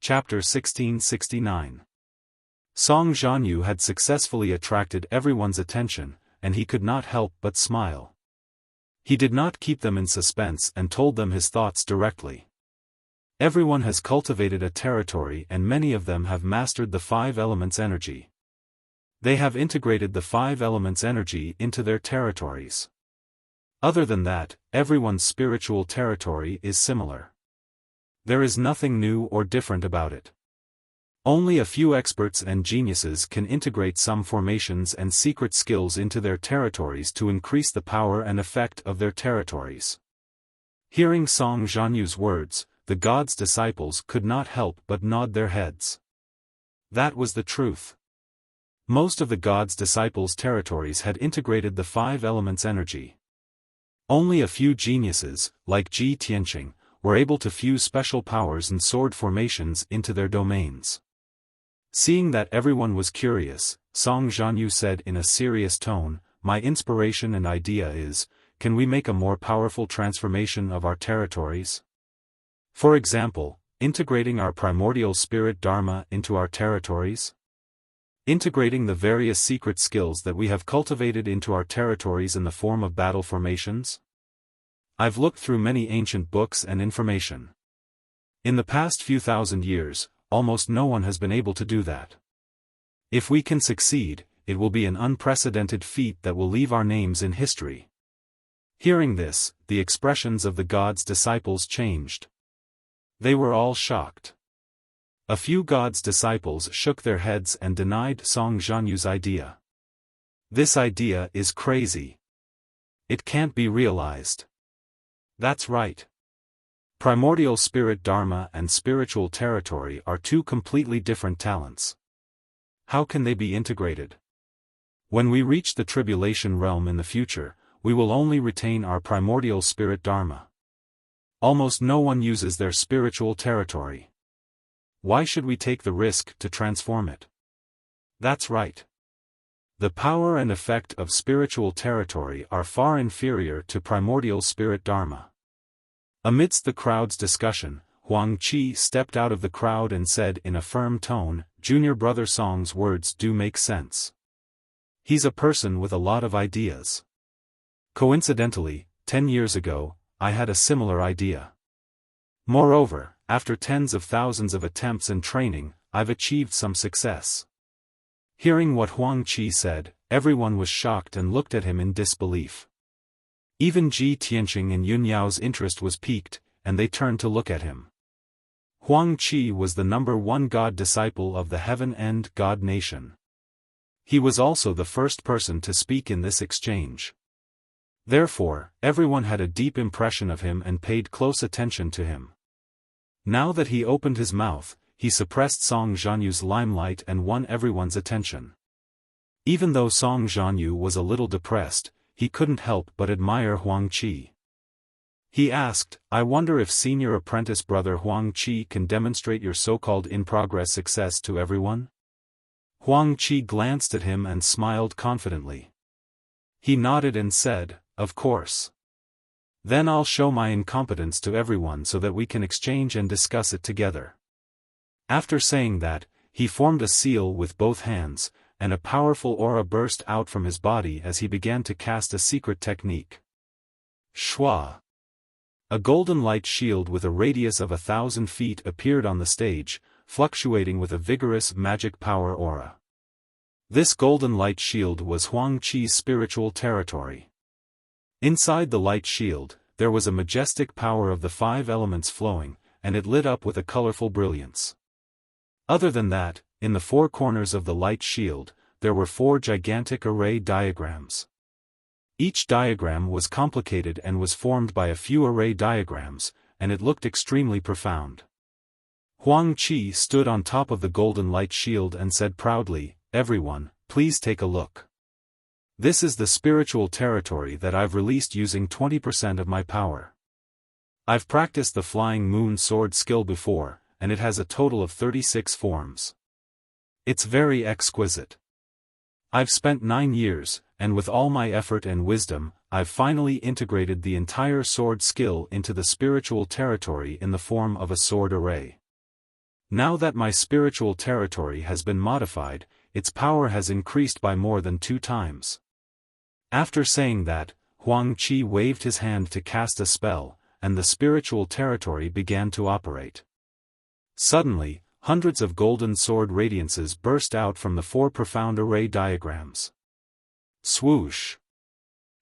Chapter 1669. Song Zhanyu had successfully attracted everyone's attention, and he could not help but smile. He did not keep them in suspense and told them his thoughts directly. Everyone has cultivated a territory and many of them have mastered the 5 elements energy. They have integrated the 5 elements energy into their territories. Other than that, everyone's spiritual territory is similar. There is nothing new or different about it. Only a few experts and geniuses can integrate some formations and secret skills into their territories to increase the power and effect of their territories. Hearing Song Zhanyu's words, the god's disciples could not help but nod their heads. That was the truth. Most of the god's disciples' territories had integrated the 5 elements energy. Only a few geniuses, like Ji Tianqing, were able to fuse special powers and sword formations into their domains. Seeing that everyone was curious, Song Zhanyu said in a serious tone, "My inspiration and idea is, can we make a more powerful transformation of our territories? For example, integrating our primordial spirit Dharma into our territories? Integrating the various secret skills that we have cultivated into our territories in the form of battle formations? I've looked through many ancient books and information. In the past few thousand years, almost no one has been able to do that. If we can succeed, it will be an unprecedented feat that will leave our names in history." Hearing this, the expressions of the god's disciples changed. They were all shocked. A few god's disciples shook their heads and denied Song Zhanyu's idea. "This idea is crazy. It can't be realized." That's right. Primordial spirit Dharma and spiritual territory are 2 completely different talents. How can they be integrated? When we reach the tribulation realm in the future, we will only retain our primordial spirit Dharma. Almost no one uses their spiritual territory. Why should we take the risk to transform it? That's right. The power and effect of spiritual territory are far inferior to primordial spirit Dharma. Amidst the crowd's discussion, Huang Qi stepped out of the crowd and said in a firm tone, "Junior brother Song's words do make sense. He's a person with a lot of ideas. Coincidentally, 10 years ago, I had a similar idea. Moreover, after tens of thousands of attempts and training, I've achieved some success." Hearing what Huang Qi said, everyone was shocked and looked at him in disbelief. Even Ji Tianqing and Yun Yao's interest was piqued, and they turned to look at him. Huang Qi was the #1 god disciple of the Heaven End God Nation. He was also the first person to speak in this exchange. Therefore, everyone had a deep impression of him and paid close attention to him. Now that he opened his mouth, he suppressed Song Zhanyu's limelight and won everyone's attention. Even though Song Zhanyu was a little depressed, he couldn't help but admire Huang Qi. He asked, "I wonder if senior apprentice brother Huang Qi can demonstrate your so-called in-progress success to everyone?" Huang Qi glanced at him and smiled confidently. He nodded and said, "Of course. Then I'll show my incompetence to everyone so that we can exchange and discuss it together." After saying that, he formed a seal with both hands, and a powerful aura burst out from his body as he began to cast a secret technique. Shua! A golden light shield with a radius of 1,000 feet appeared on the stage, fluctuating with a vigorous magic power aura. This golden light shield was Huang Qi's spiritual territory. Inside the light shield, there was a majestic power of the 5 elements flowing, and it lit up with a colorful brilliance. Other than that, in the 4 corners of the light shield, there were 4 gigantic array diagrams. Each diagram was complicated and was formed by a few array diagrams, and it looked extremely profound. Huang Qi stood on top of the golden light shield and said proudly, "Everyone, please take a look. This is the spiritual territory that I've released using 20% of my power. I've practiced the flying moon sword skill before, and it has a total of 36 forms. It's very exquisite. I've spent 9 years, and with all my effort and wisdom, I've finally integrated the entire sword skill into the spiritual territory in the form of a sword array. Now that my spiritual territory has been modified, its power has increased by more than 2 times. After saying that, Huang Qi waved his hand to cast a spell, and the spiritual territory began to operate. Suddenly, hundreds of golden sword radiances burst out from the 4 profound array diagrams. Swoosh!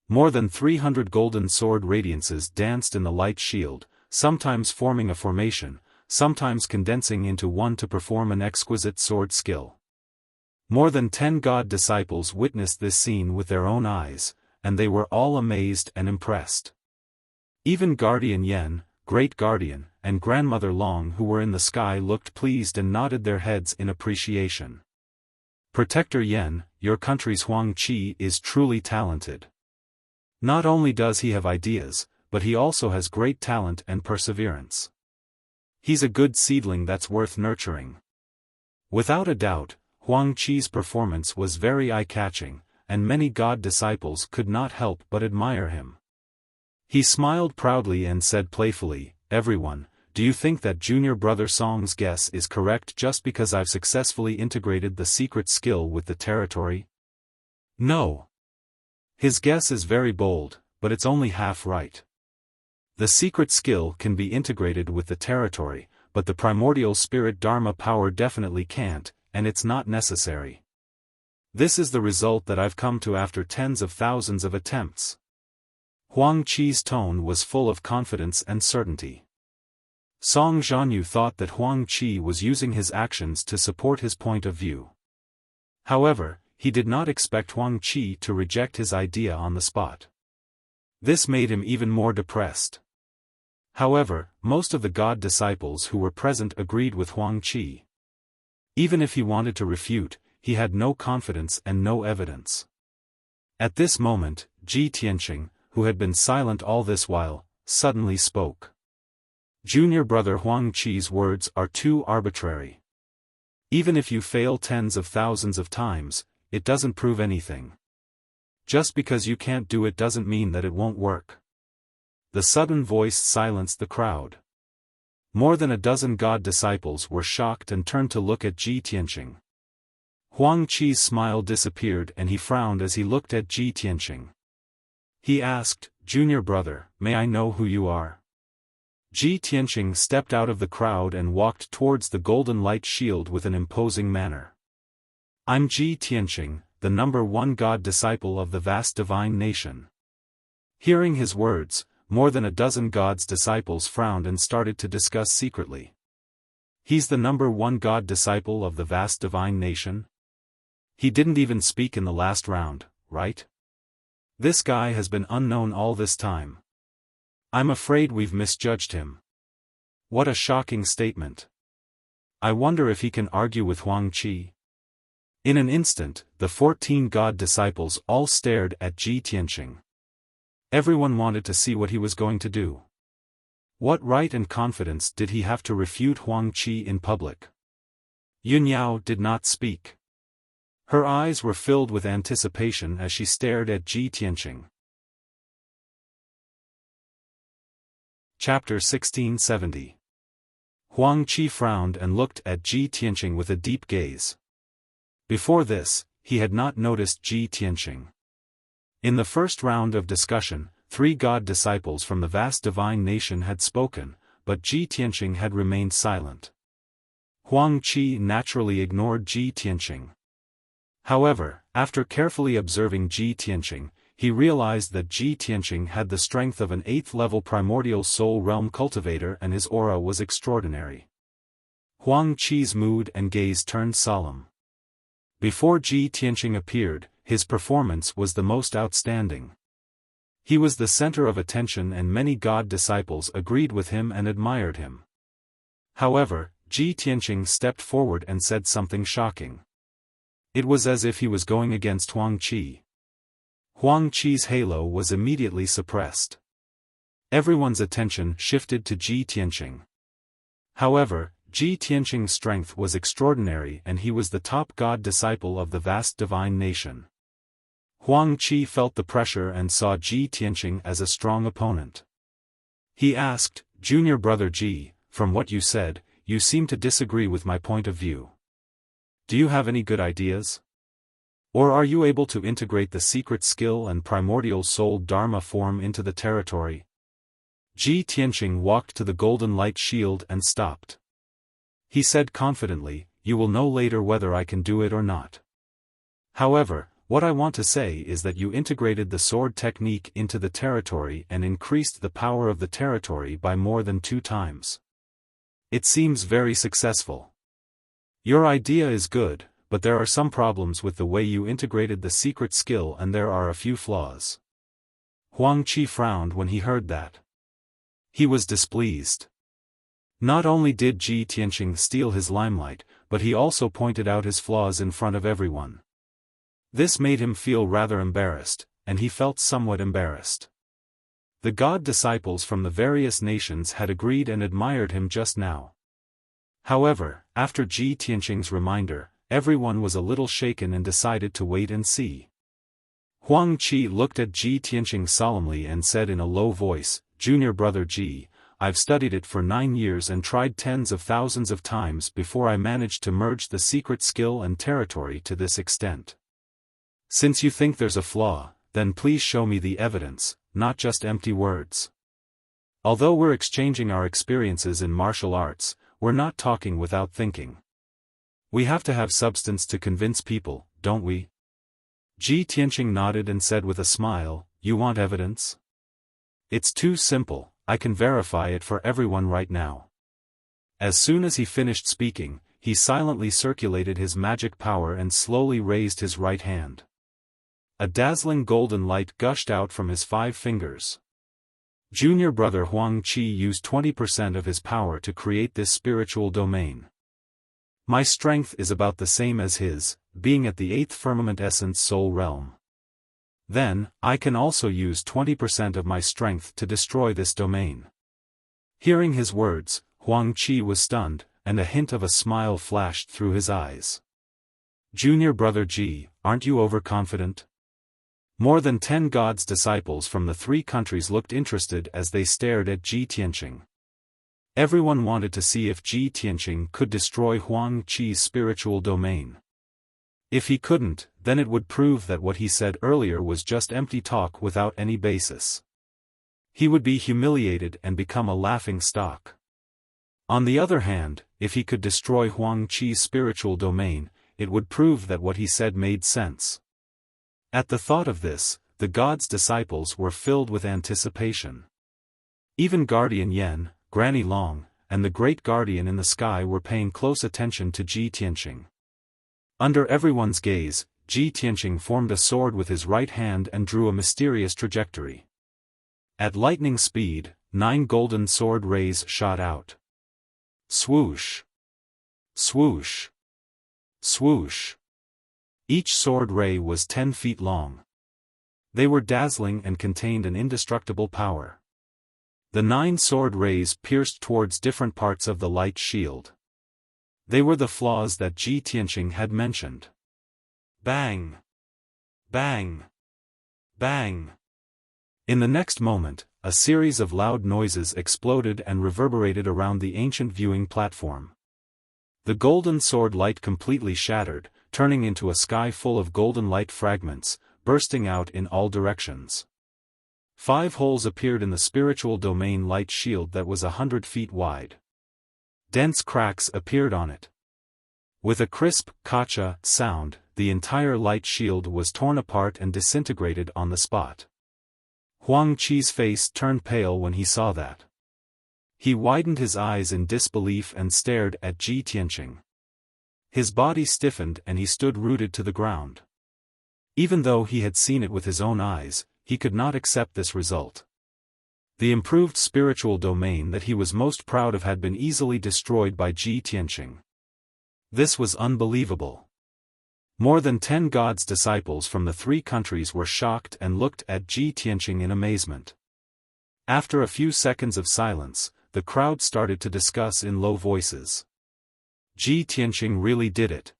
More than 300 golden sword radiances danced in the light shield, sometimes forming a formation, sometimes condensing into one to perform an exquisite sword skill. More than 10 god disciples witnessed this scene with their own eyes, and they were all amazed and impressed. Even Guardian Yen, Great Guardian, and Grandmother Long who were in the sky looked pleased and nodded their heads in appreciation. Protector Yen, your country's Huang Qi is truly talented. Not only does he have ideas, but he also has great talent and perseverance. He's a good seedling that's worth nurturing. Without a doubt, Huang Qi's performance was very eye-catching, and many god disciples could not help but admire him. He smiled proudly and said playfully, "Everyone, do you think that junior brother Song's guess is correct just because I've successfully integrated the secret skill with the territory? No. His guess is very bold, but it's only half right. The secret skill can be integrated with the territory, but the primordial spirit Dharma power definitely can't, and it's not necessary. This is the result that I've come to after tens of thousands of attempts." Huang Qi's tone was full of confidence and certainty. Song Zhanyu thought that Huang Qi was using his actions to support his point of view. However, he did not expect Huang Qi to reject his idea on the spot. This made him even more depressed. However, most of the god disciples who were present agreed with Huang Qi. Even if he wanted to refute, he had no confidence and no evidence. At this moment, Ji Tianqing, who had been silent all this while, suddenly spoke. "Junior brother Huang Qi's words are too arbitrary. Even if you fail tens of thousands of times, it doesn't prove anything. Just because you can't do it doesn't mean that it won't work." The sudden voice silenced the crowd. More than a dozen god disciples were shocked and turned to look at Ji Tianqing. Huang Qi's smile disappeared and he frowned as he looked at Ji Tianqing. He asked, "Junior brother, may I know who you are?" Ji Tianqing stepped out of the crowd and walked towards the golden light shield with an imposing manner. "I'm Ji Tianqing, the number 1 god disciple of the vast divine nation." Hearing his words, more than a dozen gods' disciples frowned and started to discuss secretly. He's the number 1 god disciple of the vast divine nation? He didn't even speak in the last round, right? This guy has been unknown all this time. I'm afraid we've misjudged him. What a shocking statement. I wonder if he can argue with Huang Qi. In an instant, the 14 god disciples all stared at Ji Tianqing. Everyone wanted to see what he was going to do. What right and confidence did he have to refute Huang Qi in public? Yunyao did not speak. Her eyes were filled with anticipation as she stared at Ji Tianqing. Chapter 1670. Huang Qi frowned and looked at Ji Tianqing with a deep gaze. Before this, he had not noticed Ji Tianqing. In the first round of discussion, 3 god disciples from the vast divine nation had spoken, but Ji Tianqing had remained silent. Huang Qi naturally ignored Ji Tianqing. However, after carefully observing Ji Tianqing, he realized that Ji Tianqing had the strength of an 8th-level primordial soul realm cultivator and his aura was extraordinary. Huang Qi's mood and gaze turned solemn. Before Ji Tianqing appeared, his performance was the most outstanding. He was the center of attention and many god disciples agreed with him and admired him. However, Ji Tianqing stepped forward and said something shocking. It was as if he was going against Huang Qi. Huang Qi's halo was immediately suppressed. Everyone's attention shifted to Ji Tianqing. However, Ji Tianqing's strength was extraordinary and he was the top god disciple of the vast divine nation. Huang Qi felt the pressure and saw Ji Tianqing as a strong opponent. He asked, "Junior brother Ji, from what you said, you seem to disagree with my point of view. Do you have any good ideas? Or are you able to integrate the secret skill and primordial soul Dharma form into the territory? Ji Tianqing walked to the golden light shield and stopped. He said confidently, "You will know later whether I can do it or not. However, what I want to say is that you integrated the sword technique into the territory and increased the power of the territory by more than 2 times. It seems very successful. Your idea is good, but there are some problems with the way you integrated the secret skill and there are a few flaws." Huang Qi frowned when he heard that. He was displeased. Not only did Ji Tianqing steal his limelight, but he also pointed out his flaws in front of everyone. This made him feel rather embarrassed, and he felt somewhat embarrassed. The god disciples from the various nations had agreed and admired him just now. However, after Ji Tianqing's reminder, everyone was a little shaken and decided to wait and see. Huang Qi looked at Ji Tianqing solemnly and said in a low voice, "Junior brother Ji, I've studied it for 9 years and tried tens of thousands of times before I managed to merge the secret skill and territory to this extent. Since you think there's a flaw, then please show me the evidence, not just empty words. Although we're exchanging our experiences in martial arts, we're not talking without thinking. We have to have substance to convince people, don't we?" Ji Tianqing nodded and said with a smile, "You want evidence? It's too simple, I can verify it for everyone right now." As soon as he finished speaking, he silently circulated his magic power and slowly raised his right hand. A dazzling golden light gushed out from his 5 fingers. Junior brother Huang Qi used 20% of his power to create this spiritual domain. My strength is about the same as his, being at the 8th firmament essence soul realm. Then, I can also use 20% of my strength to destroy this domain. Hearing his words, Huang Qi was stunned, and a hint of a smile flashed through his eyes. "Junior brother Ji, aren't you overconfident?" More than 10 gods' disciples from the 3 countries looked interested as they stared at Ji Tianqing. Everyone wanted to see if Ji Tianqing could destroy Huang Qi's spiritual domain. If he couldn't, then it would prove that what he said earlier was just empty talk without any basis. He would be humiliated and become a laughing stock. On the other hand, if he could destroy Huang Qi's spiritual domain, it would prove that what he said made sense. At the thought of this, the god's disciples were filled with anticipation. Even Guardian Yen, Granny Long, and the Great Guardian in the sky were paying close attention to Ji Tianqing. Under everyone's gaze, Ji Tianqing formed a sword with his right hand and drew a mysterious trajectory. At lightning speed, 9 golden sword rays shot out. Swoosh! Swoosh! Swoosh! Each sword ray was 10 feet long. They were dazzling and contained an indestructible power. The 9 sword rays pierced towards different parts of the light shield. They were the flaws that Ji Tianqing had mentioned. Bang! Bang! Bang! In the next moment, a series of loud noises exploded and reverberated around the ancient viewing platform. The golden sword light completely shattered, turning into a sky full of golden light fragments, bursting out in all directions. 5 holes appeared in the spiritual domain light shield that was 100 feet wide. Dense cracks appeared on it. With a crisp, kacha sound, the entire light shield was torn apart and disintegrated on the spot. Huang Qi's face turned pale when he saw that. He widened his eyes in disbelief and stared at Ji Tianqing. His body stiffened and he stood rooted to the ground. Even though he had seen it with his own eyes, he could not accept this result. The improved spiritual domain that he was most proud of had been easily destroyed by Ji Tianqing. This was unbelievable. More than 10 gods' disciples from the 3 countries were shocked and looked at Ji Tianqing in amazement. After a few seconds of silence, the crowd started to discuss in low voices. Ji Tianqing really did it.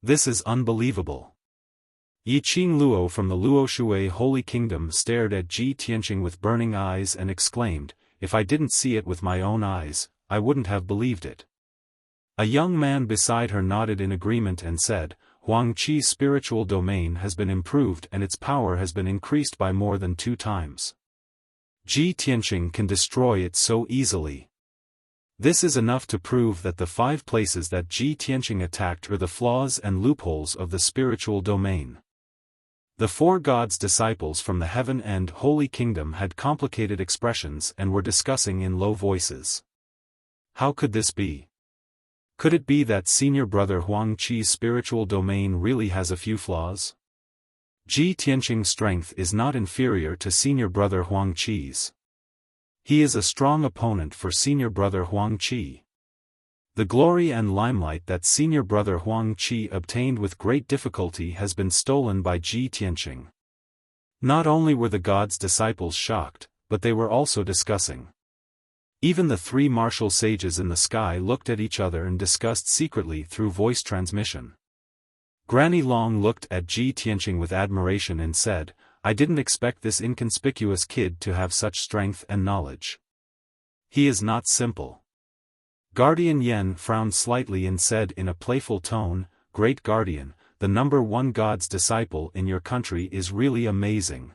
This is unbelievable. Yiqing Luo from the Luoshui Holy Kingdom stared at Ji Tianqing with burning eyes and exclaimed, "If I didn't see it with my own eyes, I wouldn't have believed it." A young man beside her nodded in agreement and said, Huang Qi's spiritual domain has been improved and its power has been increased by more than 2 times. Ji Tianqing can destroy it so easily. This is enough to prove that the 5 places that Ji Tianqing attacked are the flaws and loopholes of the spiritual domain. The 4 gods' disciples from the Heaven and Holy Kingdom had complicated expressions and were discussing in low voices. How could this be? Could it be that senior brother Huang Qi's spiritual domain really has a few flaws? Ji Tianqing's strength is not inferior to senior brother Huang Qi's. He is a strong opponent for senior brother Huang Qi. The glory and limelight that senior brother Huang Qi obtained with great difficulty has been stolen by Ji Tianqing. Not only were the gods' disciples shocked, but they were also discussing. Even the 3 martial sages in the sky looked at each other and discussed secretly through voice transmission. Granny Long looked at Ji Tianqing with admiration and said, I didn't expect this inconspicuous kid to have such strength and knowledge. He is not simple. Guardian Yen frowned slightly and said in a playful tone, Great Guardian, the number 1 god's disciple in your country is really amazing.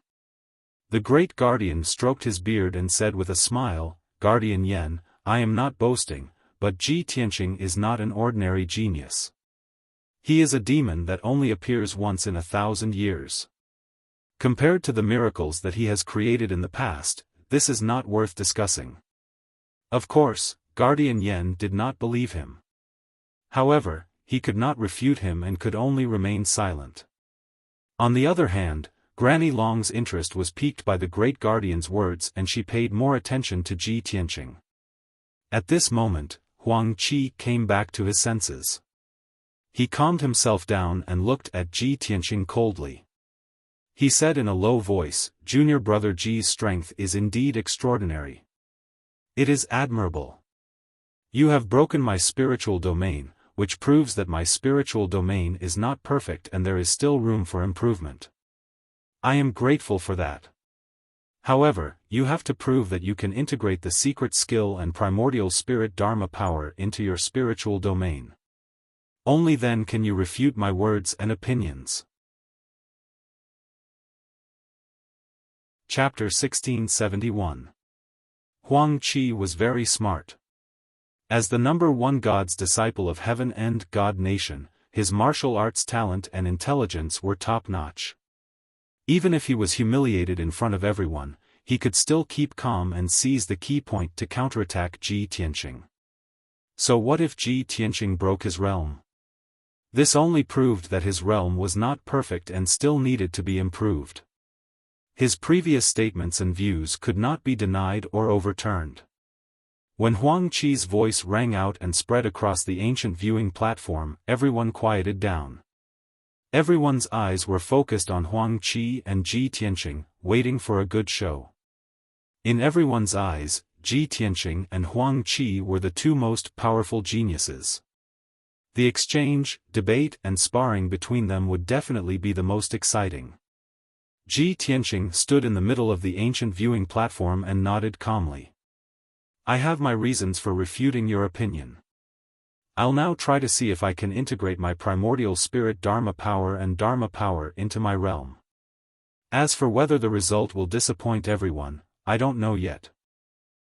The Great Guardian stroked his beard and said with a smile, Guardian Yen, I am not boasting, but Ji Tianqing is not an ordinary genius. He is a demon that only appears once in 1,000 years. Compared to the miracles that he has created in the past, this is not worth discussing. Of course, Guardian Yen did not believe him. However, he could not refute him and could only remain silent. On the other hand, Granny Long's interest was piqued by the Great Guardian's words and she paid more attention to Ji Tianqing. At this moment, Huang Qi came back to his senses. He calmed himself down and looked at Ji Tianqing coldly. He said in a low voice, Junior brother Ji's strength is indeed extraordinary. It is admirable. You have broken my spiritual domain, which proves that my spiritual domain is not perfect and there is still room for improvement. I am grateful for that. However, you have to prove that you can integrate the secret skill and primordial spirit Dharma power into your spiritual domain. Only then can you refute my words and opinions. Chapter 1671. Huang Qi was very smart. As the number 1 god's disciple of Heaven and God Nation, his martial arts talent and intelligence were top-notch. Even if he was humiliated in front of everyone, he could still keep calm and seize the key point to counterattack Ji Tianqing. So what if Ji Tianqing broke his realm? This only proved that his realm was not perfect and still needed to be improved. His previous statements and views could not be denied or overturned. When Huang Qi's voice rang out and spread across the ancient viewing platform, everyone quieted down. Everyone's eyes were focused on Huang Qi and Ji Tianqing, waiting for a good show. In everyone's eyes, Ji Tianqing and Huang Qi were the 2 most powerful geniuses. The exchange, debate and sparring between them would definitely be the most exciting. Ji Tianqing stood in the middle of the ancient viewing platform and nodded calmly. I have my reasons for refuting your opinion. I'll now try to see if I can integrate my primordial spirit Dharma power and Dharma power into my realm. As for whether the result will disappoint everyone, I don't know yet.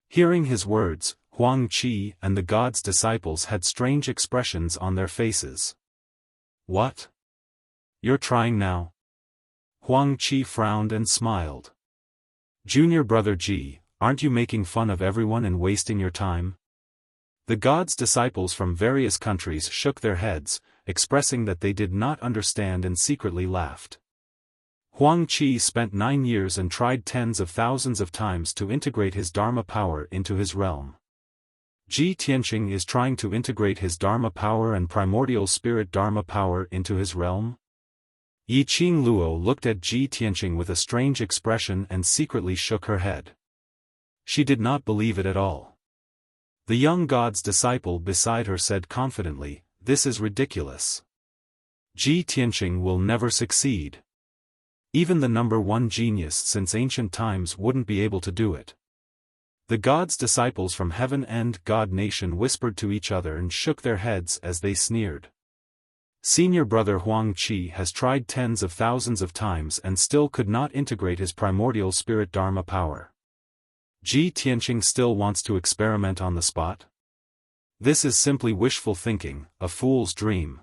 Hearing his words, Huang Qi and the god's disciples had strange expressions on their faces. What? You're trying now? Huang Qi frowned and smiled. Junior brother Ji, aren't you making fun of everyone and wasting your time? The god's disciples from various countries shook their heads, expressing that they did not understand and secretly laughed. Huang Qi spent 9 years and tried tens of thousands of times to integrate his Dharma power into his realm. Ji Tianqing is trying to integrate his Dharma power and primordial spirit Dharma power into his realm? Yi Qing Luo looked at Ji Tianqing with a strange expression and secretly shook her head. She did not believe it at all. The young god's disciple beside her said confidently, This is ridiculous. Ji Tianqing will never succeed. Even the number 1 genius since ancient times wouldn't be able to do it. The god's disciples from heaven and God Nation whispered to each other and shook their heads as they sneered. Senior brother Huang Qi has tried tens of thousands of times and still could not integrate his primordial spirit Dharma power. Ji Tianqing still wants to experiment on the spot? This is simply wishful thinking, a fool's dream.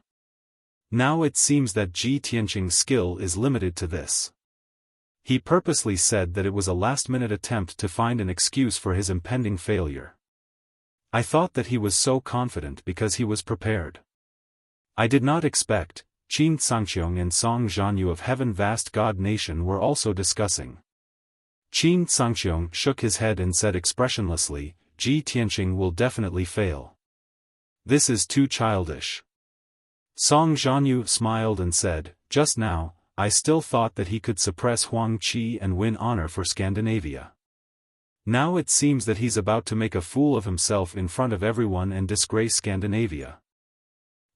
Now it seems that Ji Tianqing's skill is limited to this. He purposely said that it was a last-minute attempt to find an excuse for his impending failure. I thought that he was so confident because he was prepared. I did not expect. Qin Sangqiong and Song Zhanyu of Heaven Vast God Nation were also discussing. Qin Sangqiong shook his head and said expressionlessly, Ji Tianqing will definitely fail. This is too childish. Song Zhanyu smiled and said, just now, I still thought that he could suppress Huang Qi and win honor for Scandinavia. Now it seems that he's about to make a fool of himself in front of everyone and disgrace Scandinavia.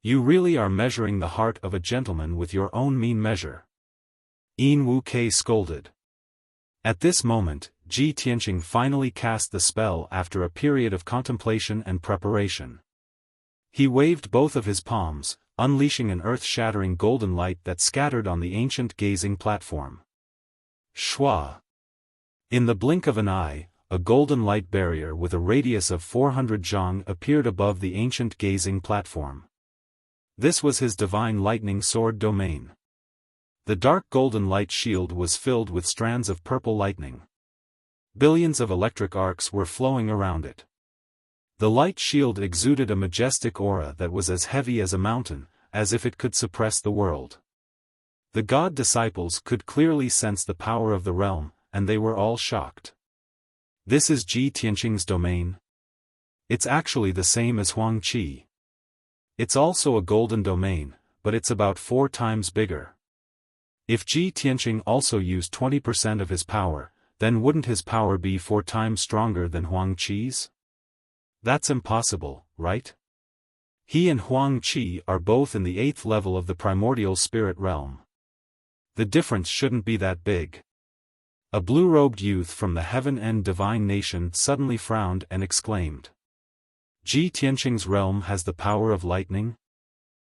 You really are measuring the heart of a gentleman with your own mean measure. Yin Wu Kei scolded. At this moment, Ji Tianqing finally cast the spell after a period of contemplation and preparation. He waved both of his palms, unleashing an earth-shattering golden light that scattered on the ancient gazing platform. Shua! In the blink of an eye, a golden light barrier with a radius of 400 zhang appeared above the ancient gazing platform. This was his divine lightning sword domain. The dark golden light shield was filled with strands of purple lightning. Billions of electric arcs were flowing around it. The light shield exuded a majestic aura that was as heavy as a mountain, as if it could suppress the world. The god disciples could clearly sense the power of the realm, and they were all shocked. This is Ji Tianqing's domain? It's actually the same as Huang Qi. It's also a golden domain, but it's about 4 times bigger. If Ji Tianqing also used 20% of his power, then wouldn't his power be 4 times stronger than Huang Qi's? That's impossible, right? He and Huang Qi are both in the 8th level of the primordial spirit realm. The difference shouldn't be that big. A blue-robed youth from the Heaven and Divine Nation suddenly frowned and exclaimed. Ji Tianqing's realm has the power of lightning?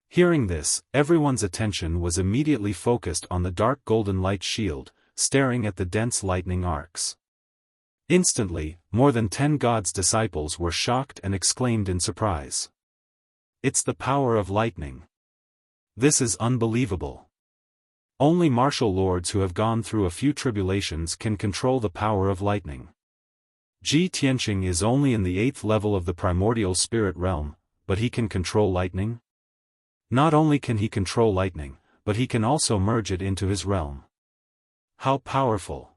Hearing this, everyone's attention was immediately focused on the dark golden light shield, staring at the dense lightning arcs. Instantly, more than 10 gods' disciples were shocked and exclaimed in surprise. It's the power of lightning. This is unbelievable. Only martial lords who have gone through a few tribulations can control the power of lightning. Ji Tianqing is only in the 8th level of the primordial spirit realm, but he can control lightning? Not only can he control lightning, but he can also merge it into his realm. How powerful!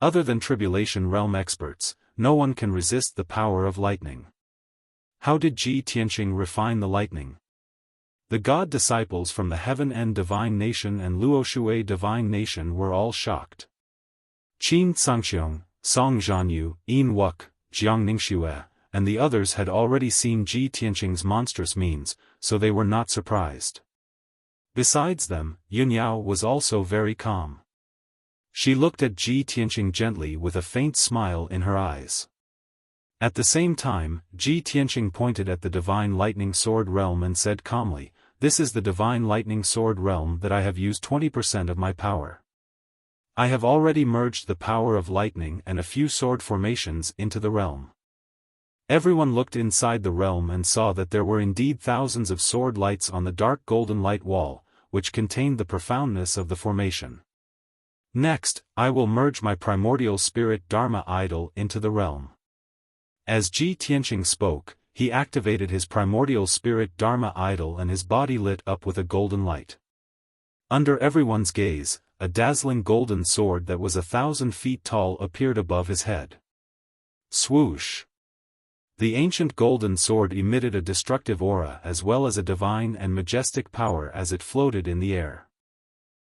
Other than tribulation realm experts, no one can resist the power of lightning. How did Ji Tianqing refine the lightning? The god disciples from the Heaven and Divine Nation and Luoshui Divine Nation were all shocked. Qin Sangqiong, Song Zhanyu, Yin Wuk, Jiang Ningxue, and the others had already seen Ji Tianqing's monstrous means, so they were not surprised. Besides them, Yunyao was also very calm. She looked at Ji Tianqing gently with a faint smile in her eyes. At the same time, Ji Tianqing pointed at the divine lightning sword realm and said calmly, "This is the divine lightning sword realm that I have used 20% of my power. I have already merged the power of lightning and a few sword formations into the realm." Everyone looked inside the realm and saw that there were indeed thousands of sword lights on the dark golden light wall, which contained the profoundness of the formation. Next, I will merge my primordial spirit Dharma idol into the realm. As Ji Tianqing spoke, he activated his primordial spirit Dharma idol and his body lit up with a golden light. Under everyone's gaze, a dazzling golden sword that was 1,000 feet tall appeared above his head. Swoosh! The ancient golden sword emitted a destructive aura as well as a divine and majestic power as it floated in the air.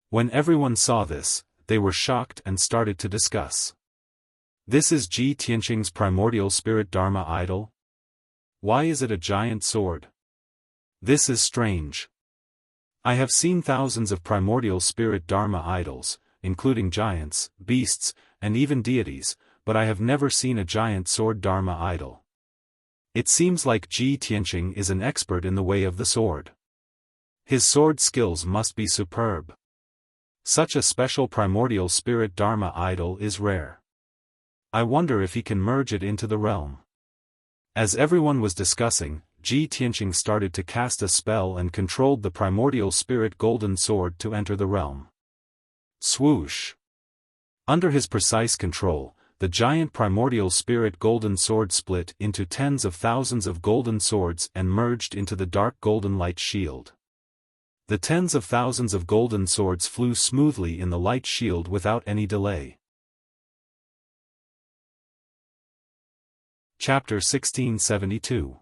When everyone saw this, they were shocked and started to discuss. This is Ji Tianqing's primordial spirit Dharma idol? Why is it a giant sword? This is strange. I have seen thousands of primordial spirit Dharma idols, including giants, beasts, and even deities, but I have never seen a giant sword Dharma idol. It seems like Ji Tianqing is an expert in the way of the sword. His sword skills must be superb. Such a special primordial spirit Dharma idol is rare. I wonder if he can merge it into the realm. As everyone was discussing, Ji Tianqing started to cast a spell and controlled the primordial spirit golden sword to enter the realm. Swoosh! Under his precise control, the giant primordial spirit golden sword split into tens of thousands of golden swords and merged into the dark golden light shield. The tens of thousands of golden swords flew smoothly in the light shield without any delay. Chapter 1672.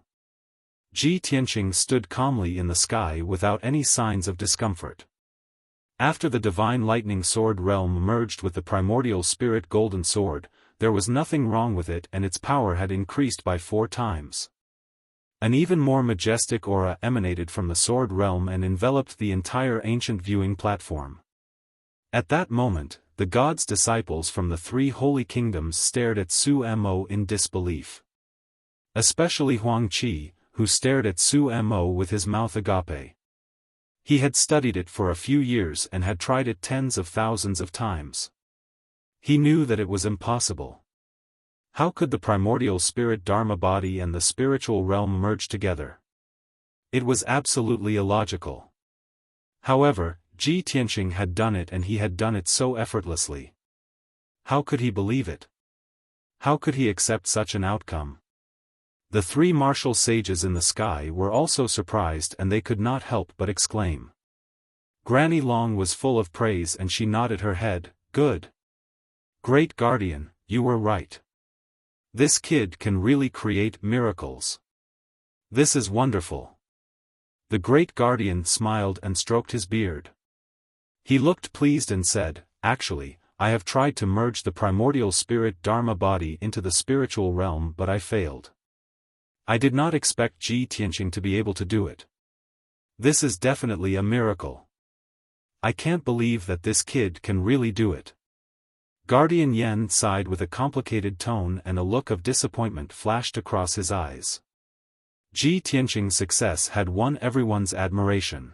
Ji Tianqing stood calmly in the sky without any signs of discomfort. After the divine lightning sword realm merged with the primordial spirit golden sword, there was nothing wrong with it and its power had increased by 4 times. An even more majestic aura emanated from the sword realm and enveloped the entire ancient viewing platform. At that moment, the god's disciples from the 3 holy kingdoms stared at Su Mo in disbelief. Especially Huang Qi, who stared at Su Mo with his mouth agape. He had studied it for a few years and had tried it tens of thousands of times. He knew that it was impossible. How could the primordial spirit Dharma body and the spiritual realm merge together? It was absolutely illogical. However, Ji Tianqing had done it and he had done it so effortlessly. How could he believe it? How could he accept such an outcome? The 3 martial sages in the sky were also surprised and they could not help but exclaim. Granny Long was full of praise and she nodded her head, "Good. Great Guardian, you were right. This kid can really create miracles. This is wonderful." The Great Guardian smiled and stroked his beard. He looked pleased and said, "Actually, I have tried to merge the primordial spirit Dharma body into the spiritual realm but I failed. I did not expect Ji Tianqing to be able to do it. This is definitely a miracle. I can't believe that this kid can really do it." Guardian Yen sighed with a complicated tone and a look of disappointment flashed across his eyes. Ji Tianqing's success had won everyone's admiration.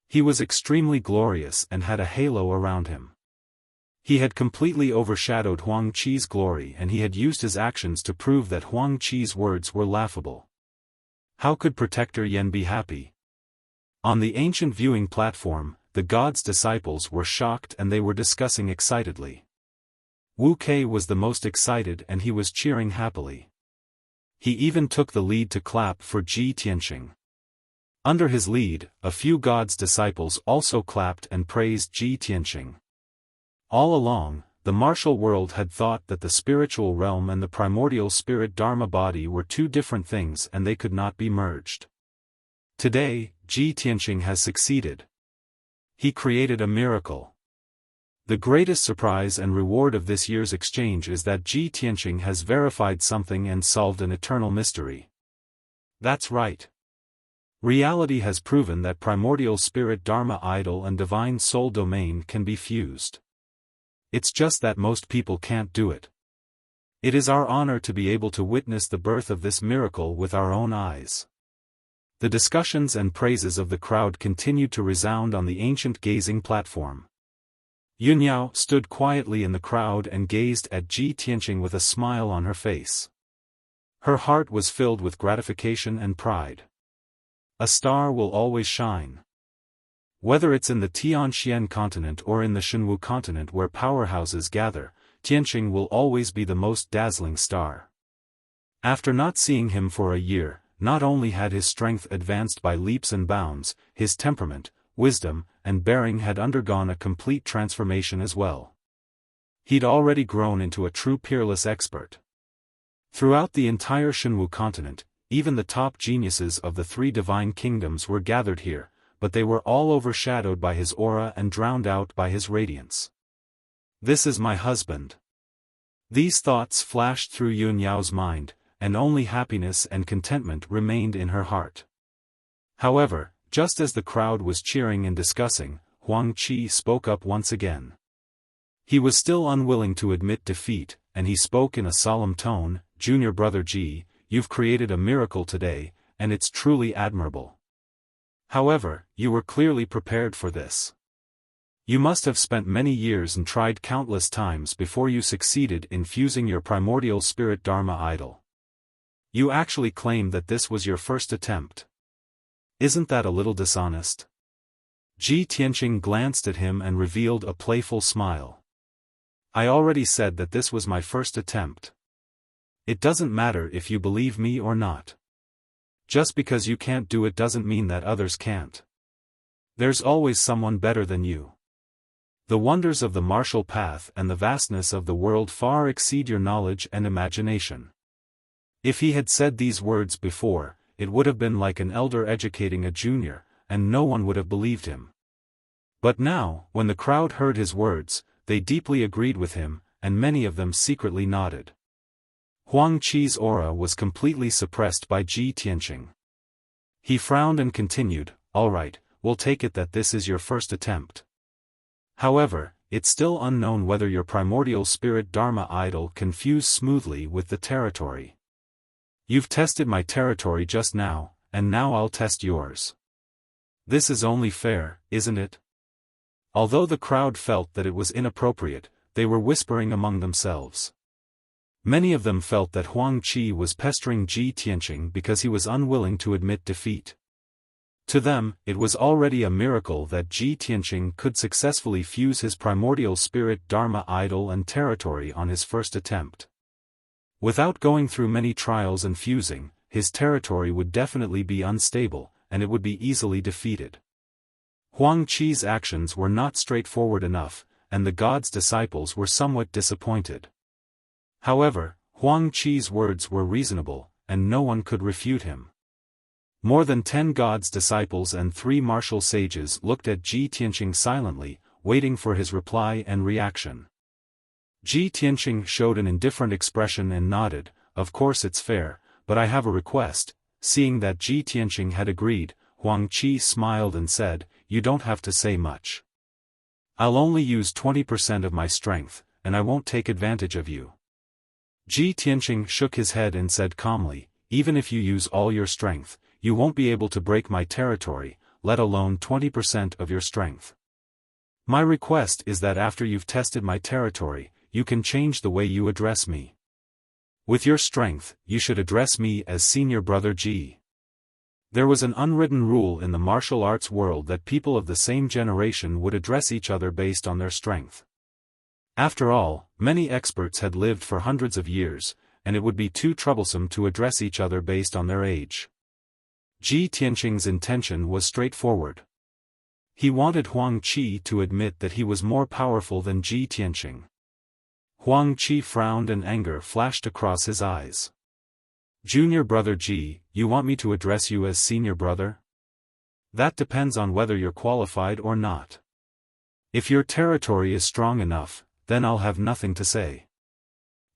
He was extremely glorious and had a halo around him. He had completely overshadowed Huang Qi's glory and he had used his actions to prove that Huang Qi's words were laughable. How could Protector Yen be happy? On the ancient viewing platform, the god's disciples were shocked and they were discussing excitedly. Wu Kei was the most excited and he was cheering happily. He even took the lead to clap for Ji Tianqing. Under his lead, a few god's disciples also clapped and praised Ji Tianqing. All along, the martial world had thought that the spiritual realm and the primordial spirit Dharma body were 2 different things and they could not be merged. Today, Ji Tianqing has succeeded. He created a miracle. The greatest surprise and reward of this year's exchange is that Ji Tianqing has verified something and solved an eternal mystery. That's right. Reality has proven that primordial spirit Dharma idol and divine soul domain can be fused. It's just that most people can't do it. It is our honor to be able to witness the birth of this miracle with our own eyes. The discussions and praises of the crowd continued to resound on the ancient gazing platform. Yunyao stood quietly in the crowd and gazed at Ji Tianqing with a smile on her face. Her heart was filled with gratification and pride. A star will always shine. Whether it's in the Tianxian continent or in the Shenwu continent where powerhouses gather, Tianqing will always be the most dazzling star. After not seeing him for a year, not only had his strength advanced by leaps and bounds, his temperament, wisdom, and bearing had undergone a complete transformation as well. He'd already grown into a true peerless expert. Throughout the entire Shenwu continent, even the top geniuses of the 3 divine kingdoms were gathered here, but they were all overshadowed by his aura and drowned out by his radiance. This is my husband. These thoughts flashed through Yunyao's mind, and only happiness and contentment remained in her heart. However, just as the crowd was cheering and discussing, Huang Qi spoke up once again. He was still unwilling to admit defeat, and he spoke in a solemn tone, "Junior brother Ji, you've created a miracle today, and it's truly admirable. However, you were clearly prepared for this. You must have spent many years and tried countless times before you succeeded in fusing your primordial spirit Dharma idol. You actually claim that this was your first attempt. Isn't that a little dishonest?" Ji Tianqing glanced at him and revealed a playful smile. "I already said that this was my first attempt. It doesn't matter if you believe me or not. Just because you can't do it doesn't mean that others can't. There's always someone better than you. The wonders of the martial path and the vastness of the world far exceed your knowledge and imagination." If he had said these words before, it would have been like an elder educating a junior, and no one would have believed him. But now, when the crowd heard his words, they deeply agreed with him, and many of them secretly nodded. Huang Qi's aura was completely suppressed by Ji Tianqing. He frowned and continued, "All right, we'll take it that this is your first attempt. However, it's still unknown whether your primordial spirit Dharma idol can fuse smoothly with the territory. You've tested my territory just now, and now I'll test yours. This is only fair, isn't it?" Although the crowd felt that it was inappropriate, they were whispering among themselves. Many of them felt that Huang Qi was pestering Ji Tianqing because he was unwilling to admit defeat. To them, it was already a miracle that Ji Tianqing could successfully fuse his primordial spirit Dharma idol and territory on his first attempt. Without going through many trials and fusing, his territory would definitely be unstable, and it would be easily defeated. Huang Qi's actions were not straightforward enough, and the god's disciples were somewhat disappointed. However, Huang Qi's words were reasonable, and no one could refute him. More than 10 gods' disciples and 3 martial sages looked at Ji Tianqing silently, waiting for his reply and reaction. Ji Tianqing showed an indifferent expression and nodded, "Of course it's fair, but I have a request." Seeing that Ji Tianqing had agreed, Huang Qi smiled and said, "You don't have to say much. I'll only use 20% of my strength, and I won't take advantage of you." Ji Tianqing shook his head and said calmly, "Even if you use all your strength, you won't be able to break my territory, let alone 20% of your strength. My request is that after you've tested my territory, you can change the way you address me. With your strength, you should address me as Senior Brother Ji." There was an unwritten rule in the martial arts world that people of the same generation would address each other based on their strength. After all, many experts had lived for hundreds of years, and it would be too troublesome to address each other based on their age. Ji Tianqing's intention was straightforward. He wanted Huang Qi to admit that he was more powerful than Ji Tianqing. Huang Qi frowned and anger flashed across his eyes. "Junior brother Ji, you want me to address you as senior brother? That depends on whether you're qualified or not. If your territory is strong enough, then I'll have nothing to say.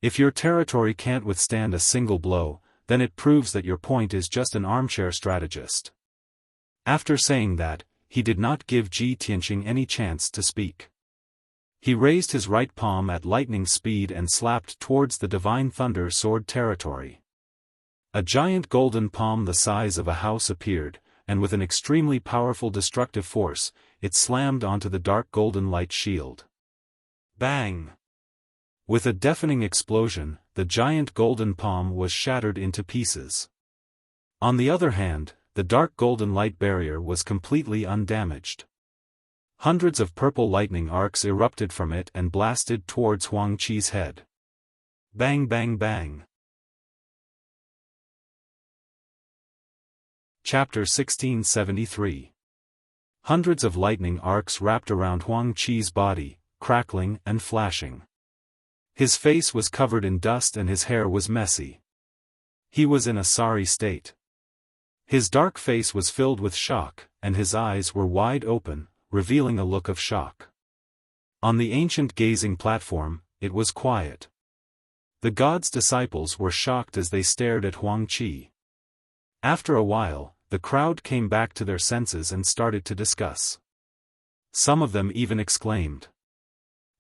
If your territory can't withstand a single blow, then it proves that your point is just an armchair strategist." After saying that, he did not give Ji Tianqing any chance to speak. He raised his right palm at lightning speed and slapped towards the divine thunder sword territory. A giant golden palm the size of a house appeared, and with an extremely powerful destructive force, it slammed onto the dark golden light shield. Bang! With a deafening explosion, the giant golden palm was shattered into pieces. On the other hand, the dark golden light barrier was completely undamaged. Hundreds of purple lightning arcs erupted from it and blasted towards Huang Qi's head. Bang bang bang. Chapter 1673. Hundreds of lightning arcs wrapped around Huang Qi's body, crackling and flashing. His face was covered in dust and his hair was messy. He was in a sorry state. His dark face was filled with shock, and his eyes were wide open, revealing a look of shock. On the ancient gazing platform, it was quiet. The god's disciples were shocked as they stared at Huang Qi. After a while, the crowd came back to their senses and started to discuss. Some of them even exclaimed,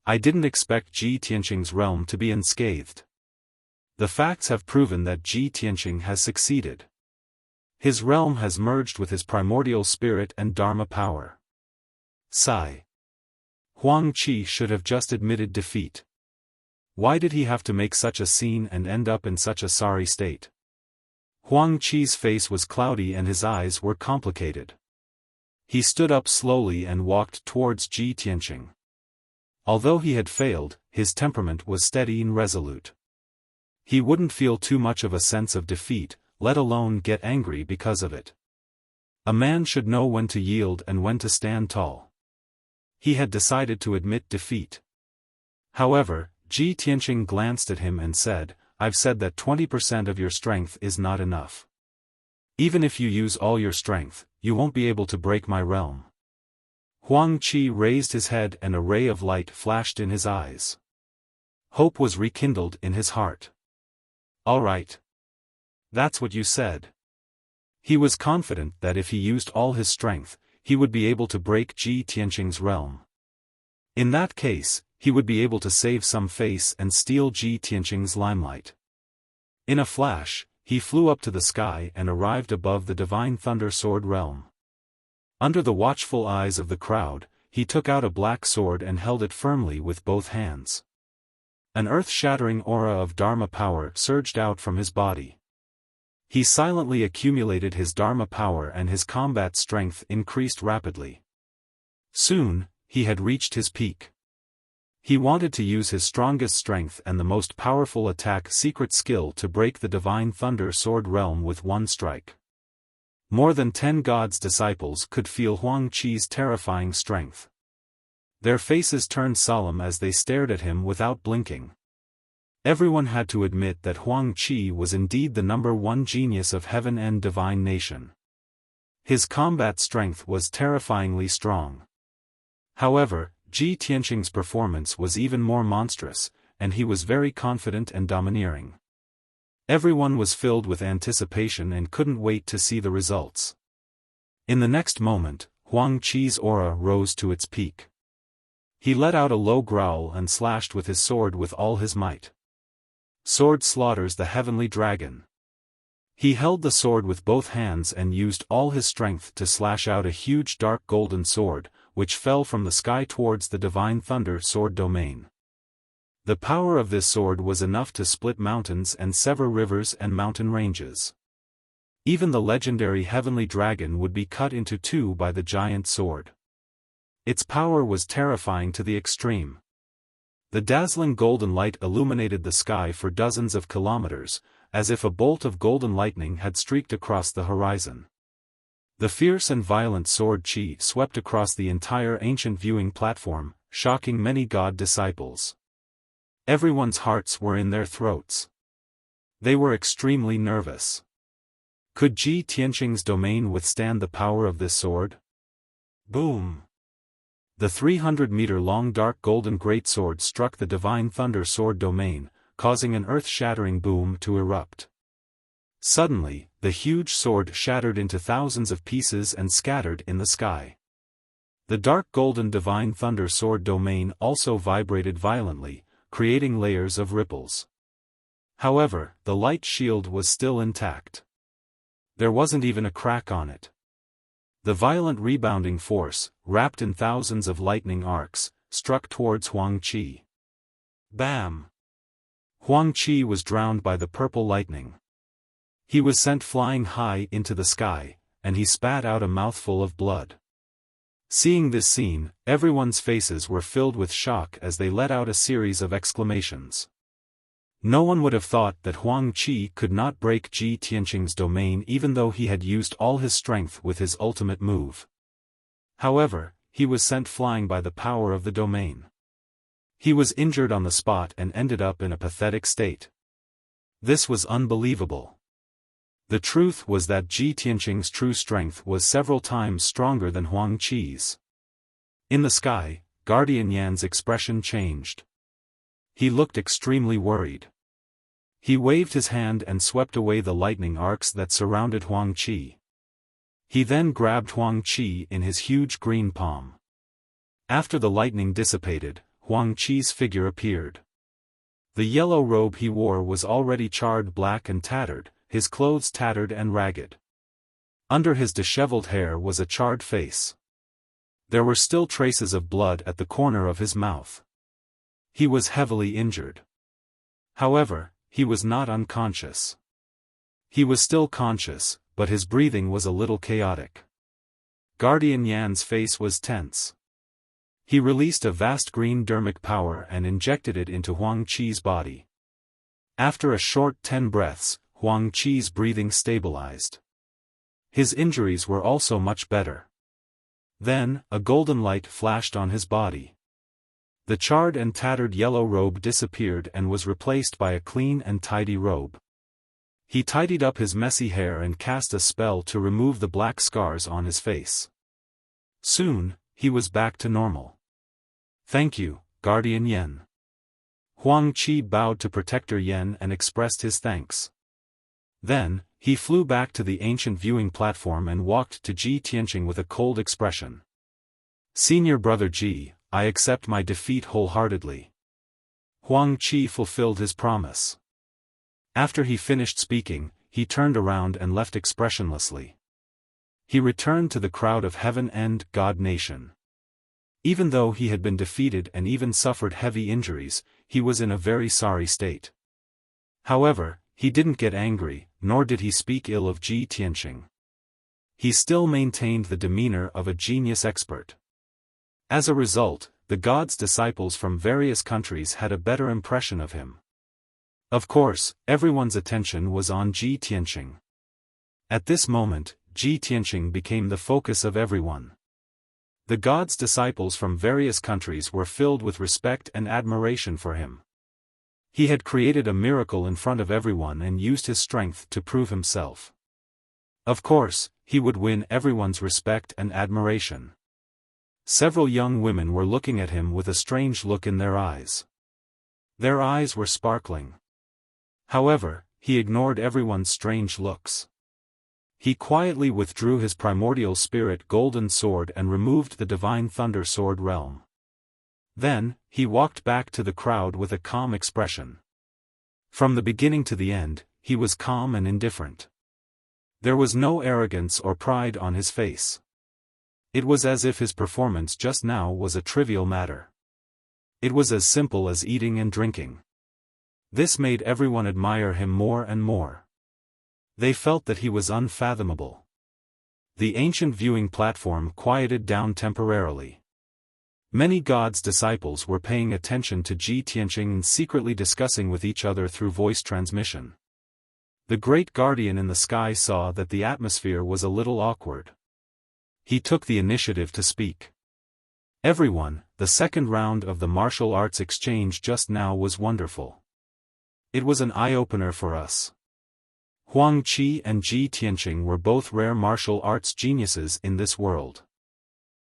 I didn't expect Ji Tianqing's realm to be unscathed. The facts have proven that Ji Tianqing has succeeded. His realm has merged with his primordial spirit and Dharma power. Sigh. Huang Qi should have just admitted defeat. Why did he have to make such a scene and end up in such a sorry state? Huang Qi's face was cloudy and his eyes were complicated. He stood up slowly and walked towards Ji Tianqing. Although he had failed, his temperament was steady and resolute. He wouldn't feel too much of a sense of defeat, let alone get angry because of it. A man should know when to yield and when to stand tall. He had decided to admit defeat. However, Ji Tianqing glanced at him and said, "I've said that 20% of your strength is not enough. Even if you use all your strength, you won't be able to break my realm." Huang Qi raised his head and a ray of light flashed in his eyes. Hope was rekindled in his heart. "All right. That's what you said." He was confident that if he used all his strength, he would be able to break Ji Tianqing's realm. In that case, he would be able to save some face and steal Ji Tianqing's limelight. In a flash, he flew up to the sky and arrived above the Divine Thunder Sword realm. Under the watchful eyes of the crowd, he took out a black sword and held it firmly with both hands. An earth-shattering aura of Dharma power surged out from his body. He silently accumulated his Dharma power and his combat strength increased rapidly. Soon, he had reached his peak. He wanted to use his strongest strength and the most powerful attack secret skill to break the Divine Thunder Sword realm with one strike. More than 10 gods' disciples could feel Huang Qi's terrifying strength. Their faces turned solemn as they stared at him without blinking. Everyone had to admit that Huang Qi was indeed the #1 genius of heaven and divine nation. His combat strength was terrifyingly strong. However, Ji Tianqing's performance was even more monstrous, and he was very confident and domineering. Everyone was filled with anticipation and couldn't wait to see the results. In the next moment, Huang Qi's aura rose to its peak. He let out a low growl and slashed with his sword with all his might. Sword slaughters the heavenly dragon. He held the sword with both hands and used all his strength to slash out a huge dark golden sword, which fell from the sky towards the Divine Thunder Sword domain. The power of this sword was enough to split mountains and sever rivers and mountain ranges. Even the legendary heavenly dragon would be cut into two by the giant sword. Its power was terrifying to the extreme. The dazzling golden light illuminated the sky for dozens of kilometers, as if a bolt of golden lightning had streaked across the horizon. The fierce and violent sword qi swept across the entire ancient viewing platform, shocking many god disciples. Everyone's hearts were in their throats. They were extremely nervous. Could Ji Tianqing's domain withstand the power of this sword? Boom! The 300-meter-long dark golden greatsword struck the Divine Thunder Sword domain, causing an earth-shattering boom to erupt. Suddenly, the huge sword shattered into thousands of pieces and scattered in the sky. The dark golden Divine Thunder Sword domain also vibrated violently, creating layers of ripples. However, the light shield was still intact. There wasn't even a crack on it. The violent rebounding force, wrapped in thousands of lightning arcs, struck towards Huang Qi. Bam! Huang Qi was drowned by the purple lightning. He was sent flying high into the sky, and he spat out a mouthful of blood. Seeing this scene, everyone's faces were filled with shock as they let out a series of exclamations. No one would have thought that Huang Qi could not break Ji Tianqing's domain even though he had used all his strength with his ultimate move. However, he was sent flying by the power of the domain. He was injured on the spot and ended up in a pathetic state. This was unbelievable. The truth was that Ji Tianqing's true strength was several times stronger than Huang Qi's. In the sky, Guardian Yan's expression changed. He looked extremely worried. He waved his hand and swept away the lightning arcs that surrounded Huang Qi. He then grabbed Huang Qi in his huge green palm. After the lightning dissipated, Huang Qi's figure appeared. The yellow robe he wore was already charred black and tattered, his clothes tattered and ragged. Under his disheveled hair was a charred face. There were still traces of blood at the corner of his mouth. He was heavily injured. However, he was not unconscious. He was still conscious, but his breathing was a little chaotic. Guardian Yan's face was tense. He released a vast green dermic power and injected it into Huang Qi's body. After a short 10 breaths, Huang Qi's breathing stabilized. His injuries were also much better. Then, a golden light flashed on his body. The charred and tattered yellow robe disappeared and was replaced by a clean and tidy robe. He tidied up his messy hair and cast a spell to remove the black scars on his face. Soon, he was back to normal. "Thank you, Guardian Yan." Huang Qi bowed to Protector Yan and expressed his thanks. Then, he flew back to the ancient viewing platform and walked to Ji Tianqing with a cold expression. "Senior brother Ji, I accept my defeat wholeheartedly." Huang Qi fulfilled his promise. After he finished speaking, he turned around and left expressionlessly. He returned to the crowd of Heaven and God Nation. Even though he had been defeated and even suffered heavy injuries, he was in a very sorry state. However, he didn't get angry, nor did he speak ill of Ji Tianqing. He still maintained the demeanor of a genius expert. As a result, the god's disciples from various countries had a better impression of him. Of course, everyone's attention was on Ji Tianqing. At this moment, Ji Tianqing became the focus of everyone. The god's disciples from various countries were filled with respect and admiration for him. He had created a miracle in front of everyone and used his strength to prove himself. Of course, he would win everyone's respect and admiration. Several young women were looking at him with a strange look in their eyes. Their eyes were sparkling. However, he ignored everyone's strange looks. He quietly withdrew his primordial spirit golden sword and removed the divine thunder sword realm. Then, he walked back to the crowd with a calm expression. From the beginning to the end, he was calm and indifferent. There was no arrogance or pride on his face. It was as if his performance just now was a trivial matter. It was as simple as eating and drinking. This made everyone admire him more and more. They felt that he was unfathomable. The ancient viewing platform quieted down temporarily. Many gods' disciples were paying attention to Ji Tianqing and secretly discussing with each other through voice transmission. The great guardian in the sky saw that the atmosphere was a little awkward. He took the initiative to speak. "Everyone, the second round of the martial arts exchange just now was wonderful. It was an eye-opener for us. Huang Qi and Ji Tianqing were both rare martial arts geniuses in this world.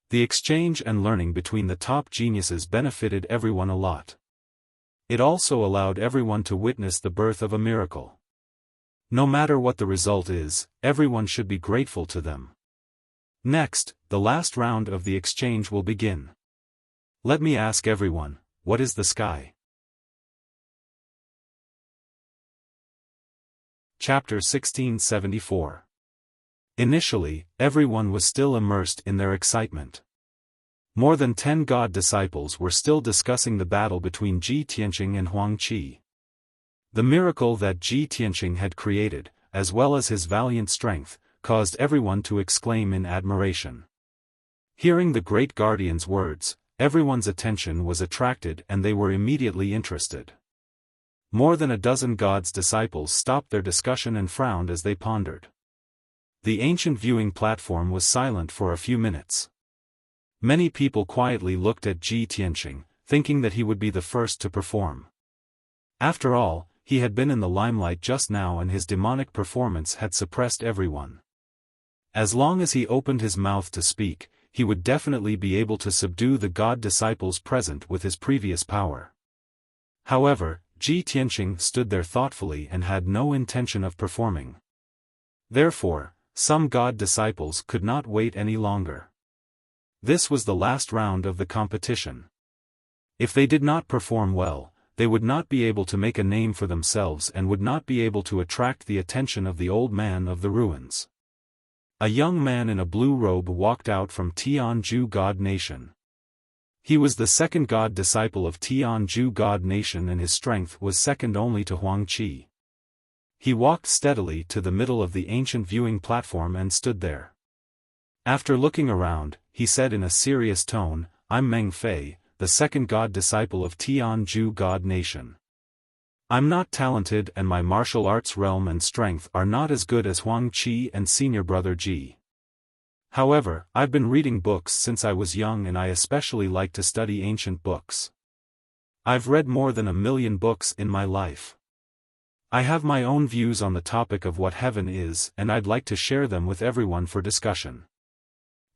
The exchange and learning between the top geniuses benefited everyone a lot. It also allowed everyone to witness the birth of a miracle. No matter what the result is, everyone should be grateful to them. Next, the last round of the exchange will begin. Let me ask everyone, what is the sky?" Chapter 1674. Initially, everyone was still immersed in their excitement. More than 10 god disciples were still discussing the battle between Ji Tianqing and Huang Qi. The miracle that Ji Tianqing had created, as well as his valiant strength, caused everyone to exclaim in admiration. Hearing the great guardian's words, everyone's attention was attracted and they were immediately interested. More than a dozen gods' disciples stopped their discussion and frowned as they pondered. The ancient viewing platform was silent for a few minutes. Many people quietly looked at Ji Tianqing, thinking that he would be the first to perform. After all, he had been in the limelight just now and his demonic performance had suppressed everyone. As long as he opened his mouth to speak, he would definitely be able to subdue the god disciples present with his previous power. However, Ji Tianqing stood there thoughtfully and had no intention of performing. Therefore, some god disciples could not wait any longer. This was the last round of the competition. If they did not perform well, they would not be able to make a name for themselves and would not be able to attract the attention of the old man of the ruins. A young man in a blue robe walked out from Tianju God Nation. He was the second god disciple of Tianju God Nation and his strength was second only to Huang Qi. He walked steadily to the middle of the ancient viewing platform and stood there. After looking around, he said in a serious tone, "I'm Meng Fei, the second god disciple of Tianju God Nation. I'm not talented and my martial arts realm and strength are not as good as Huang Qi and senior brother Ji. However, I've been reading books since I was young and I especially like to study ancient books. I've read more than 1,000,000 books in my life. I have my own views on the topic of what heaven is and I'd like to share them with everyone for discussion."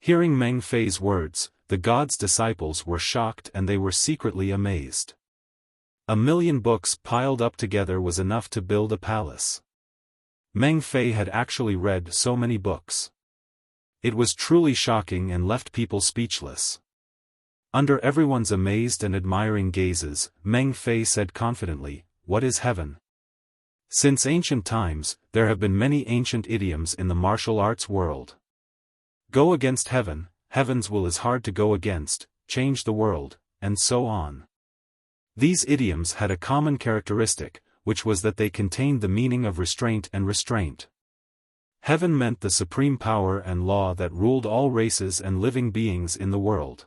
Hearing Meng Fei's words, the god's disciples were shocked and they were secretly amazed. 1,000,000 books piled up together was enough to build a palace. Meng Fei had actually read so many books. It was truly shocking and left people speechless. Under everyone's amazed and admiring gazes, Meng Fei said confidently, "What is heaven?" Since ancient times, there have been many ancient idioms in the martial arts world. Go against heaven, heaven's will is hard to go against, change the world, and so on. These idioms had a common characteristic, which was that they contained the meaning of restraint and restraint. Heaven meant the supreme power and law that ruled all races and living beings in the world.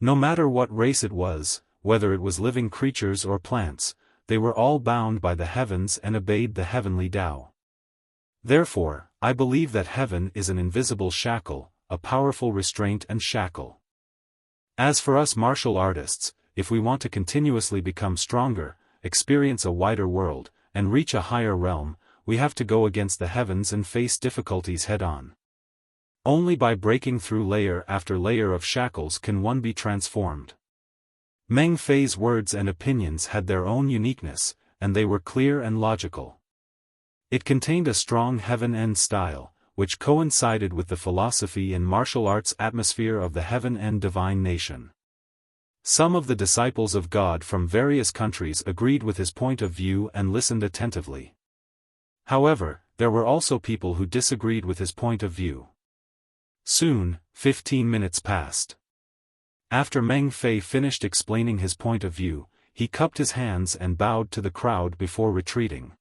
No matter what race it was, whether it was living creatures or plants, they were all bound by the heavens and obeyed the heavenly Tao. Therefore, I believe that heaven is an invisible shackle, a powerful restraint and shackle. As for us martial artists, if we want to continuously become stronger, experience a wider world, and reach a higher realm, we have to go against the heavens and face difficulties head-on. Only by breaking through layer after layer of shackles can one be transformed. Meng Fei's words and opinions had their own uniqueness, and they were clear and logical. It contained a strong heaven-end style, which coincided with the philosophy and martial arts atmosphere of the heaven-end divine nation. Some of the disciples of God from various countries agreed with his point of view and listened attentively. However, there were also people who disagreed with his point of view. Soon, 15 minutes passed. After Meng Fei finished explaining his point of view, he cupped his hands and bowed to the crowd before retreating.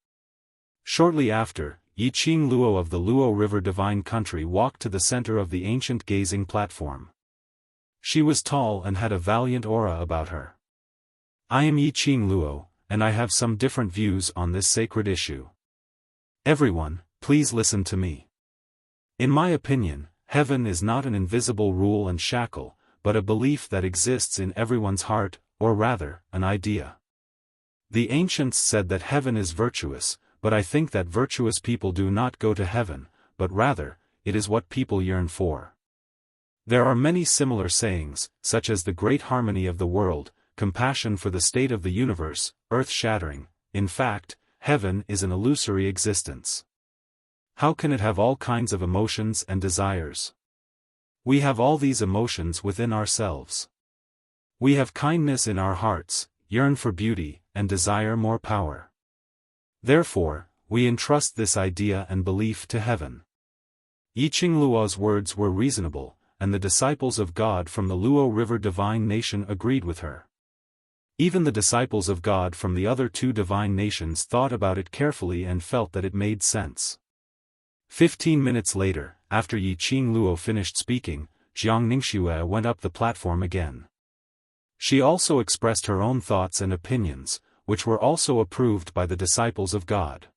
Shortly after, Yiqing Luo of the Luo River Divine Country walked to the center of the ancient gazing platform. She was tall and had a valiant aura about her. "I am Yiqing Luo, and I have some different views on this sacred issue. Everyone, please listen to me. In my opinion, heaven is not an invisible rule and shackle, but a belief that exists in everyone's heart, or rather, an idea. The ancients said that heaven is virtuous, but I think that virtuous people do not go to heaven, but rather, it is what people yearn for. There are many similar sayings, such as the great harmony of the world, compassion for the state of the universe, earth-shattering. In fact, heaven is an illusory existence. How can it have all kinds of emotions and desires? We have all these emotions within ourselves. We have kindness in our hearts, yearn for beauty, and desire more power. Therefore, we entrust this idea and belief to heaven." Yiqing Luo's words were reasonable, and the disciples of God from the Luo River Divine Nation agreed with her. Even the disciples of God from the other two divine nations thought about it carefully and felt that it made sense. 15 minutes later, after Yiqing Luo finished speaking, Jiang Ningxue went up the platform again. She also expressed her own thoughts and opinions, which were also approved by the disciples of God.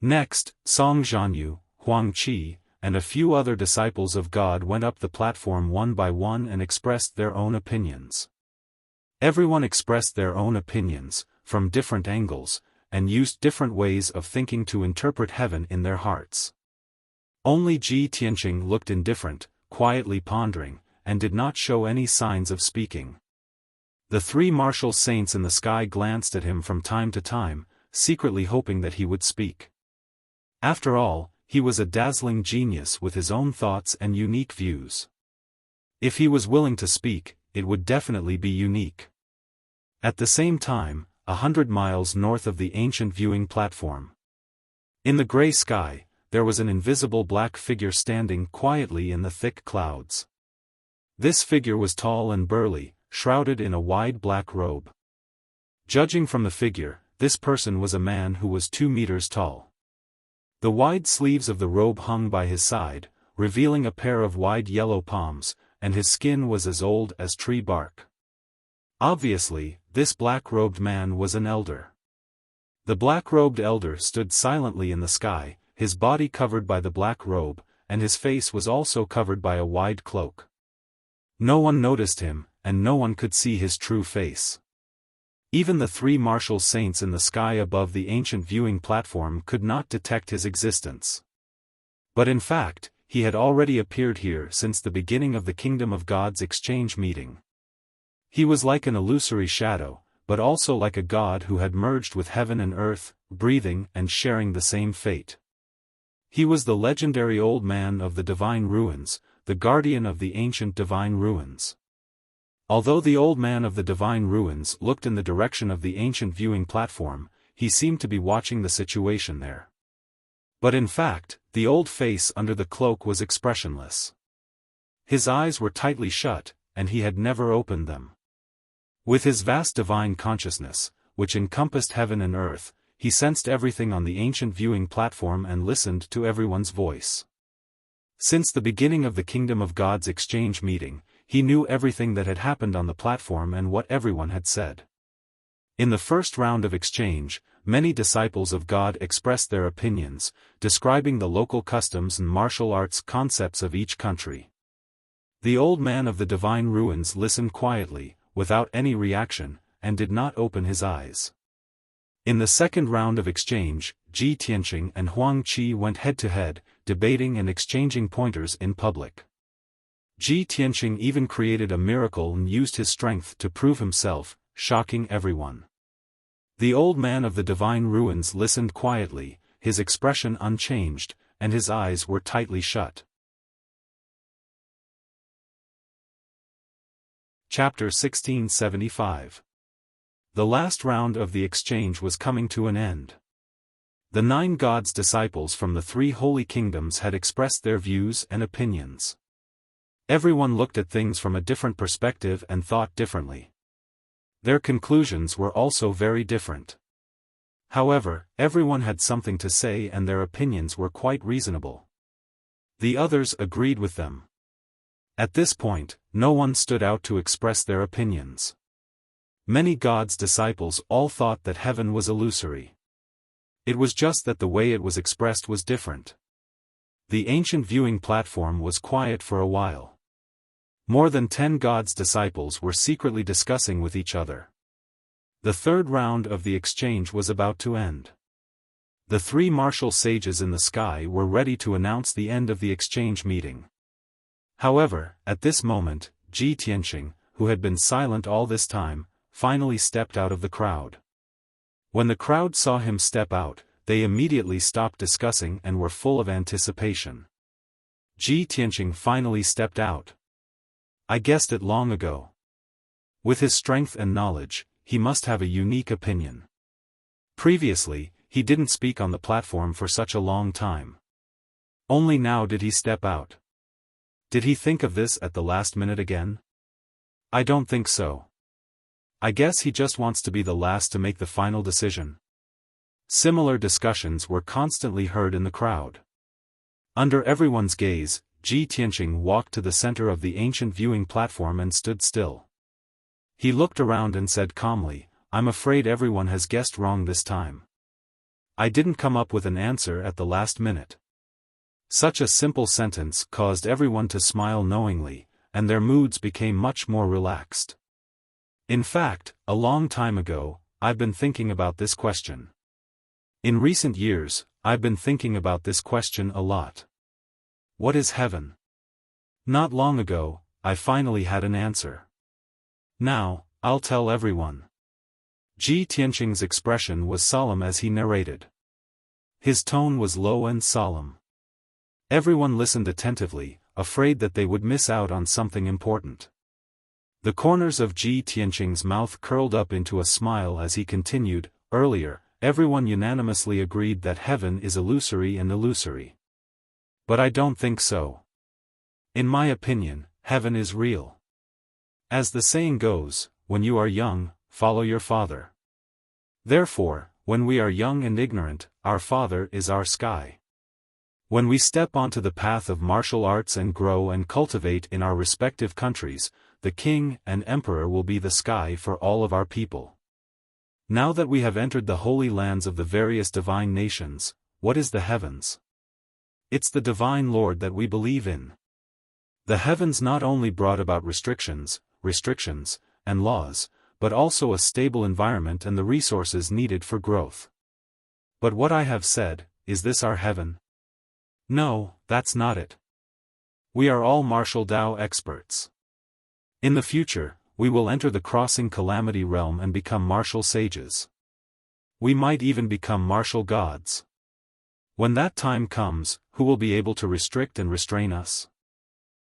Next, Song Zhanyu, Huang Qi, and a few other disciples of God went up the platform one by one and expressed their own opinions. Everyone expressed their own opinions, from different angles, and used different ways of thinking to interpret heaven in their hearts. Only Ji Tianqing looked indifferent, quietly pondering, and did not show any signs of speaking. The three martial saints in the sky glanced at him from time to time, secretly hoping that he would speak. After all, he was a dazzling genius with his own thoughts and unique views. If he was willing to speak, it would definitely be unique. At the same time, 100 miles north of the ancient viewing platform. In the gray sky, there was an invisible black figure standing quietly in the thick clouds. This figure was tall and burly, shrouded in a wide black robe. Judging from the figure, this person was a man who was 2 meters tall. The wide sleeves of the robe hung by his side, revealing a pair of wide yellow palms, and his skin was as old as tree bark. Obviously, this black-robed man was an elder. The black-robed elder stood silently in the sky, his body covered by the black robe, and his face was also covered by a wide cloak. No one noticed him, and no one could see his true face. Even the 3 martial saints in the sky above the ancient viewing platform could not detect his existence. But in fact, he had already appeared here since the beginning of the Kingdom of God's exchange meeting. He was like an illusory shadow, but also like a god who had merged with heaven and earth, breathing and sharing the same fate. He was the legendary Old Man of the Divine Ruins, the guardian of the ancient Divine Ruins. Although the Old Man of the Divine Ruins looked in the direction of the ancient viewing platform, he seemed to be watching the situation there. But in fact, the old face under the cloak was expressionless. His eyes were tightly shut, and he had never opened them. With his vast divine consciousness, which encompassed heaven and earth, he sensed everything on the ancient viewing platform and listened to everyone's voice. Since the beginning of the Kingdom of God's exchange meeting, he knew everything that had happened on the platform and what everyone had said. In the first round of exchange, many disciples of God expressed their opinions, describing the local customs and martial arts concepts of each country. The Old Man of the Divine Ruins listened quietly, without any reaction, and did not open his eyes. In the second round of exchange, Ji Tianqing and Huang Qi went head-to-head, debating and exchanging pointers in public. Ji Tianqing even created a miracle and used his strength to prove himself, shocking everyone. The Old Man of the Divine Ruins listened quietly, his expression unchanged, and his eyes were tightly shut. Chapter 1675. The last round of the exchange was coming to an end. The 9 gods' disciples from the 3 holy kingdoms had expressed their views and opinions. Everyone looked at things from a different perspective and thought differently. Their conclusions were also very different. However, everyone had something to say and their opinions were quite reasonable. The others agreed with them. At this point, no one stood out to express their opinions. Many gods' disciples all thought that heaven was illusory. It was just that the way it was expressed was different. The ancient viewing platform was quiet for a while. More than 10 gods' disciples were secretly discussing with each other. The third round of the exchange was about to end. The 3 martial sages in the sky were ready to announce the end of the exchange meeting. However, at this moment, Ji Tianqing, who had been silent all this time, finally stepped out of the crowd. When the crowd saw him step out, they immediately stopped discussing and were full of anticipation. Ji Tianqing finally stepped out. I guessed it long ago. With his strength and knowledge, he must have a unique opinion. Previously, he didn't speak on the platform for such a long time. Only now did he step out. Did he think of this at the last minute again? I don't think so. I guess he just wants to be the last to make the final decision. Similar discussions were constantly heard in the crowd. Under everyone's gaze, Ji Tianqing walked to the center of the ancient viewing platform and stood still. He looked around and said calmly, I'm afraid everyone has guessed wrong this time. I didn't come up with an answer at the last minute. Such a simple sentence caused everyone to smile knowingly, and their moods became much more relaxed. In fact, a long time ago, I've been thinking about this question. In recent years, I've been thinking about this question a lot. What is heaven? Not long ago, I finally had an answer. Now, I'll tell everyone. Ji Tianqing's expression was solemn as he narrated. His tone was low and solemn. Everyone listened attentively, afraid that they would miss out on something important. The corners of Ji Tianqing's mouth curled up into a smile as he continued, earlier, everyone unanimously agreed that heaven is illusory and illusory. But I don't think so. In my opinion, heaven is real. As the saying goes, when you are young, follow your father. Therefore, when we are young and ignorant, our father is our sky. When we step onto the path of martial arts and grow and cultivate in our respective countries, the king and emperor will be the sky for all of our people. Now that we have entered the holy lands of the various divine nations, what is the heavens? It's the divine Lord that we believe in. The heavens not only brought about restrictions, and laws, but also a stable environment and the resources needed for growth. But what I have said, is this our heaven? No, that's not it. We are all martial Tao experts. In the future, we will enter the crossing calamity realm and become martial sages. We might even become martial gods. When that time comes, who will be able to restrict and restrain us?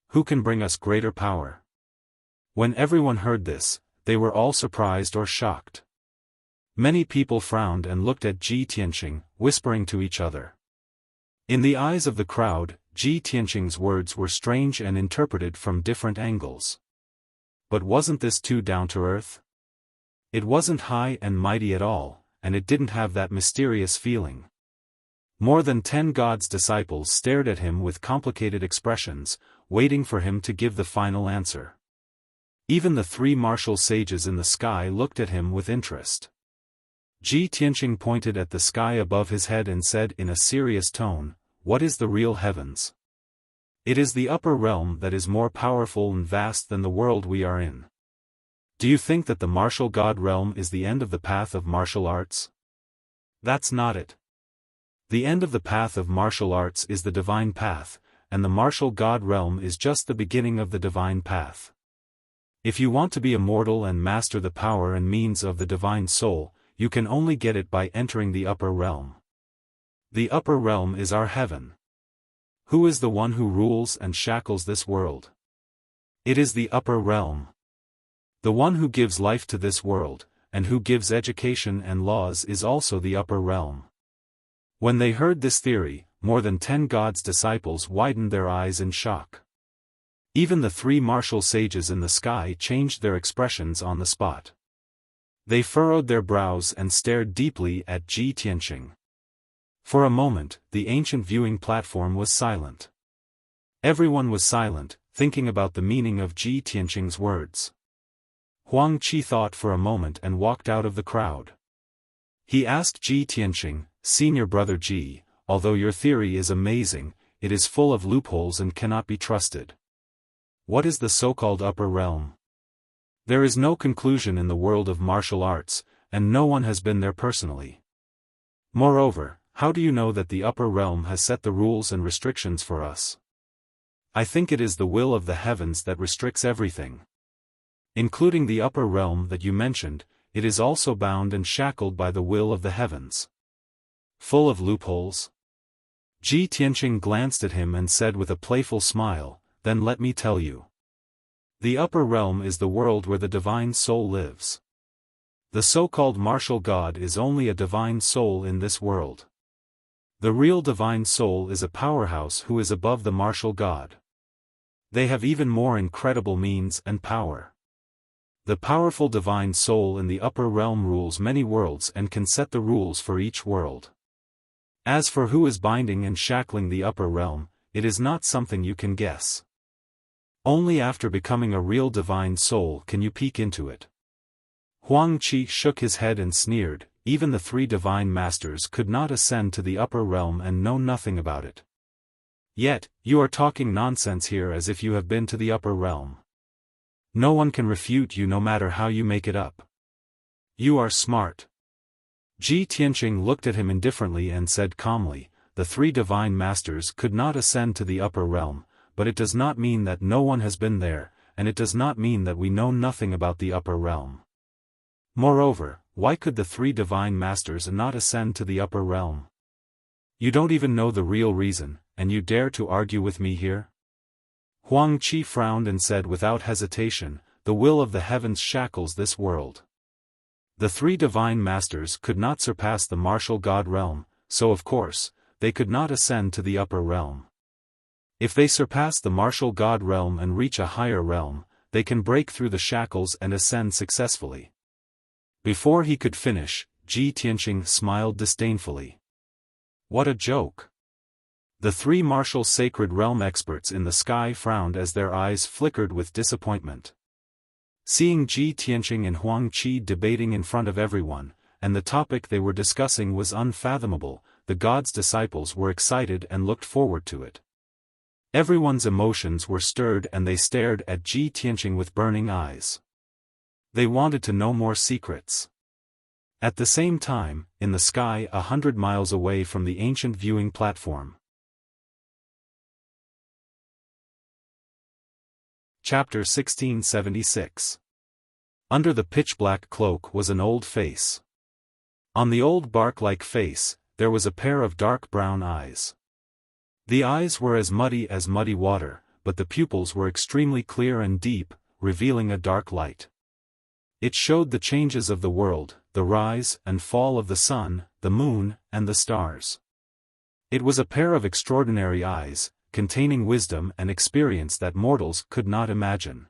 Who can bring us greater power? When everyone heard this, they were all surprised or shocked. Many people frowned and looked at Ji Tianqing, whispering to each other. In the eyes of the crowd, Ji Tianqing's words were strange and interpreted from different angles. But wasn't this too down to earth? It wasn't high and mighty at all, and it didn't have that mysterious feeling. More than 10 God's disciples stared at him with complicated expressions, waiting for him to give the final answer. Even the 3 martial sages in the sky looked at him with interest. Ji Tianqing pointed at the sky above his head and said in a serious tone, "What is the real heavens? It is the upper realm that is more powerful and vast than the world we are in. Do you think that the martial god realm is the end of the path of martial arts? That's not it. The end of the path of martial arts is the divine path, and the martial god realm is just the beginning of the divine path. If you want to be immortal and master the power and means of the divine soul, you can only get it by entering the upper realm. The upper realm is our heaven. Who is the one who rules and shackles this world? It is the upper realm. The one who gives life to this world, and who gives education and laws is also the upper realm." When they heard this theory, more than 10 God's disciples widened their eyes in shock. Even the 3 martial sages in the sky changed their expressions on the spot. They furrowed their brows and stared deeply at Ji Tianqing. For a moment, the ancient viewing platform was silent. Everyone was silent, thinking about the meaning of Ji Tianqing's words. Huang Qi thought for a moment and walked out of the crowd. He asked Ji Tianqing, "Senior brother Ji, although your theory is amazing, it is full of loopholes and cannot be trusted. What is the so-called upper realm? There is no conclusion in the world of martial arts, and no one has been there personally. Moreover, how do you know that the upper realm has set the rules and restrictions for us? I think it is the will of the heavens that restricts everything. Including the upper realm that you mentioned, it is also bound and shackled by the will of the heavens. Full of loopholes?" Ji Tianqing glanced at him and said with a playful smile, "Then let me tell you. The upper realm is the world where the divine soul lives. The so-called martial god is only a divine soul in this world. The real divine soul is a powerhouse who is above the martial god. They have even more incredible means and power. The powerful divine soul in the upper realm rules many worlds and can set the rules for each world. As for who is binding and shackling the upper realm, it is not something you can guess. Only after becoming a real divine soul can you peek into it." Huang Qi shook his head and sneered, "Even the 3 divine masters could not ascend to the upper realm and know nothing about it. Yet, you are talking nonsense here as if you have been to the upper realm. No one can refute you no matter how you make it up. You are smart." Ji Tianqing looked at him indifferently and said calmly, "The 3 divine masters could not ascend to the upper realm, but it does not mean that no one has been there, and it does not mean that we know nothing about the upper realm. Moreover, why could the 3 divine masters not ascend to the upper realm? You don't even know the real reason, and you dare to argue with me here?" Huang Qi frowned and said without hesitation, the will of the heavens shackles this world. The three divine masters could not surpass the martial god realm, so of course, they could not ascend to the upper realm. If they surpass the martial god realm and reach a higher realm, they can break through the shackles and ascend successfully. Before he could finish, Ji Tianqing smiled disdainfully. What a joke! The three martial sacred realm experts in the sky frowned as their eyes flickered with disappointment. Seeing Ji Tianqing and Huang Qi debating in front of everyone, and the topic they were discussing was unfathomable, the god's disciples were excited and looked forward to it. Everyone's emotions were stirred and they stared at Ji Tianqing with burning eyes. They wanted to know more secrets. At the same time, in the sky 100 miles away from the ancient viewing platform. Chapter 1676. Under the pitch-black cloak was an old face. On the old bark-like face, there was a pair of dark brown eyes. The eyes were as muddy water, but the pupils were extremely clear and deep, revealing a dark light. It showed the changes of the world, the rise and fall of the sun, the moon, and the stars. It was a pair of extraordinary eyes, containing wisdom and experience that mortals could not imagine.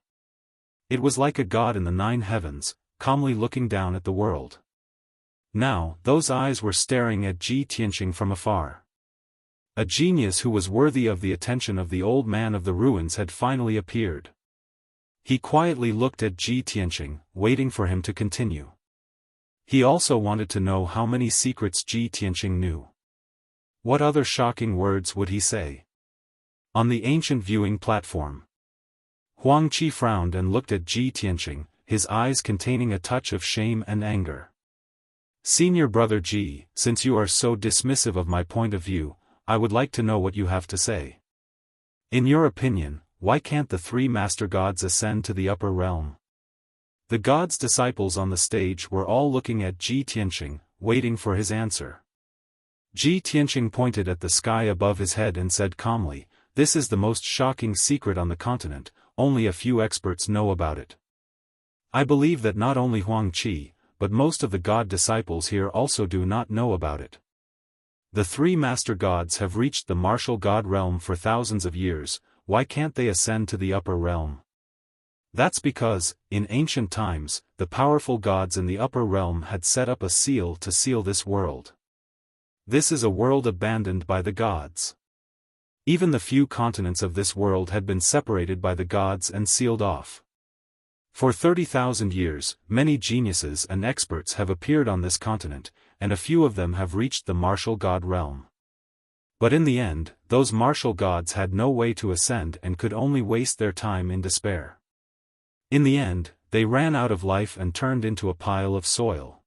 It was like a god in the 9 heavens, calmly looking down at the world. Now, those eyes were staring at Ji Tianqing from afar. A genius who was worthy of the attention of the old man of the ruins had finally appeared. He quietly looked at Ji Tianqing, waiting for him to continue. He also wanted to know how many secrets Ji Tianqing knew. What other shocking words would he say? On the ancient viewing platform, Huang Qi frowned and looked at Ji Tianqing, his eyes containing a touch of shame and anger. Senior brother Ji, since you are so dismissive of my point of view, I would like to know what you have to say. In your opinion, why can't the three master gods ascend to the upper realm? The god's disciples on the stage were all looking at Ji Tianqing, waiting for his answer. Ji Tianqing pointed at the sky above his head and said calmly, "This is the most shocking secret on the continent, only a few experts know about it. I believe that not only Huang Qi, but most of the god disciples here also do not know about it. The three master gods have reached the martial god realm for thousands of years, why can't they ascend to the upper realm? That's because, in ancient times, the powerful gods in the upper realm had set up a seal to seal this world. This is a world abandoned by the gods. Even the few continents of this world had been separated by the gods and sealed off. For 30,000 years, many geniuses and experts have appeared on this continent, and a few of them have reached the martial god realm. But in the end, those martial gods had no way to ascend and could only waste their time in despair. In the end, they ran out of life and turned into a pile of soil.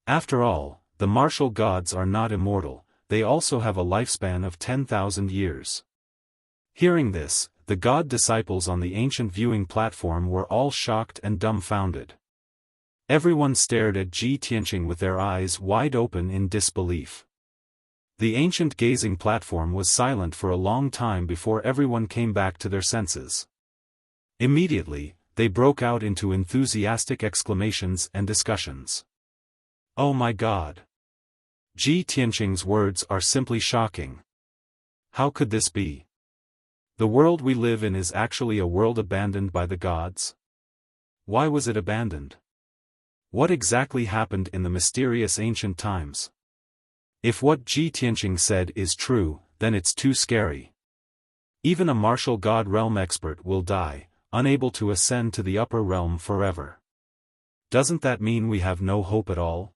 After all, the martial gods are not immortal, they also have a lifespan of 10,000 years. Hearing this, the god disciples on the ancient viewing platform were all shocked and dumbfounded. Everyone stared at Ji Tianqing with their eyes wide open in disbelief. The ancient gazing platform was silent for a long time before everyone came back to their senses. Immediately, they broke out into enthusiastic exclamations and discussions. "Oh my God! Ji Tianqing's words are simply shocking. How could this be? The world we live in is actually a world abandoned by the gods? Why was it abandoned? What exactly happened in the mysterious ancient times? If what Ji Tianqing said is true, then it's too scary. Even a martial god realm expert will die, unable to ascend to the upper realm forever. Doesn't that mean we have no hope at all?"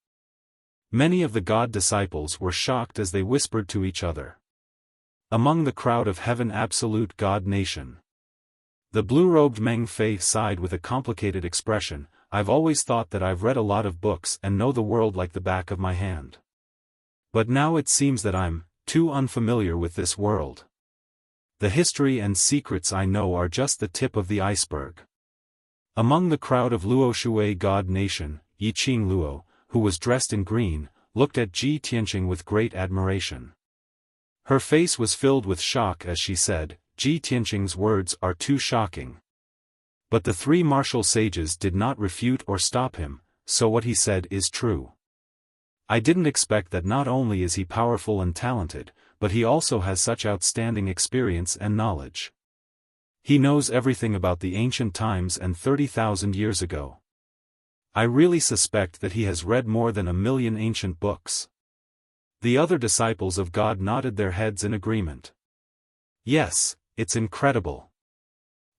Many of the god disciples were shocked as they whispered to each other. Among the crowd of Heaven Absolute God Nation, the blue-robed Meng Fei sighed with a complicated expression, "I've always thought that I've read a lot of books and know the world like the back of my hand. But now it seems that I'm too unfamiliar with this world. The history and secrets I know are just the tip of the iceberg." Among the crowd of Luo Shui God Nation, Yiqing Luo, who was dressed in green, looked at Ji Tianqing with great admiration. Her face was filled with shock as she said, "Ji Tianqing's words are too shocking. But the three martial sages did not refute or stop him, so what he said is true. I didn't expect that not only is he powerful and talented, but he also has such outstanding experience and knowledge. He knows everything about the ancient times and 30,000 years ago. I really suspect that he has read more than 1,000,000 ancient books. The other disciples of God nodded their heads in agreement. Yes, it's incredible.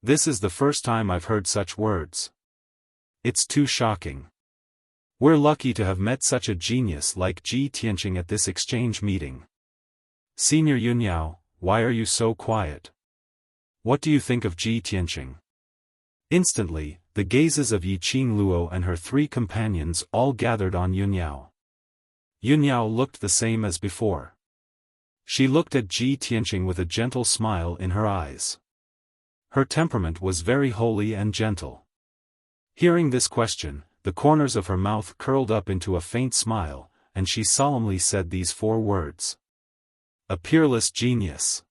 This is the first time I've heard such words. It's too shocking. We're lucky to have met such a genius like Ji Tianqing at this exchange meeting. Senior Yunyao, why are you so quiet? What do you think of Ji Tianqing? Instantly, the gazes of Yi Qing Luo and her three companions all gathered on Yunyao. Yunyao looked the same as before. She looked at Ji Tianqing with a gentle smile in her eyes. Her temperament was very holy and gentle. Hearing this question, the corners of her mouth curled up into a faint smile, and she solemnly said these four words. A peerless genius.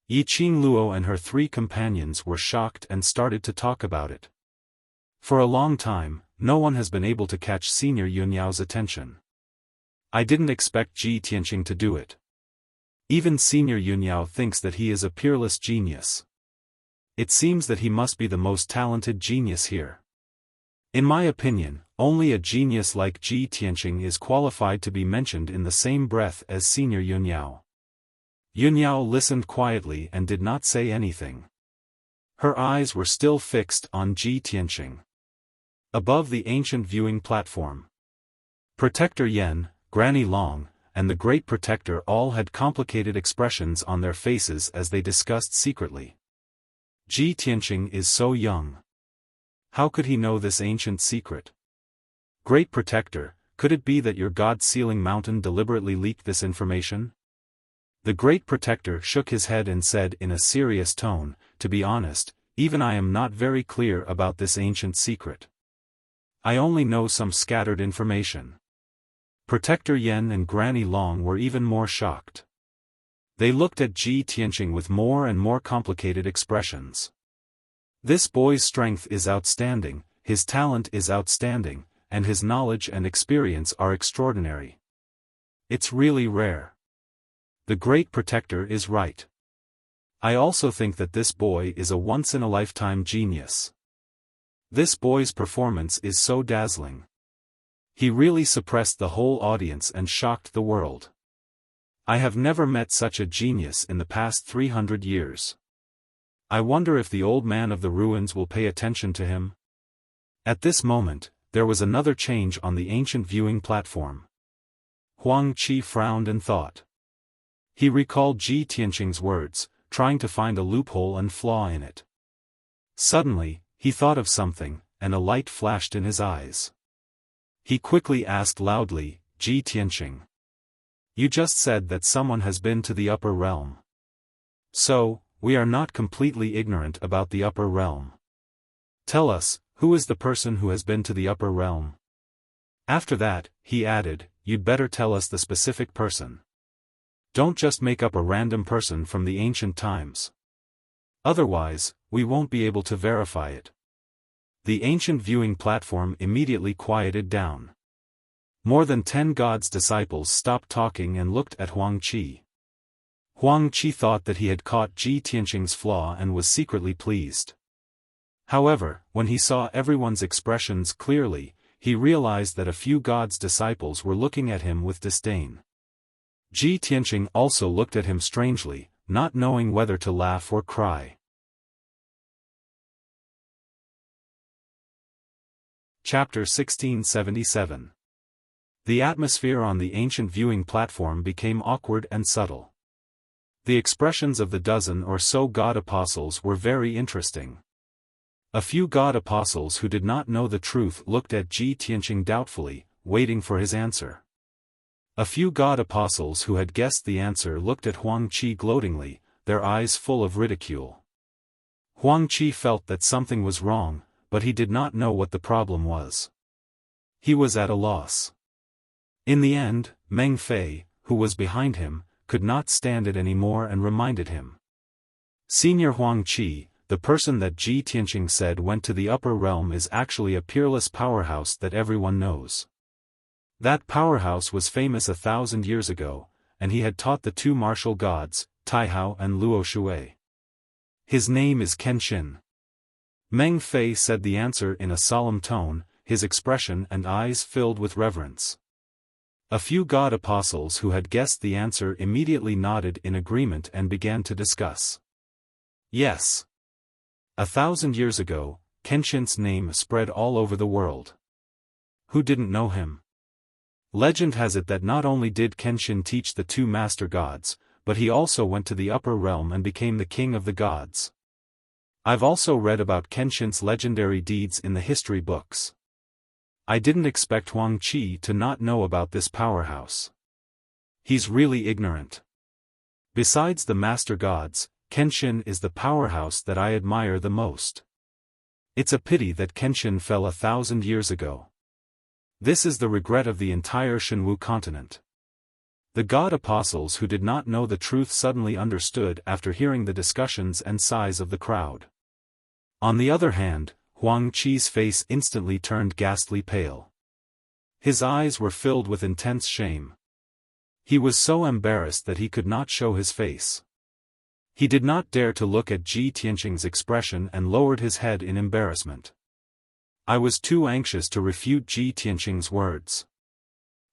Yi Qing Luo and her three companions were shocked and started to talk about it. For a long time, no one has been able to catch Senior Yunyao's attention. I didn't expect Ji Tianqing to do it. Even Senior Yunyao thinks that he is a peerless genius. It seems that he must be the most talented genius here. In my opinion, only a genius like Ji Tianqing is qualified to be mentioned in the same breath as Senior Yunyao. Yunyao listened quietly and did not say anything. Her eyes were still fixed on Ji Tianqing. Above the ancient viewing platform, Protector Yen, Granny Long, and the Great Protector all had complicated expressions on their faces as they discussed secretly. Ji Tianqing is so young. How could he know this ancient secret? Great Protector, could it be that your God-sealing mountain deliberately leaked this information? The Great Protector shook his head and said in a serious tone, to be honest, even I am not very clear about this ancient secret. I only know some scattered information. Protector Yen and Granny Long were even more shocked. They looked at Ji Tianqing with more and more complicated expressions. This boy's strength is outstanding, his talent is outstanding, and his knowledge and experience are extraordinary. It's really rare. The Great Protector is right. I also think that this boy is a once-in-a-lifetime genius. This boy's performance is so dazzling. He really suppressed the whole audience and shocked the world. I have never met such a genius in the past 300 years. I wonder if the old man of the ruins will pay attention to him. At this moment, there was another change on the ancient viewing platform. Huang Qi frowned and thought. He recalled Ji Tianqing's words, trying to find a loophole and flaw in it. Suddenly, he thought of something, and a light flashed in his eyes. He quickly asked loudly, Ji Tianqing. You just said that someone has been to the upper realm. So, we are not completely ignorant about the upper realm. Tell us, who is the person who has been to the upper realm? After that, he added, you'd better tell us the specific person. Don't just make up a random person from the ancient times. Otherwise, we won't be able to verify it. The ancient viewing platform immediately quieted down. More than 10 God's disciples stopped talking and looked at Huang Qi. Huang Qi thought that he had caught Ji Tianqing's flaw and was secretly pleased. However, when he saw everyone's expressions clearly, he realized that a few God's disciples were looking at him with disdain. Ji Tianqing also looked at him strangely, not knowing whether to laugh or cry. Chapter 1677. The atmosphere on the ancient viewing platform became awkward and subtle. The expressions of the dozen or so God apostles were very interesting. A few God apostles who did not know the truth looked at Ji Tianqing doubtfully, waiting for his answer. A few God apostles who had guessed the answer looked at Huang Qi gloatingly, their eyes full of ridicule. Huang Qi felt that something was wrong, but he did not know what the problem was. He was at a loss. In the end, Meng Fei, who was behind him, could not stand it anymore and reminded him. Senior Huang Qi, the person that Ji Tianqing said went to the upper realm is actually a peerless powerhouse that everyone knows. That powerhouse was famous 1,000 years ago, and he had taught the two martial gods, Taihao and Luo Shui. His name is Kenshin. Meng Fei said the answer in a solemn tone, his expression and eyes filled with reverence. A few god apostles who had guessed the answer immediately nodded in agreement and began to discuss. Yes. 1,000 years ago, Kenshin's name spread all over the world. Who didn't know him? Legend has it that not only did Kenshin teach the two master gods, but he also went to the upper realm and became the king of the gods. I've also read about Kenshin's legendary deeds in the history books. I didn't expect Huang Qi to not know about this powerhouse. He's really ignorant. Besides the master gods, Kenshin is the powerhouse that I admire the most. It's a pity that Kenshin fell 1,000 years ago. This is the regret of the entire Shenwu continent. The god apostles who did not know the truth suddenly understood after hearing the discussions and sighs of the crowd. On the other hand, Huang Qi's face instantly turned ghastly pale. His eyes were filled with intense shame. He was so embarrassed that he could not show his face. He did not dare to look at Ji Tianqing's expression and lowered his head in embarrassment. I was too anxious to refute Ji Tianqing's words.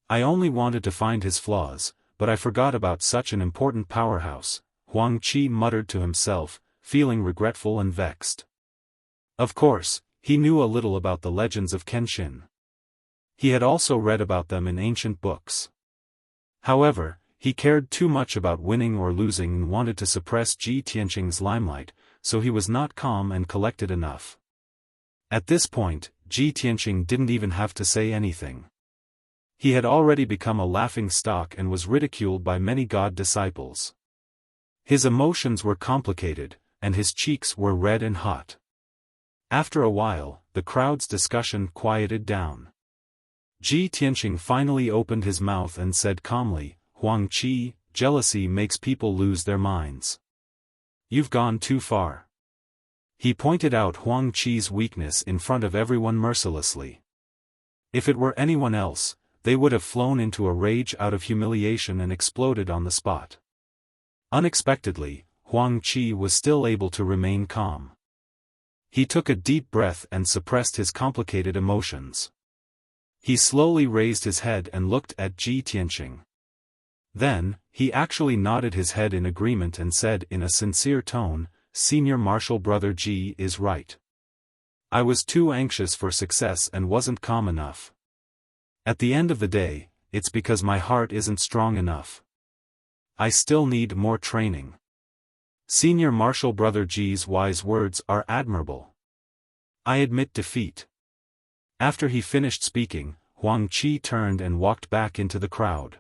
I only wanted to find his flaws, but I forgot about such an important powerhouse, Huang Qi muttered to himself, feeling regretful and vexed. Of course, he knew a little about the legends of Kenshin. He had also read about them in ancient books. However, he cared too much about winning or losing and wanted to suppress Ji Tianqing's limelight, so he was not calm and collected enough. At this point, Ji Tianqing didn't even have to say anything. He had already become a laughing stock and was ridiculed by many god disciples. His emotions were complicated, and his cheeks were red and hot. After a while, the crowd's discussion quieted down. Ji Tianqing finally opened his mouth and said calmly, "Huang Qi, jealousy makes people lose their minds. You've gone too far." He pointed out Huang Qi's weakness in front of everyone mercilessly. If it were anyone else, they would have flown into a rage out of humiliation and exploded on the spot. Unexpectedly, Huang Qi was still able to remain calm. He took a deep breath and suppressed his complicated emotions. He slowly raised his head and looked at Ji Tianqing. Then, he actually nodded his head in agreement and said in a sincere tone, "Senior Marshal Brother Ji is right. I was too anxious for success and wasn't calm enough. At the end of the day, it's because my heart isn't strong enough. I still need more training." Senior Marshal Brother Ji's wise words are admirable. I admit defeat. After he finished speaking, Huang Qi turned and walked back into the crowd.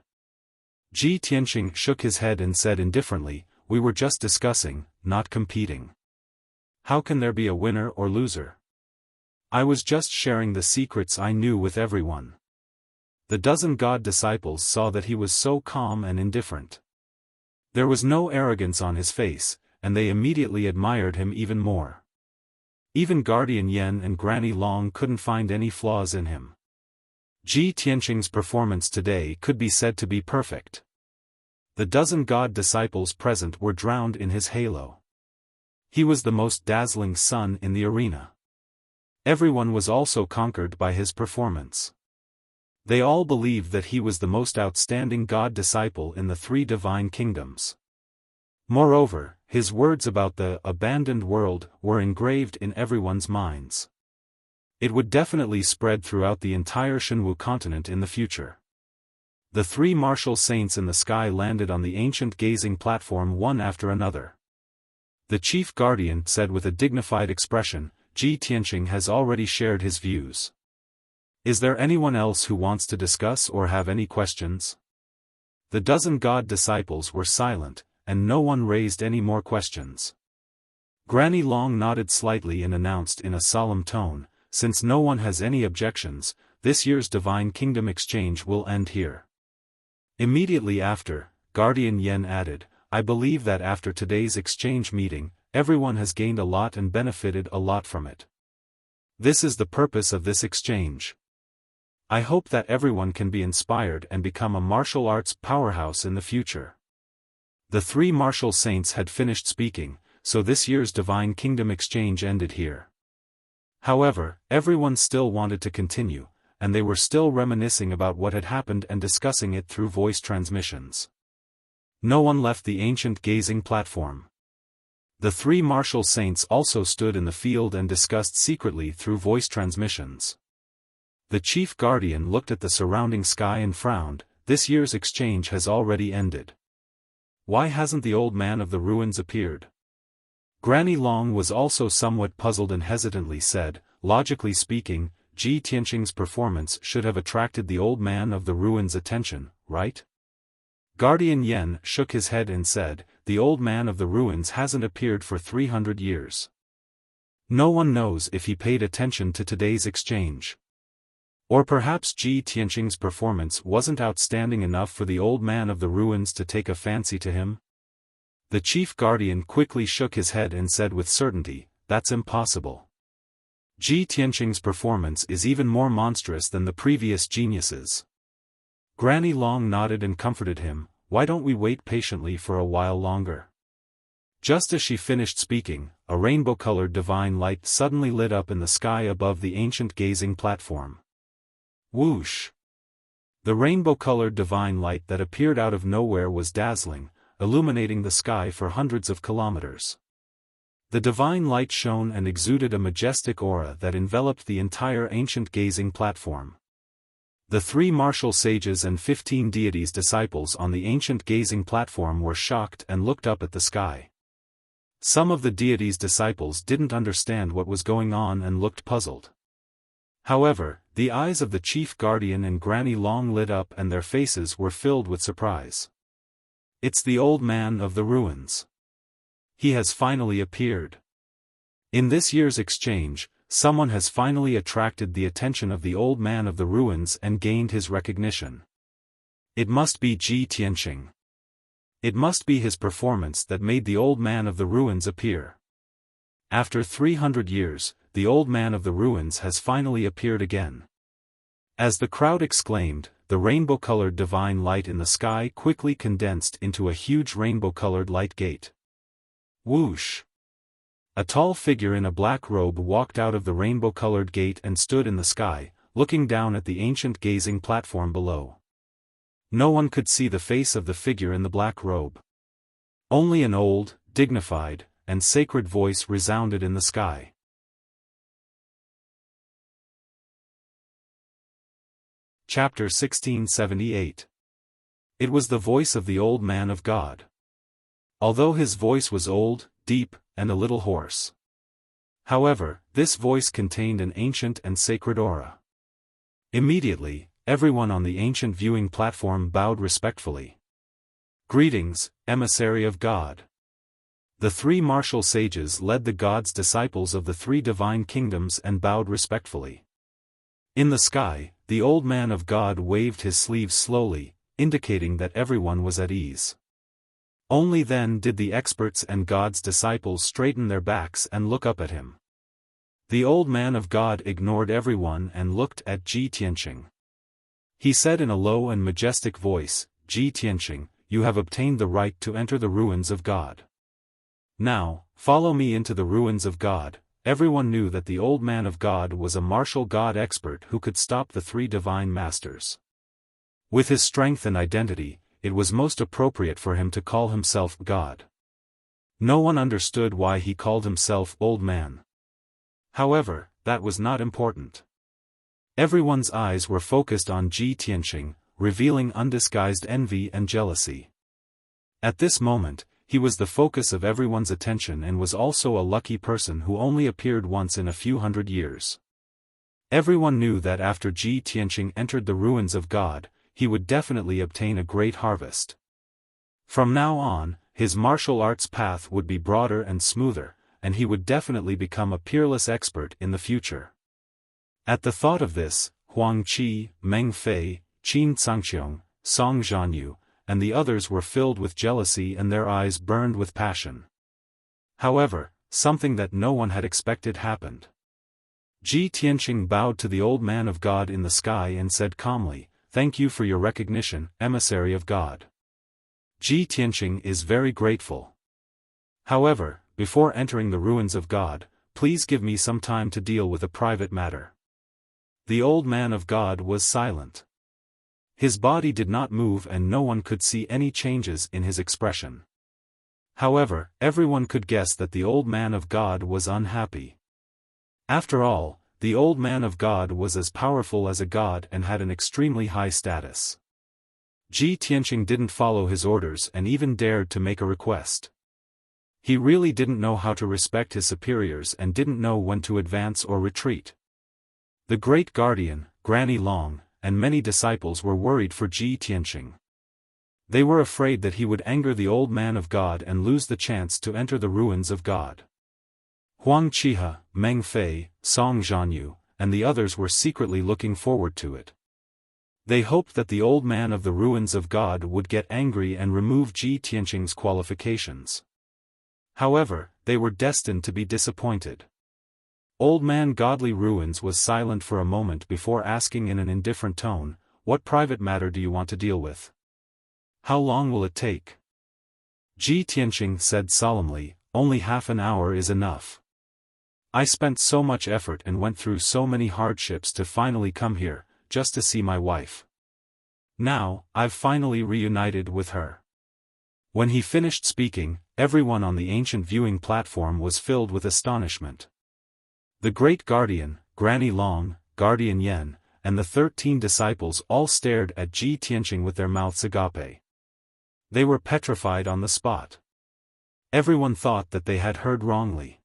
Ji Tianqing shook his head and said indifferently, "We were just discussing, not competing. How can there be a winner or loser? I was just sharing the secrets I knew with everyone." The dozen god disciples saw that he was so calm and indifferent. There was no arrogance on his face, and they immediately admired him even more. Even Guardian Yen and Granny Long couldn't find any flaws in him. Ji Tianqing's performance today could be said to be perfect. The dozen god disciples present were drowned in his halo. He was the most dazzling sun in the arena. Everyone was also conquered by his performance. They all believed that he was the most outstanding god disciple in the three divine kingdoms. Moreover, his words about the abandoned world were engraved in everyone's minds. It would definitely spread throughout the entire Shenwu continent in the future. The three martial saints in the sky landed on the ancient gazing platform one after another. The chief guardian said with a dignified expression, "Ji Tianqing has already shared his views. Is there anyone else who wants to discuss or have any questions?" The dozen god disciples were silent, and no one raised any more questions. Granny Long nodded slightly and announced in a solemn tone, "Since no one has any objections, this year's Divine Kingdom exchange will end here." Immediately after, Guardian Yen added, "I believe that after today's exchange meeting, everyone has gained a lot and benefited a lot from it. This is the purpose of this exchange. I hope that everyone can be inspired and become a martial arts powerhouse in the future. The three martial saints had finished speaking, so this year's Divine Kingdom exchange ended here. However, everyone still wanted to continue, and they were still reminiscing about what had happened and discussing it through voice transmissions. No one left the ancient gazing platform. The three martial saints also stood in the field and discussed secretly through voice transmissions. The chief guardian looked at the surrounding sky and frowned. This year's exchange has already ended. Why hasn't the old man of the ruins appeared? Granny Long was also somewhat puzzled and hesitantly said, logically speaking, Ji Tianqing's performance should have attracted the old man of the ruins' attention, right? Guardian Yen shook his head and said, the old man of the ruins hasn't appeared for 300 years. No one knows if he paid attention to today's exchange. Or perhaps Ji Tianqing's performance wasn't outstanding enough for the old man of the ruins to take a fancy to him? The chief guardian quickly shook his head and said with certainty, that's impossible. Ji Tianqing's performance is even more monstrous than the previous geniuses. Granny Long nodded and comforted him, why don't we wait patiently for a while longer? Just as she finished speaking, a rainbow-colored divine light suddenly lit up in the sky above the ancient gazing platform. Whoosh! The rainbow-colored divine light that appeared out of nowhere was dazzling, illuminating the sky for hundreds of kilometers. The divine light shone and exuded a majestic aura that enveloped the entire ancient gazing platform. The three martial sages and 15 deities' disciples on the ancient gazing platform were shocked and looked up at the sky. Some of the deities' disciples didn't understand what was going on and looked puzzled. However, the eyes of the chief guardian and Granny Long lit up and their faces were filled with surprise. It's the old man of the ruins. He has finally appeared. In this year's exchange, someone has finally attracted the attention of the old man of the ruins and gained his recognition. It must be Ji Tianqing. It must be his performance that made the old man of the ruins appear. After 300 years, the old man of the ruins has finally appeared again. As the crowd exclaimed, the rainbow-colored divine light in the sky quickly condensed into a huge rainbow-colored light gate. Whoosh! A tall figure in a black robe walked out of the rainbow-colored gate and stood in the sky, looking down at the ancient gazing platform below. No one could see the face of the figure in the black robe. Only an old, dignified, and sacred voice resounded in the sky. Chapter 1678. It was the voice of the old man of God. Although his voice was old, deep, and a little hoarse. However, this voice contained an ancient and sacred aura. Immediately, everyone on the ancient viewing platform bowed respectfully. Greetings, emissary of God. The three martial sages led the gods' disciples of the three divine kingdoms and bowed respectfully. In the sky, the old man of God waved his sleeves slowly, indicating that everyone was at ease. Only then did the experts and God's disciples straighten their backs and look up at him. The old man of God ignored everyone and looked at Ji Tianqing. He said in a low and majestic voice, Ji Tianqing, you have obtained the right to enter the ruins of God. Now, follow me into the ruins of God. Everyone knew that the old man of God was a martial god expert who could stop the three divine masters. With his strength and identity, it was most appropriate for him to call himself God. No one understood why he called himself Old Man. However, that was not important. Everyone's eyes were focused on Ji Tianqing, revealing undisguised envy and jealousy. At this moment, he was the focus of everyone's attention and was also a lucky person who only appeared once in a few hundred years. Everyone knew that after Ji Tianqing entered the ruins of God, he would definitely obtain a great harvest. From now on, his martial arts path would be broader and smoother, and he would definitely become a peerless expert in the future. At the thought of this, Huang Qi, Meng Fei, Qin Cangqiong, Song Zhanyu, and the others were filled with jealousy and their eyes burned with passion. However, something that no one had expected happened. Ji Tianqing bowed to the old man of God in the sky and said calmly, "Thank you for your recognition, emissary of God. Ji Tianqing is very grateful. However, before entering the ruins of God, please give me some time to deal with a private matter." The old man of God was silent. His body did not move and no one could see any changes in his expression. However, everyone could guess that the old man of God was unhappy. After all, the old man of God was as powerful as a god and had an extremely high status. Ji Tianqing didn't follow his orders and even dared to make a request. He really didn't know how to respect his superiors and didn't know when to advance or retreat. The great guardian, Granny Long, and many disciples were worried for Ji Tianqing. They were afraid that he would anger the old man of God and lose the chance to enter the ruins of God. Huang Qihe, Meng Fei, Song Zhanyu, and the others were secretly looking forward to it. They hoped that the old man of the ruins of God would get angry and remove Ji Tianqing's qualifications. However, they were destined to be disappointed. Old man Godly Ruins was silent for a moment before asking in an indifferent tone, "What private matter do you want to deal with? How long will it take?" Ji Tianqing said solemnly, "Only half an hour is enough. I spent so much effort and went through so many hardships to finally come here, just to see my wife. Now, I've finally reunited with her." When he finished speaking, everyone on the ancient viewing platform was filled with astonishment. The great guardian, Granny Long, Guardian Yen, and the 13 disciples all stared at Ji Tianqing with their mouths agape. They were petrified on the spot. Everyone thought that they had heard wrongly.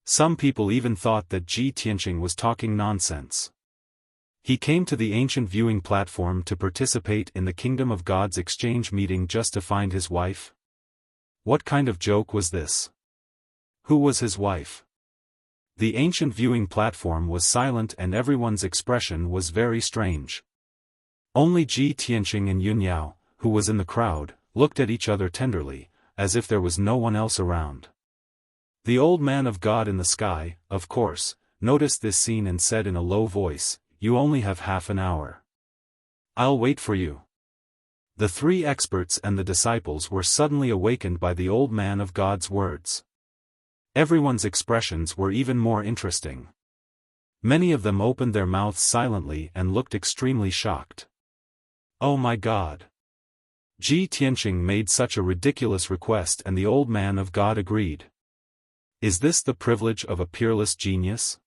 Some people even thought that Ji Tianqing was talking nonsense. He came to the ancient viewing platform to participate in the Kingdom of God's exchange meeting just to find his wife? What kind of joke was this? Who was his wife? The ancient viewing platform was silent and everyone's expression was very strange. Only Ji Tianqing and Yun Yao, who was in the crowd, looked at each other tenderly, as if there was no one else around. The old man of God in the sky, of course, noticed this scene and said in a low voice, "You only have half an hour. I'll wait for you." The 3 experts and the disciples were suddenly awakened by the old man of God's words. Everyone's expressions were even more interesting. Many of them opened their mouths silently and looked extremely shocked. Oh my God! Ji Tianqing made such a ridiculous request and the old man of God agreed. Is this the privilege of a peerless genius?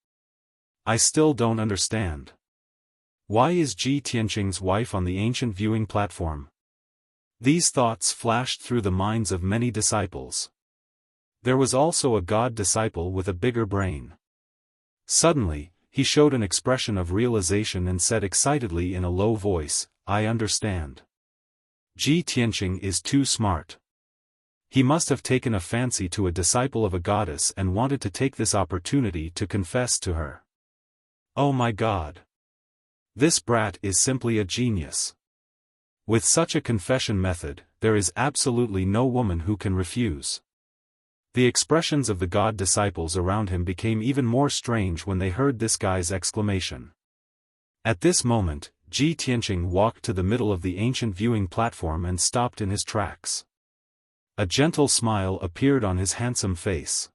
I still don't understand. Why is Ji Tianqing's wife on the ancient viewing platform? These thoughts flashed through the minds of many disciples. There was also a God disciple with a bigger brain. Suddenly, he showed an expression of realization and said excitedly in a low voice, "I understand. Ji Tianqing is too smart. He must have taken a fancy to a disciple of a goddess and wanted to take this opportunity to confess to her. Oh my God! This brat is simply a genius. With such a confession method, there is absolutely no woman who can refuse." The expressions of the God disciples around him became even more strange when they heard this guy's exclamation. At this moment, Ji Tianqing walked to the middle of the ancient viewing platform and stopped in his tracks. A gentle smile appeared on his handsome face.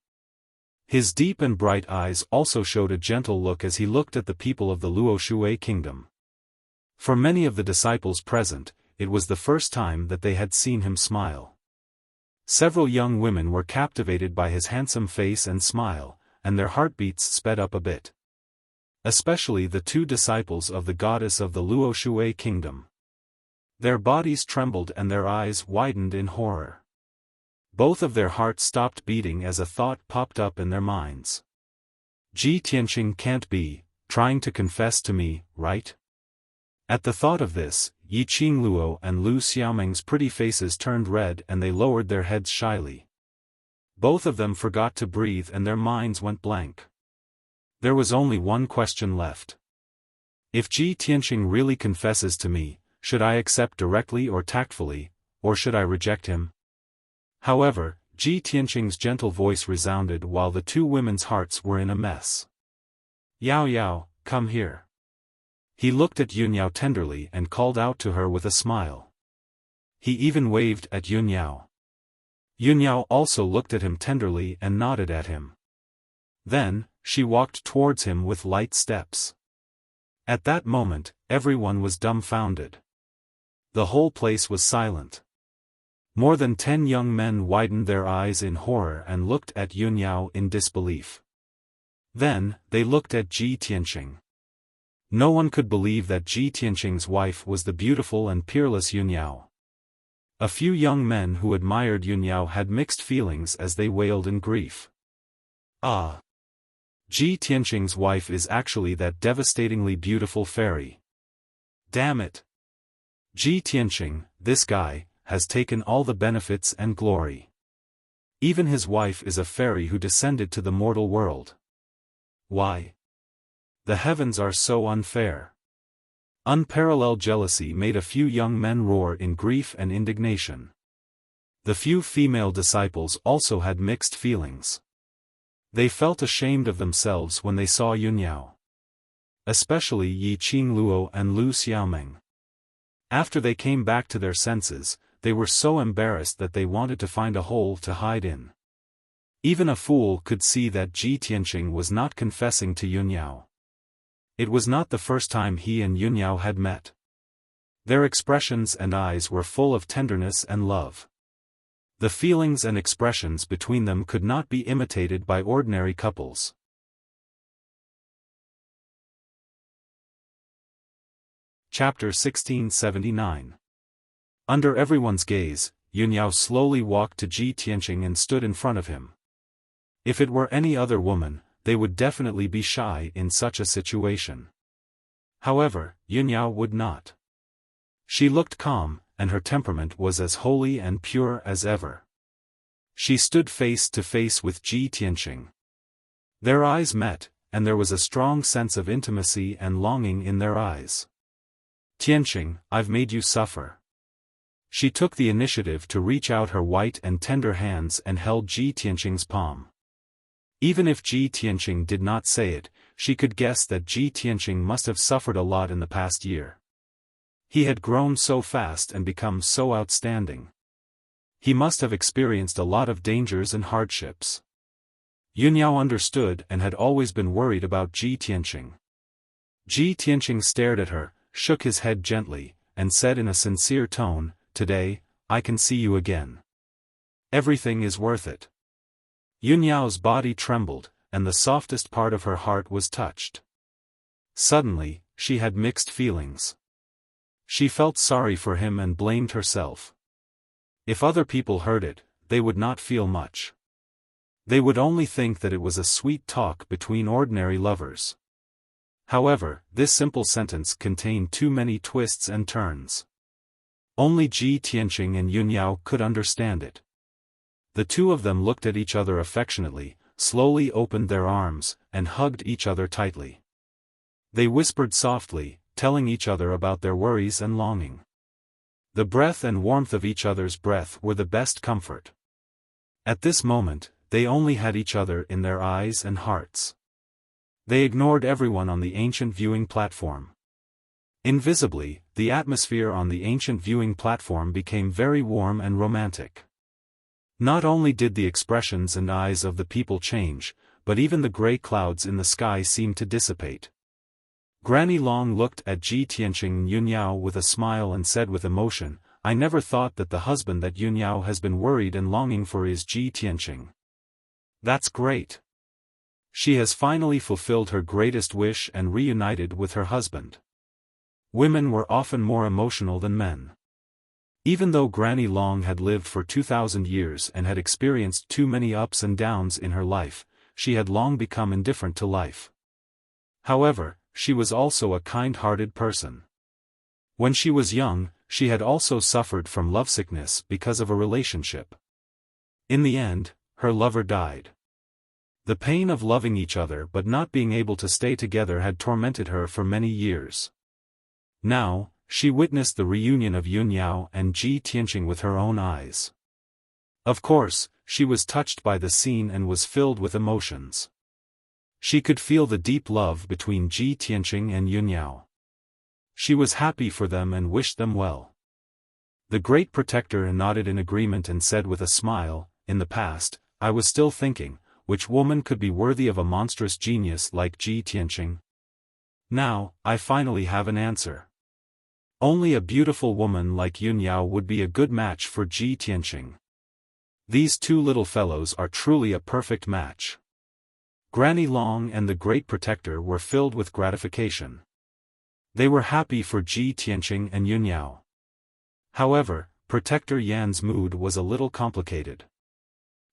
His deep and bright eyes also showed a gentle look as he looked at the people of the Luoshui kingdom. For many of the disciples present, it was the first time that they had seen him smile. Several young women were captivated by his handsome face and smile, and their heartbeats sped up a bit. Especially the 2 disciples of the goddess of the Luoshui kingdom. Their bodies trembled and their eyes widened in horror. Both of their hearts stopped beating as a thought popped up in their minds. Ji Tianqing can't be trying to confess to me, right? At the thought of this, Yi Qingluo and Lu Xiaomeng's pretty faces turned red and they lowered their heads shyly. Both of them forgot to breathe and their minds went blank. There was only one question left. If Ji Tianqing really confesses to me, should I accept directly or tactfully, or should I reject him? However, Ji Tianqing's gentle voice resounded while the two women's hearts were in a mess. Yao Yao, come here. He looked at Yun Yao tenderly and called out to her with a smile. He even waved at Yun Yao. Yun Yao also looked at him tenderly and nodded at him. Then, she walked towards him with light steps. At that moment, everyone was dumbfounded. The whole place was silent. More than 10 young men widened their eyes in horror and looked at Yun Yao in disbelief. Then, they looked at Ji Tianqing. No one could believe that Ji Tianqing's wife was the beautiful and peerless Yun Yao. A few young men who admired Yun Yao had mixed feelings as they wailed in grief. Ah! Ji Tianqing's wife is actually that devastatingly beautiful fairy. Damn it! Ji Tianqing, this guy, has taken all the benefits and glory. Even his wife is a fairy who descended to the mortal world. Why? The heavens are so unfair. Unparalleled jealousy made a few young men roar in grief and indignation. The few female disciples also had mixed feelings. They felt ashamed of themselves when they saw Yun Yao. Especially Yi Qingluo and Lu Xiaomeng. After they came back to their senses, they were so embarrassed that they wanted to find a hole to hide in. Even a fool could see that Ji Tianqing was not confessing to Yun Yao. It was not the first time he and Yun Yao had met. Their expressions and eyes were full of tenderness and love. The feelings and expressions between them could not be imitated by ordinary couples. Chapter 1679. Under everyone's gaze, Yun Yao slowly walked to Ji Tianqing and stood in front of him. If it were any other woman, they would definitely be shy in such a situation. However, Yun Yao would not. She looked calm, and her temperament was as holy and pure as ever. She stood face to face with Ji Tianqing. Their eyes met, and there was a strong sense of intimacy and longing in their eyes. Tianqing, I've made you suffer. She took the initiative to reach out her white and tender hands and held Ji Tianqing's palm. Even if Ji Tianqing did not say it, she could guess that Ji Tianqing must have suffered a lot in the past year. He had grown so fast and become so outstanding. He must have experienced a lot of dangers and hardships. Yun Yao understood and had always been worried about Ji Tianqing. Ji Tianqing stared at her, shook his head gently, and said in a sincere tone, "Today, I can see you again. Everything is worth it." Yun Yao's body trembled, and the softest part of her heart was touched. Suddenly, she had mixed feelings. She felt sorry for him and blamed herself. If other people heard it, they would not feel much. They would only think that it was a sweet talk between ordinary lovers. However, this simple sentence contained too many twists and turns. Only Ji Tianqing and Yun Yao could understand it. The two of them looked at each other affectionately, slowly opened their arms, and hugged each other tightly. They whispered softly, telling each other about their worries and longing. The breath and warmth of each other's breath were the best comfort. At this moment, they only had each other in their eyes and hearts. They ignored everyone on the ancient viewing platform. Invisibly, the atmosphere on the ancient viewing platform became very warm and romantic. Not only did the expressions and eyes of the people change, but even the gray clouds in the sky seemed to dissipate. Granny Long looked at Ji Tianqing and Yun Yao with a smile and said with emotion, "I never thought that the husband that Yun Yao has been worried and longing for is Ji Tianqing. That's great. She has finally fulfilled her greatest wish and reunited with her husband." Women were often more emotional than men. Even though Granny Long had lived for 2,000 years and had experienced too many ups and downs in her life, she had long become indifferent to life. However, she was also a kind-hearted person. When she was young, she had also suffered from lovesickness because of a relationship. In the end, her lover died. The pain of loving each other but not being able to stay together had tormented her for many years. Now, she witnessed the reunion of Yun Yao and Ji Tianqing with her own eyes. Of course, she was touched by the scene and was filled with emotions. She could feel the deep love between Ji Tianqing and Yun Yao. She was happy for them and wished them well. The great protector nodded in agreement and said with a smile, "In the past, I was still thinking, which woman could be worthy of a monstrous genius like Ji Tianqing? Now, I finally have an answer. Only a beautiful woman like Yun Yao would be a good match for Ji Tianqing. These two little fellows are truly a perfect match." Granny Long and the great protector were filled with gratification. They were happy for Ji Tianqing and Yun Yao. However, Protector Yan's mood was a little complicated.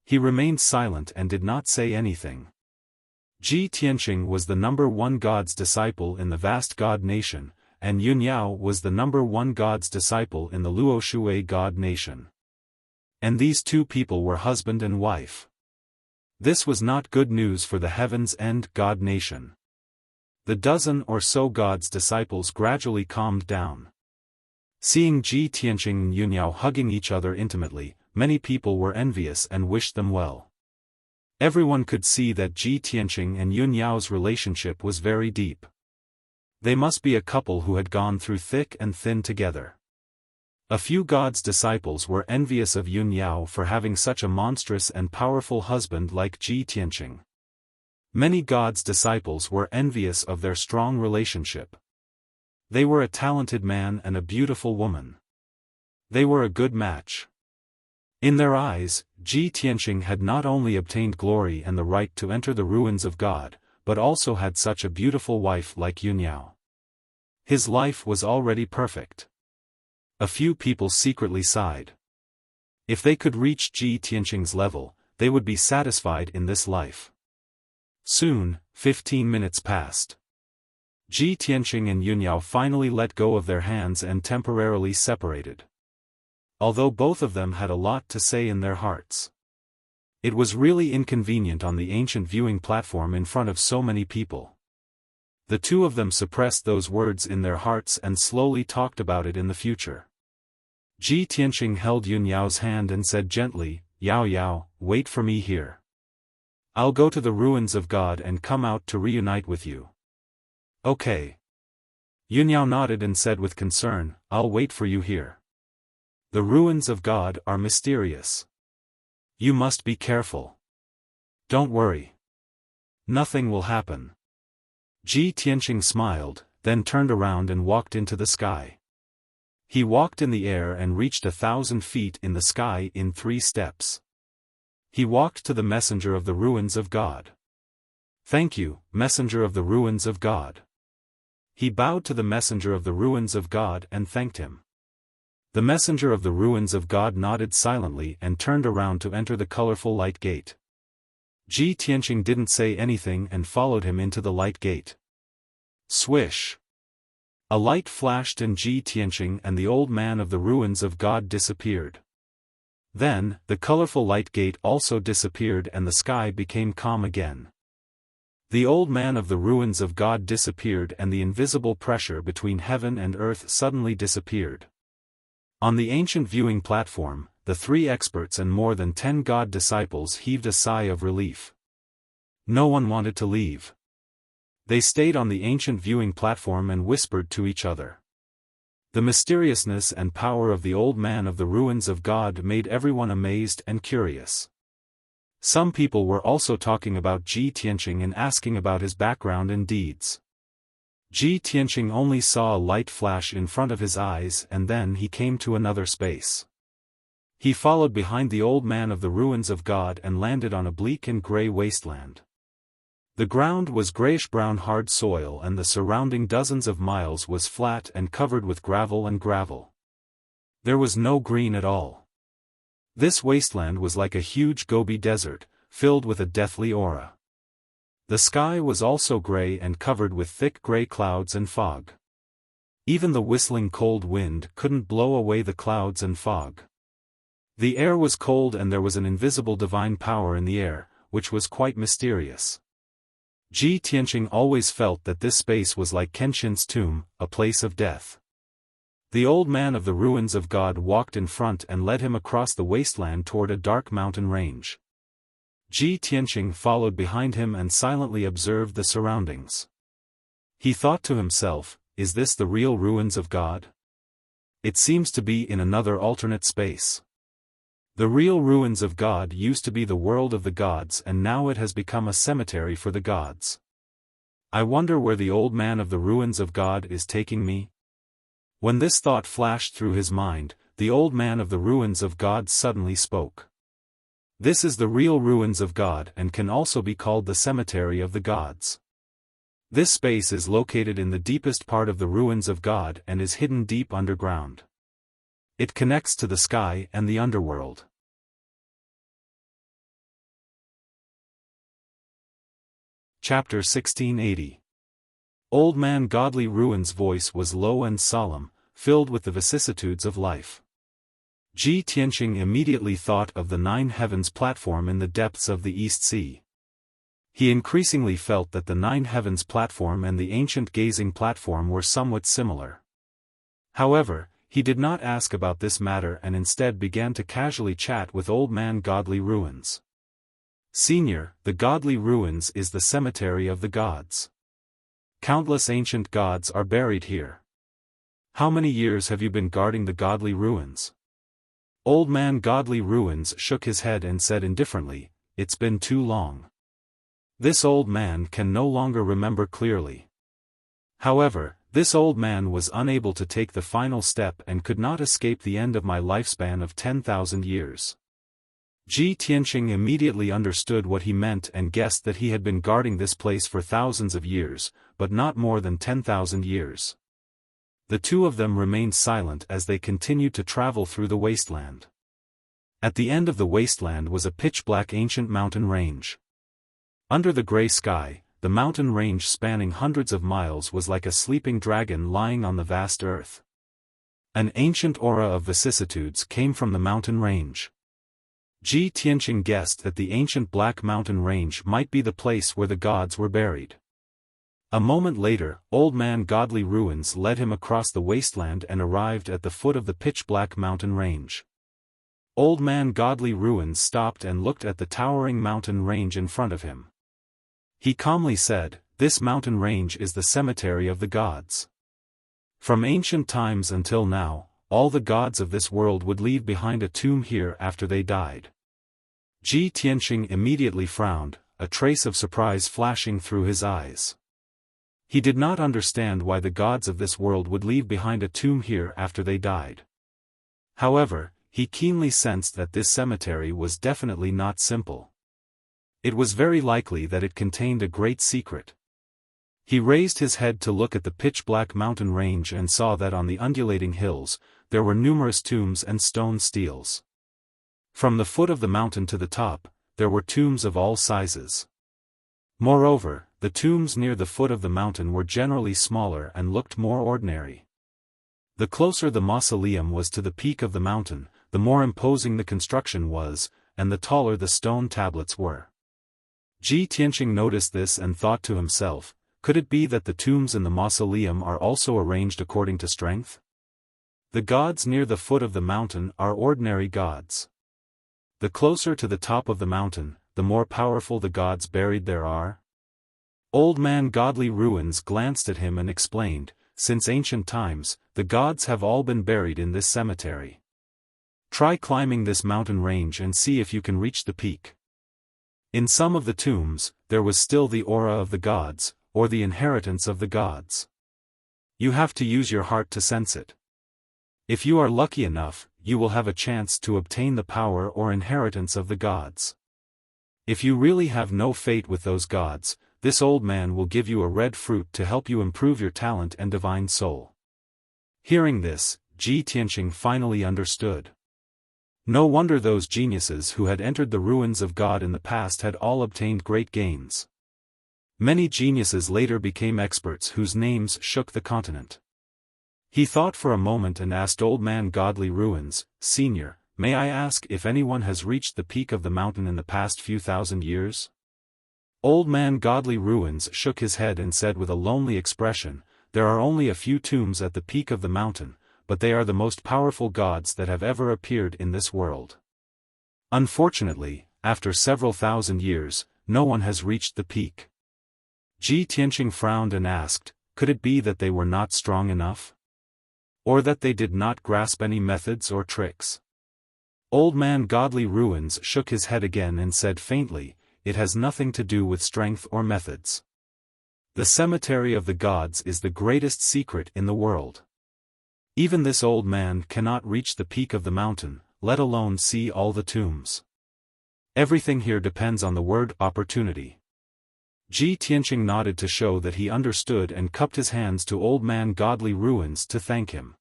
He remained silent and did not say anything. Ji Tianqing was the #1 god's disciple in the vast god nation, and Yun Yao was the #1 god's disciple in the Luoshui god nation. And these two people were husband and wife. This was not good news for the Heaven's End god nation. The dozen or so god's disciples gradually calmed down. Seeing Ji Tianqing and Yun Yao hugging each other intimately, many people were envious and wished them well. Everyone could see that Ji Tianqing and Yun Yao's relationship was very deep. They must be a couple who had gone through thick and thin together. A few god's disciples were envious of Yun Yao for having such a monstrous and powerful husband like Ji Tianqing. Many god's disciples were envious of their strong relationship. They were a talented man and a beautiful woman. They were a good match. In their eyes, Ji Tianqing had not only obtained glory and the right to enter the ruins of God, but also had such a beautiful wife like Yun Yao. His life was already perfect. A few people secretly sighed. If they could reach Ji Tianqing's level, they would be satisfied in this life. Soon, 15 minutes passed. Ji Tianqing and Yun Yao finally let go of their hands and temporarily separated. Although both of them had a lot to say in their hearts. It was really inconvenient on the ancient viewing platform in front of so many people. The two of them suppressed those words in their hearts and slowly talked about it in the future. Ji Tianqing held Yun Yao's hand and said gently, "Yao Yao, wait for me here. I'll go to the ruins of God and come out to reunite with you." "Okay." Yun Yao nodded and said with concern, "I'll wait for you here. The ruins of God are mysterious. You must be careful. Don't worry. Nothing will happen." Ji Tianqing smiled, then turned around and walked into the sky. He walked in the air and reached 1,000 feet in the sky in 3 steps. He walked to the messenger of the ruins of God. "Thank you, messenger of the ruins of God." He bowed to the messenger of the ruins of God and thanked him. The messenger of the ruins of God nodded silently and turned around to enter the colorful light gate. Ji Tianqing didn't say anything and followed him into the light gate. Swish! A light flashed and Ji Tianqing and the old man of the ruins of God disappeared. Then, the colorful light gate also disappeared and the sky became calm again. The old man of the ruins of God disappeared and the invisible pressure between heaven and earth suddenly disappeared. On the ancient viewing platform, the 3 experts and more than 10 god disciples heaved a sigh of relief. No one wanted to leave. They stayed on the ancient viewing platform and whispered to each other. The mysteriousness and power of the old man of the ruins of God made everyone amazed and curious. Some people were also talking about Ji Tianqing and asking about his background and deeds. Ji Tianqing only saw a light flash in front of his eyes and then he came to another space. He followed behind the old man of the ruins of God and landed on a bleak and grey wasteland. The ground was grayish-brown hard soil and the surrounding dozens of miles was flat and covered with gravel and gravel. There was no green at all. This wasteland was like a huge Gobi desert, filled with a deathly aura. The sky was also grey and covered with thick grey clouds and fog. Even the whistling cold wind couldn't blow away the clouds and fog. The air was cold and there was an invisible divine power in the air, which was quite mysterious. Ji Tianqing always felt that this space was like Kenshin's tomb, a place of death. The old man of the ruins of God walked in front and led him across the wasteland toward a dark mountain range. Ji Tianqing followed behind him and silently observed the surroundings. He thought to himself, is this the real ruins of God? It seems to be in another alternate space. The real ruins of God used to be the world of the gods, and now it has become a cemetery for the gods. I wonder where the old man of the ruins of God is taking me? When this thought flashed through his mind, the old man of the ruins of God suddenly spoke. This is the real ruins of God and can also be called the cemetery of the gods. This space is located in the deepest part of the ruins of God and is hidden deep underground. It connects to the sky and the underworld. Chapter 1680. Old Man Godly Ruin's voice was low and solemn, filled with the vicissitudes of life. Ji Tianqing immediately thought of the 9 heavens platform in the depths of the East Sea. He increasingly felt that the 9 heavens platform and the ancient gazing platform were somewhat similar. However, he did not ask about this matter and instead began to casually chat with Old Man Godly Ruins. Senior, the Godly Ruins is the cemetery of the gods. Countless ancient gods are buried here. How many years have you been guarding the Godly Ruins? Old Man Godly Ruins shook his head and said indifferently, it's been too long. This old man can no longer remember clearly. However, this old man was unable to take the final step and could not escape the end of my lifespan of 10,000 years. Ji Tianqing immediately understood what he meant and guessed that he had been guarding this place for thousands of years, but not more than 10,000 years. The two of them remained silent as they continued to travel through the wasteland. At the end of the wasteland was a pitch-black ancient mountain range. Under the gray sky, the mountain range spanning hundreds of miles was like a sleeping dragon lying on the vast earth. An ancient aura of vicissitudes came from the mountain range. Ji Tianqing guessed that the ancient black mountain range might be the place where the gods were buried. A moment later, Old Man Godly Ruins led him across the wasteland and arrived at the foot of the pitch-black mountain range. Old Man Godly Ruins stopped and looked at the towering mountain range in front of him. He calmly said, "This mountain range is the cemetery of the gods. From ancient times until now, all the gods of this world would leave behind a tomb here after they died." Ji Tianqing immediately frowned, a trace of surprise flashing through his eyes. He did not understand why the gods of this world would leave behind a tomb here after they died. However, he keenly sensed that this cemetery was definitely not simple. It was very likely that it contained a great secret. He raised his head to look at the pitch-black mountain range and saw that on the undulating hills, there were numerous tombs and stone steles. From the foot of the mountain to the top, there were tombs of all sizes. Moreover, the tombs near the foot of the mountain were generally smaller and looked more ordinary. The closer the mausoleum was to the peak of the mountain, the more imposing the construction was, and the taller the stone tablets were. Ji Tianqing noticed this and thought to himself, could it be that the tombs in the mausoleum are also arranged according to strength? The gods near the foot of the mountain are ordinary gods. The closer to the top of the mountain, the more powerful the gods buried there are. Old Man Godly Ruins glanced at him and explained, since ancient times, the gods have all been buried in this cemetery. Try climbing this mountain range and see if you can reach the peak. In some of the tombs, there was still the aura of the gods, or the inheritance of the gods. You have to use your heart to sense it. If you are lucky enough, you will have a chance to obtain the power or inheritance of the gods. If you really have no fate with those gods, this old man will give you a red fruit to help you improve your talent and divine soul. Hearing this, Ji Tianqing finally understood. No wonder those geniuses who had entered the ruins of God in the past had all obtained great gains. Many geniuses later became experts whose names shook the continent. He thought for a moment and asked Old Man Godly Ruins, "Senior, may I ask if anyone has reached the peak of the mountain in the past few thousand years?" Old Man Godly Ruins shook his head and said with a lonely expression, "There are only a few tombs at the peak of the mountain, but they are the most powerful gods that have ever appeared in this world. Unfortunately, after several thousand years, no one has reached the peak. Ji Tianqing frowned and asked, could it be that they were not strong enough? Or that they did not grasp any methods or tricks? Old man Godly Ruins shook his head again and said faintly, it has nothing to do with strength or methods. The cemetery of the gods is the greatest secret in the world. Even this old man cannot reach the peak of the mountain, let alone see all the tombs. Everything here depends on the word opportunity. Ji Tianqing nodded to show that he understood and cupped his hands to Old Man Godly Ruins to thank him.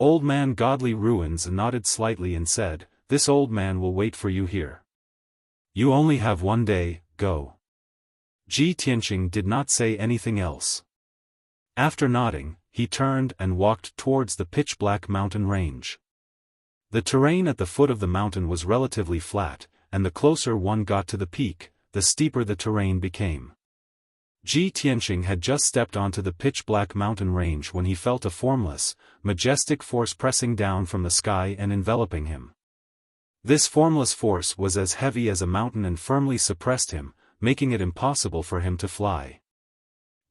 Old Man Godly Ruins nodded slightly and said, this old man will wait for you here. You only have one day, go. Ji Tianqing did not say anything else. After nodding, he turned and walked towards the pitch-black mountain range. The terrain at the foot of the mountain was relatively flat, and the closer one got to the peak, the steeper the terrain became. Ji Tianqing had just stepped onto the pitch-black mountain range when he felt a formless, majestic force pressing down from the sky and enveloping him. This formless force was as heavy as a mountain and firmly suppressed him, making it impossible for him to fly.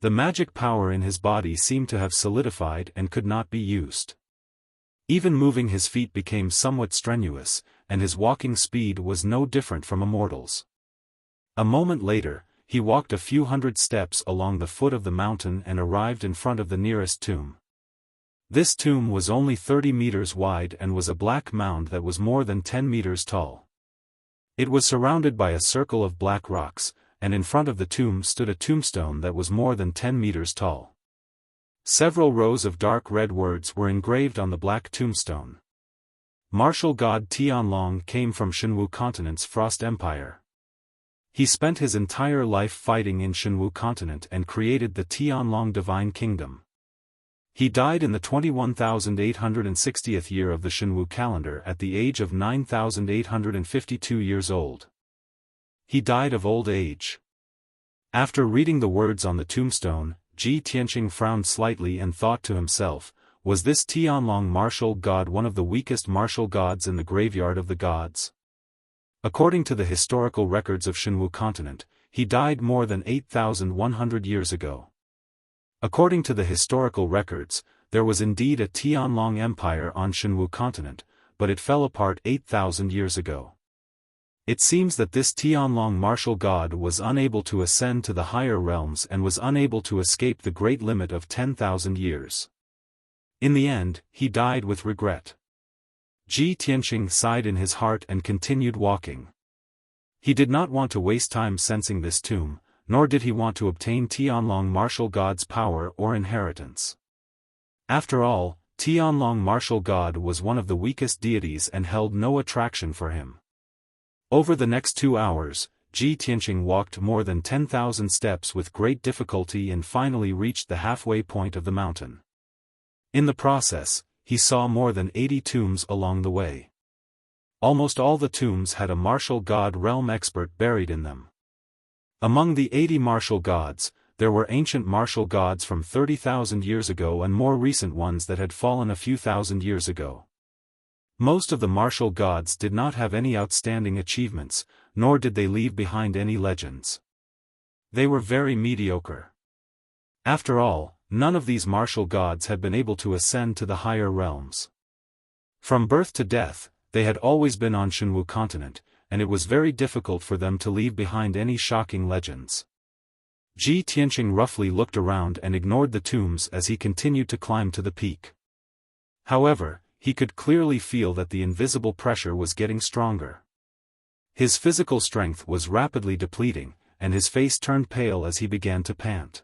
The magic power in his body seemed to have solidified and could not be used. Even moving his feet became somewhat strenuous, and his walking speed was no different from a mortal's. A moment later, he walked a few hundred steps along the foot of the mountain and arrived in front of the nearest tomb. This tomb was only 30 meters wide and was a black mound that was more than 10 meters tall. It was surrounded by a circle of black rocks, and in front of the tomb stood a tombstone that was more than 10 meters tall. Several rows of dark red words were engraved on the black tombstone. Martial god Tianlong came from Shenwu continent's Frost Empire. He spent his entire life fighting in Shenwu continent and created the Tianlong Divine Kingdom. He died in the 21,860th year of the Shenwu calendar at the age of 9,852 years old. He died of old age. After reading the words on the tombstone, Ji Tianqing frowned slightly and thought to himself, was this Tianlong martial god one of the weakest martial gods in the graveyard of the gods? According to the historical records of Shenwu continent, he died more than 8,100 years ago. According to the historical records, there was indeed a Tianlong Empire on Shenwu continent, but it fell apart 8,000 years ago. It seems that this Tianlong martial god was unable to ascend to the higher realms and was unable to escape the great limit of 10,000 years. In the end, he died with regret. Ji Tianqing sighed in his heart and continued walking. He did not want to waste time sensing this tomb, nor did he want to obtain Tianlong martial god's power or inheritance. After all, Tianlong martial god was one of the weakest deities and held no attraction for him. Over the next 2 hours, Ji Tianqing walked more than 10,000 steps with great difficulty and finally reached the halfway point of the mountain. In the process, he saw more than 80 tombs along the way. Almost all the tombs had a martial god realm expert buried in them. Among the 80 martial gods, there were ancient martial gods from 30,000 years ago and more recent ones that had fallen a few thousand years ago. Most of the martial gods did not have any outstanding achievements, nor did they leave behind any legends. They were very mediocre. After all, none of these martial gods had been able to ascend to the higher realms. From birth to death, they had always been on Shenwu continent, and it was very difficult for them to leave behind any shocking legends. Ji Tianqing roughly looked around and ignored the tombs as he continued to climb to the peak. However, he could clearly feel that the invisible pressure was getting stronger. His physical strength was rapidly depleting, and his face turned pale as he began to pant.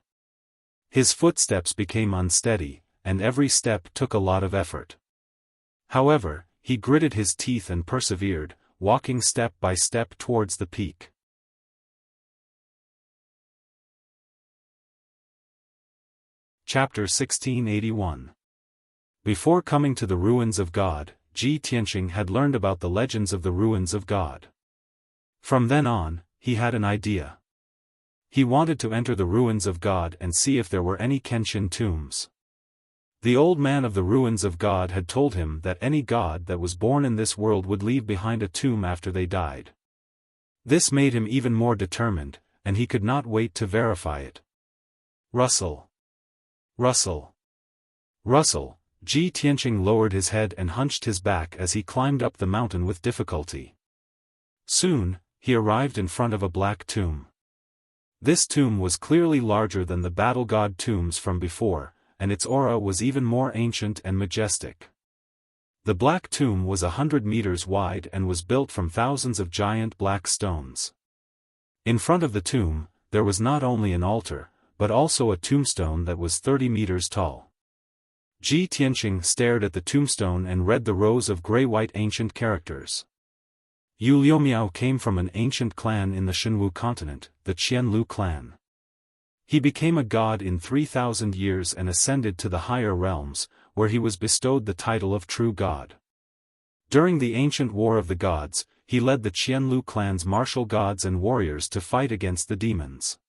His footsteps became unsteady, and every step took a lot of effort. However, he gritted his teeth and persevered, walking step by step towards the peak. Chapter 1681. Before coming to the ruins of God, Ji Tianqing had learned about the legends of the ruins of God. From then on, he had an idea. He wanted to enter the ruins of God and see if there were any Kenshin tombs. The old man of the ruins of God had told him that any god that was born in this world would leave behind a tomb after they died. This made him even more determined, and he could not wait to verify it. Rustle. Rustle. Rustle. Ji Tianqing lowered his head and hunched his back as he climbed up the mountain with difficulty. Soon, he arrived in front of a black tomb. This tomb was clearly larger than the battle god tombs from before, and its aura was even more ancient and majestic. The black tomb was 100 meters wide and was built from thousands of giant black stones. In front of the tomb, there was not only an altar, but also a tombstone that was 30 meters tall. Ji Tianqing stared at the tombstone and read the rows of gray-white ancient characters. Yu Liumiao came from an ancient clan in the Shenwu continent, the Qianlu clan. He became a god in 3,000 years and ascended to the higher realms, where he was bestowed the title of true god. During the ancient war of the gods, he led the Qianlu clan's martial gods and warriors to fight against the demons.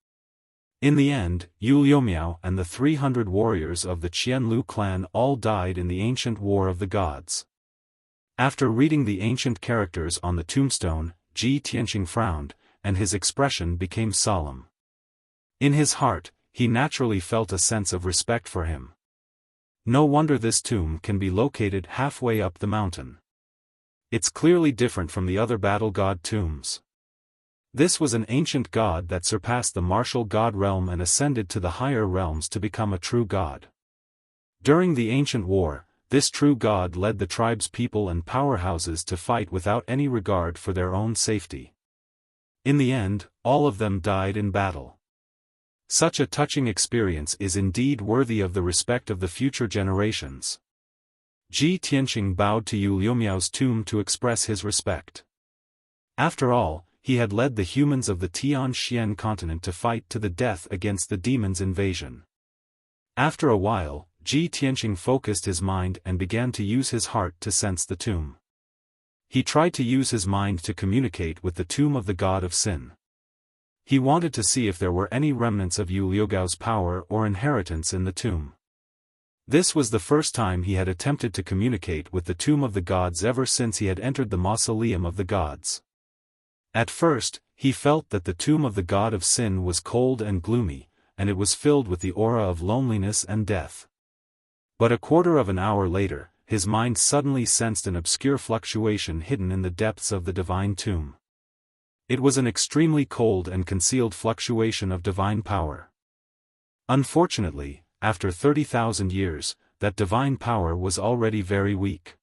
In the end, Yu Liumiao and the 300 warriors of the Qianlu clan all died in the ancient war of the gods. After reading the ancient characters on the tombstone, Ji Tianqing frowned, and his expression became solemn. In his heart, he naturally felt a sense of respect for him. No wonder this tomb can be located halfway up the mountain. It's clearly different from the other battle god tombs. This was an ancient god that surpassed the martial god realm and ascended to the higher realms to become a true god. During the ancient war, this true god led the tribe's people and powerhouses to fight without any regard for their own safety. In the end, all of them died in battle. Such a touching experience is indeed worthy of the respect of the future generations. Ji Tianqing bowed to Yu Liumiao's tomb to express his respect. After all, he had led the humans of the Tianxian continent to fight to the death against the demons' invasion. After a while, Ji Tianqing focused his mind and began to use his heart to sense the tomb. He tried to use his mind to communicate with the tomb of the god of sin. He wanted to see if there were any remnants of Yu Liugao's power or inheritance in the tomb. This was the first time he had attempted to communicate with the tomb of the gods ever since he had entered the mausoleum of the gods. At first, he felt that the tomb of the god of sin was cold and gloomy, and it was filled with the aura of loneliness and death. But a quarter of an hour later, his mind suddenly sensed an obscure fluctuation hidden in the depths of the divine tomb. It was an extremely cold and concealed fluctuation of divine power. Unfortunately, after 30,000 years, that divine power was already very weak.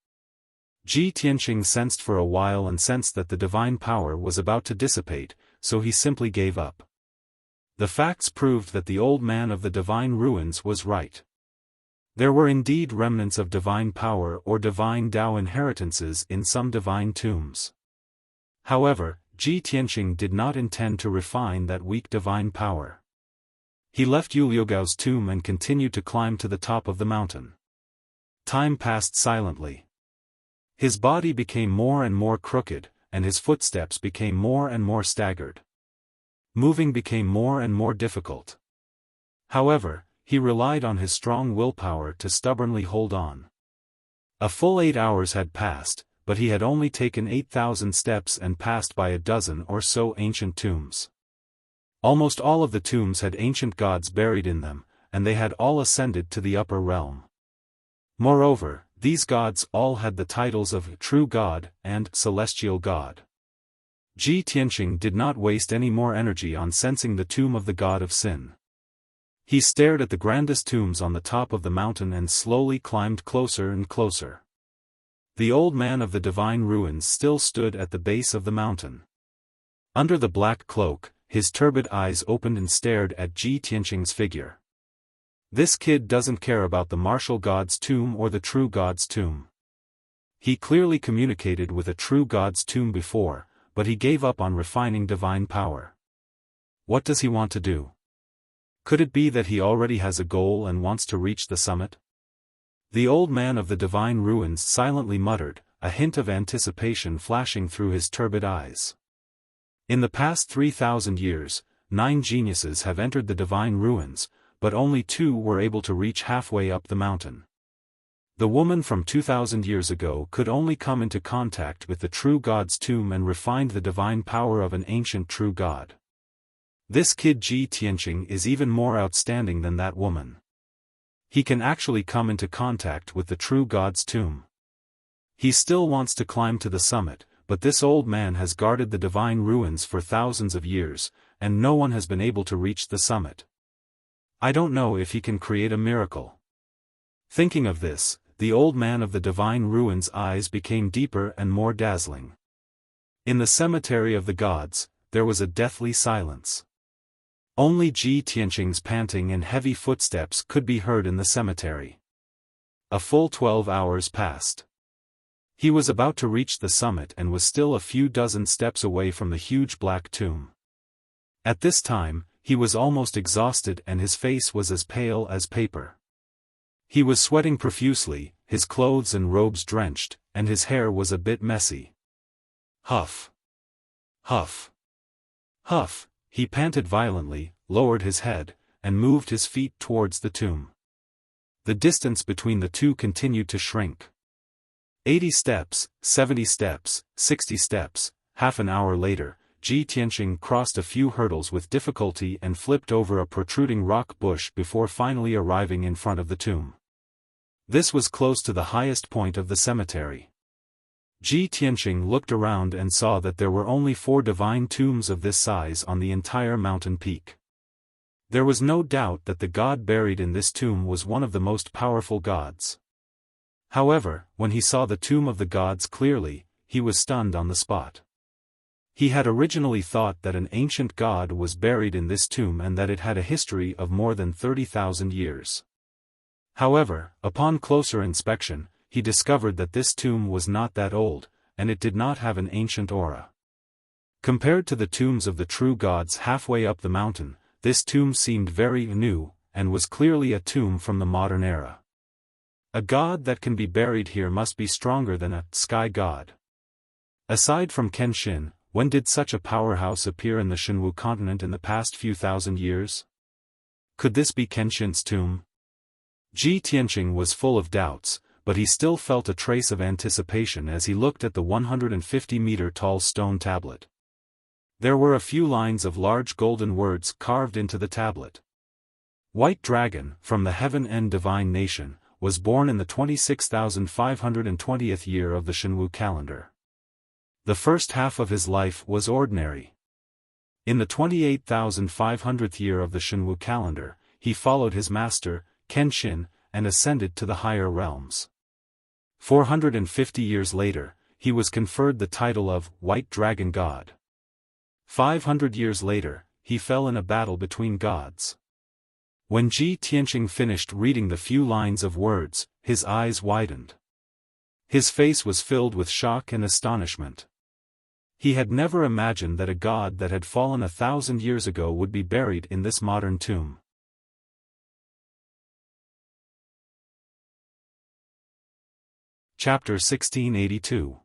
Ji Tianqing sensed for a while and sensed that the divine power was about to dissipate, so he simply gave up. The facts proved that the old man of the divine ruins was right. There were indeed remnants of divine power or divine Tao inheritances in some divine tombs. However, Ji Tianqing did not intend to refine that weak divine power. He left Yu Liugao's tomb and continued to climb to the top of the mountain. Time passed silently. His body became more and more crooked, and his footsteps became more and more staggered. Moving became more and more difficult. However, he relied on his strong willpower to stubbornly hold on. A full 8 hours had passed, but he had only taken 8,000 steps and passed by a dozen or so ancient tombs. Almost all of the tombs had ancient gods buried in them, and they had all ascended to the upper realm. Moreover, these gods all had the titles of True God and Celestial God. Ji Tianqing did not waste any more energy on sensing the tomb of the god of sin. He stared at the grandest tombs on the top of the mountain and slowly climbed closer and closer. The old man of the divine ruins still stood at the base of the mountain. Under the black cloak, his turbid eyes opened and stared at Ji Tianqing's figure. This kid doesn't care about the martial god's tomb or the true god's tomb. He clearly communicated with a true god's tomb before, but he gave up on refining divine power. What does he want to do? Could it be that he already has a goal and wants to reach the summit? The old man of the divine ruins silently muttered, a hint of anticipation flashing through his turbid eyes. In the past 3,000 years, 9 geniuses have entered the divine ruins, but only 2 were able to reach halfway up the mountain. The woman from 2000 years ago could only come into contact with the true God's tomb and refined the divine power of an ancient true God. This kid Ji Tianqing is even more outstanding than that woman. He can actually come into contact with the true God's tomb. He still wants to climb to the summit, but this old man has guarded the divine ruins for thousands of years, and no one has been able to reach the summit. I don't know if he can create a miracle. Thinking of this, the old man of the divine ruins' eyes became deeper and more dazzling. In the cemetery of the gods, there was a deathly silence. Only Ji Tianqing's panting and heavy footsteps could be heard in the cemetery. A full 12 hours passed. He was about to reach the summit and was still a few dozen steps away from the huge black tomb. At this time, he was almost exhausted and his face was as pale as paper. He was sweating profusely, his clothes and robes drenched, and his hair was a bit messy. Huff! Huff! Huff! He panted violently, lowered his head, and moved his feet towards the tomb. The distance between the two continued to shrink. 80 steps, 70 steps, 60 steps. Half an hour later, Ji Tianqing crossed a few hurdles with difficulty and flipped over a protruding rock bush before finally arriving in front of the tomb. This was close to the highest point of the cemetery. Ji Tianqing looked around and saw that there were only 4 divine tombs of this size on the entire mountain peak. There was no doubt that the god buried in this tomb was one of the most powerful gods. However, when he saw the tomb of the gods clearly, he was stunned on the spot. He had originally thought that an ancient god was buried in this tomb and that it had a history of more than 30,000 years. However, upon closer inspection, he discovered that this tomb was not that old, and it did not have an ancient aura. Compared to the tombs of the true gods halfway up the mountain, this tomb seemed very new, and was clearly a tomb from the modern era. A god that can be buried here must be stronger than a sky god. Aside from Kenshin, when did such a powerhouse appear in the Shenwu continent in the past few thousand years? Could this be Kenshin's tomb? Ji Tianqing was full of doubts, but he still felt a trace of anticipation as he looked at the 150-meter-tall stone tablet. There were a few lines of large golden words carved into the tablet. White Dragon, from the heaven and divine nation, was born in the 26,520th year of the Shenwu calendar. The first half of his life was ordinary. In the 28,500th year of the Shenwu calendar, he followed his master, Kenshin, and ascended to the higher realms. 450 years later, he was conferred the title of White Dragon God. 500 years later, he fell in a battle between gods. When Ji Tianqing finished reading the few lines of words, his eyes widened. His face was filled with shock and astonishment. He had never imagined that a god that had fallen 1,000 years ago would be buried in this modern tomb. Chapter 1682.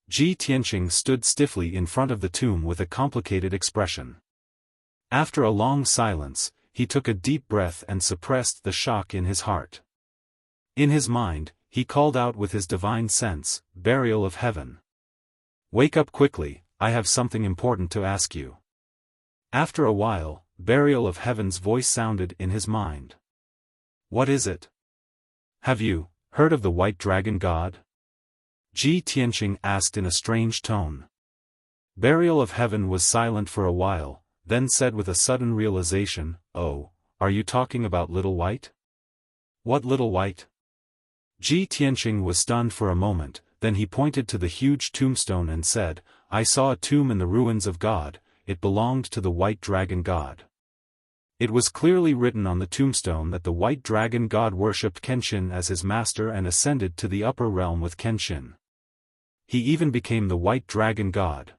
Ji Tianqing stood stiffly in front of the tomb with a complicated expression. After a long silence, he took a deep breath and suppressed the shock in his heart. In his mind, he called out with his divine sense, "Burial of heaven. Wake up quickly, I have something important to ask you." After a while, Burial of Heaven's voice sounded in his mind. "What is it? Have you heard of the White Dragon God?" Ji Tianqing asked in a strange tone. Burial of Heaven was silent for a while, then said with a sudden realization, "Oh, are you talking about Little White?" "What Little White?" Ji Tianqing was stunned for a moment, then he pointed to the huge tombstone and said, "I saw a tomb in the ruins of God, it belonged to the White Dragon God." It was clearly written on the tombstone that the White Dragon God worshipped Kenshin as his master and ascended to the upper realm with Kenshin. He even became the White Dragon God.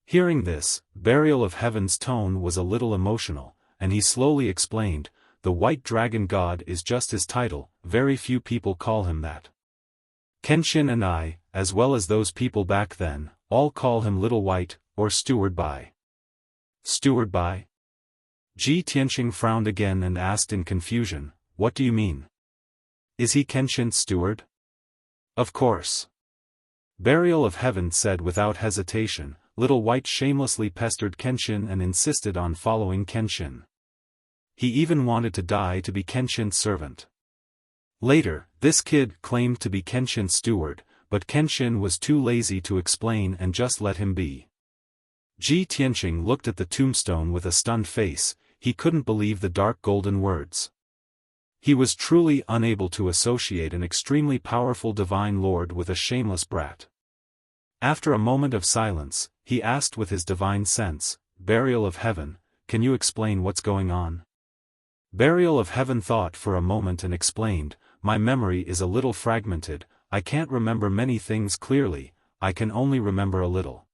Hearing this, Burial of Heaven's tone was a little emotional, and he slowly explained, "The White Dragon God is just his title, very few people call him that. Kenshin and I, as well as those people back then, all call him Little White, or Steward Bai." "Steward Bai?" Ji Tianqing frowned again and asked in confusion, "What do you mean?" Is he Kenshin's steward? Of course. Burial of Heaven said without hesitation. Little White shamelessly pestered Kenshin and insisted on following Kenshin. He even wanted to die to be Kenshin's servant. Later, this kid claimed to be Kenshin's steward, but Kenshin was too lazy to explain and just let him be. Ji Tianqing looked at the tombstone with a stunned face. He couldn't believe the dark golden words. He was truly unable to associate an extremely powerful divine lord with a shameless brat. After a moment of silence, he asked with his divine sense, "Burial of Heaven, can you explain what's going on?" Burial of Heaven thought for a moment and explained, "My memory is a little fragmented, I can't remember many things clearly, I can only remember a little."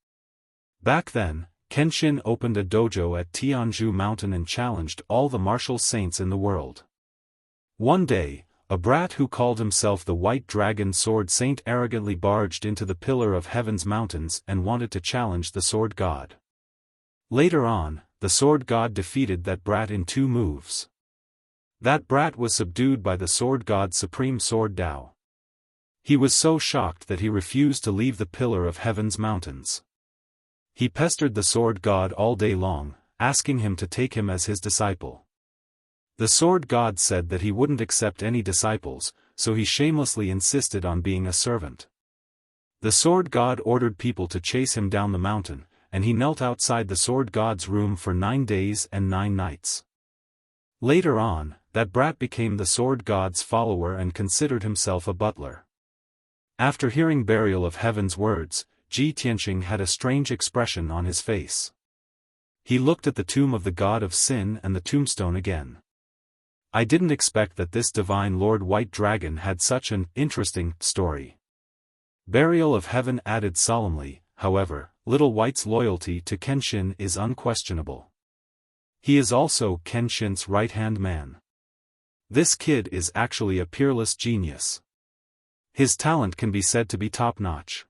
Back then, Kenshin opened a dojo at Tianzhu Mountain and challenged all the martial saints in the world. One day, a brat who called himself the White Dragon Sword Saint arrogantly barged into the Pillar of Heaven's mountains and wanted to challenge the Sword God. Later on, the Sword God defeated that brat in 2 moves. That brat was subdued by the Sword God's supreme sword Dao. He was so shocked that he refused to leave the Pillar of Heaven's mountains. He pestered the Sword God all day long, asking him to take him as his disciple. The Sword God said that he wouldn't accept any disciples, so he shamelessly insisted on being a servant. The Sword God ordered people to chase him down the mountain, and he knelt outside the Sword God's room for 9 days and 9 nights. Later on, that brat became the Sword God's follower and considered himself a butler. After hearing Burial of Heaven's words, Ji Tianqing had a strange expression on his face. He looked at the tomb of the God of Sin and the tombstone again. I didn't expect that this divine Lord White Dragon had such an interesting story. Burial of Heaven added solemnly, however, Little White's loyalty to Kenshin is unquestionable. He is also Kenshin's right-hand man. This kid is actually a peerless genius. His talent can be said to be top-notch.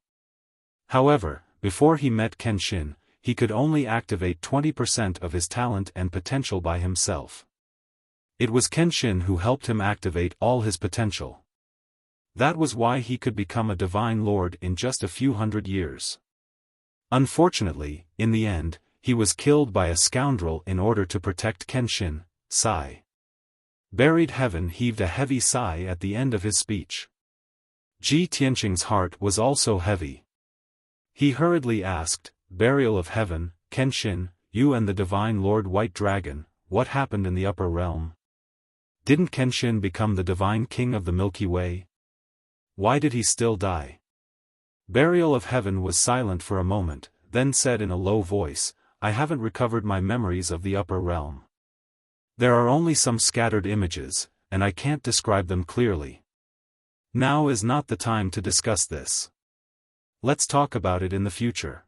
However, before he met Kenshin, he could only activate 20% of his talent and potential by himself. It was Kenshin who helped him activate all his potential. That was why he could become a divine lord in just a few hundred years. Unfortunately, in the end, he was killed by a scoundrel in order to protect Kenshin. Sigh. Buried Heaven heaved a heavy sigh at the end of his speech. Ji Tianqing's heart was also heavy. He hurriedly asked, "Burial of Heaven, Kenshin, you and the divine Lord White Dragon, what happened in the upper realm? Didn't Kenshin become the divine king of the Milky Way? Why did he still die?" Burial of Heaven was silent for a moment, then said in a low voice, "I haven't recovered my memories of the upper realm. There are only some scattered images, and I can't describe them clearly. Now is not the time to discuss this. Let's talk about it in the future."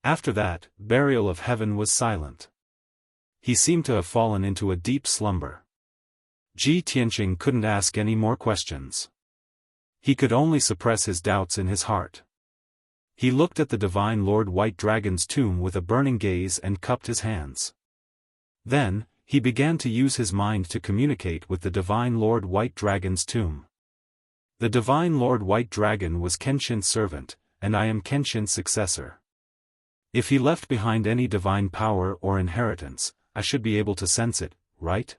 After that, Burial of Heaven was silent. He seemed to have fallen into a deep slumber. Ji Tianqing couldn't ask any more questions. He could only suppress his doubts in his heart. He looked at the divine Lord White Dragon's tomb with a burning gaze and cupped his hands. Then, he began to use his mind to communicate with the divine Lord White Dragon's tomb. The divine Lord White Dragon was Kenshin's servant, and I am Kenshin's successor. If he left behind any divine power or inheritance, I should be able to sense it, right?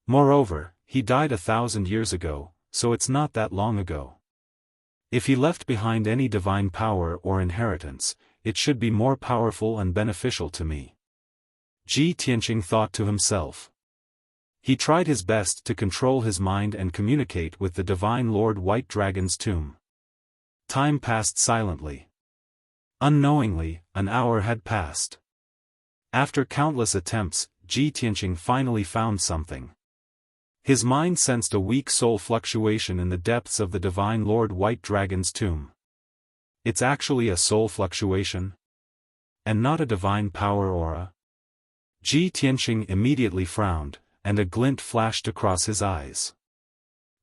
Moreover, he died 1,000 years ago, so it's not that long ago. If he left behind any divine power or inheritance, it should be more powerful and beneficial to me. Ji Tianqing thought to himself. He tried his best to control his mind and communicate with the divine Lord White Dragon's tomb. Time passed silently. Unknowingly, an hour had passed. After countless attempts, Ji Tianqing finally found something. His mind sensed a weak soul fluctuation in the depths of the divine Lord White Dragon's tomb. It's actually a soul fluctuation? And not a divine power aura? Ji Tianqing immediately frowned, and a glint flashed across his eyes.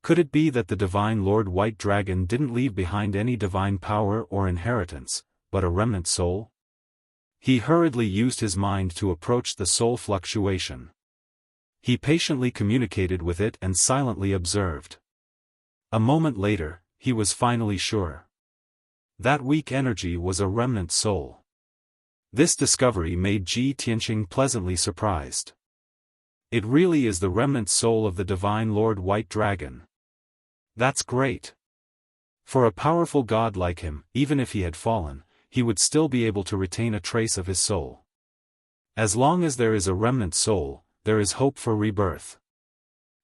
Could it be that the divine Lord White Dragon didn't leave behind any divine power or inheritance, but a remnant soul? He hurriedly used his mind to approach the soul fluctuation. He patiently communicated with it and silently observed. A moment later, he was finally sure. That weak energy was a remnant soul. This discovery made Ji Tianqing pleasantly surprised. It really is the remnant soul of the Divine Lord White Dragon. That's great. For a powerful god like him, even if he had fallen, he would still be able to retain a trace of his soul. As long as there is a remnant soul, there is hope for rebirth.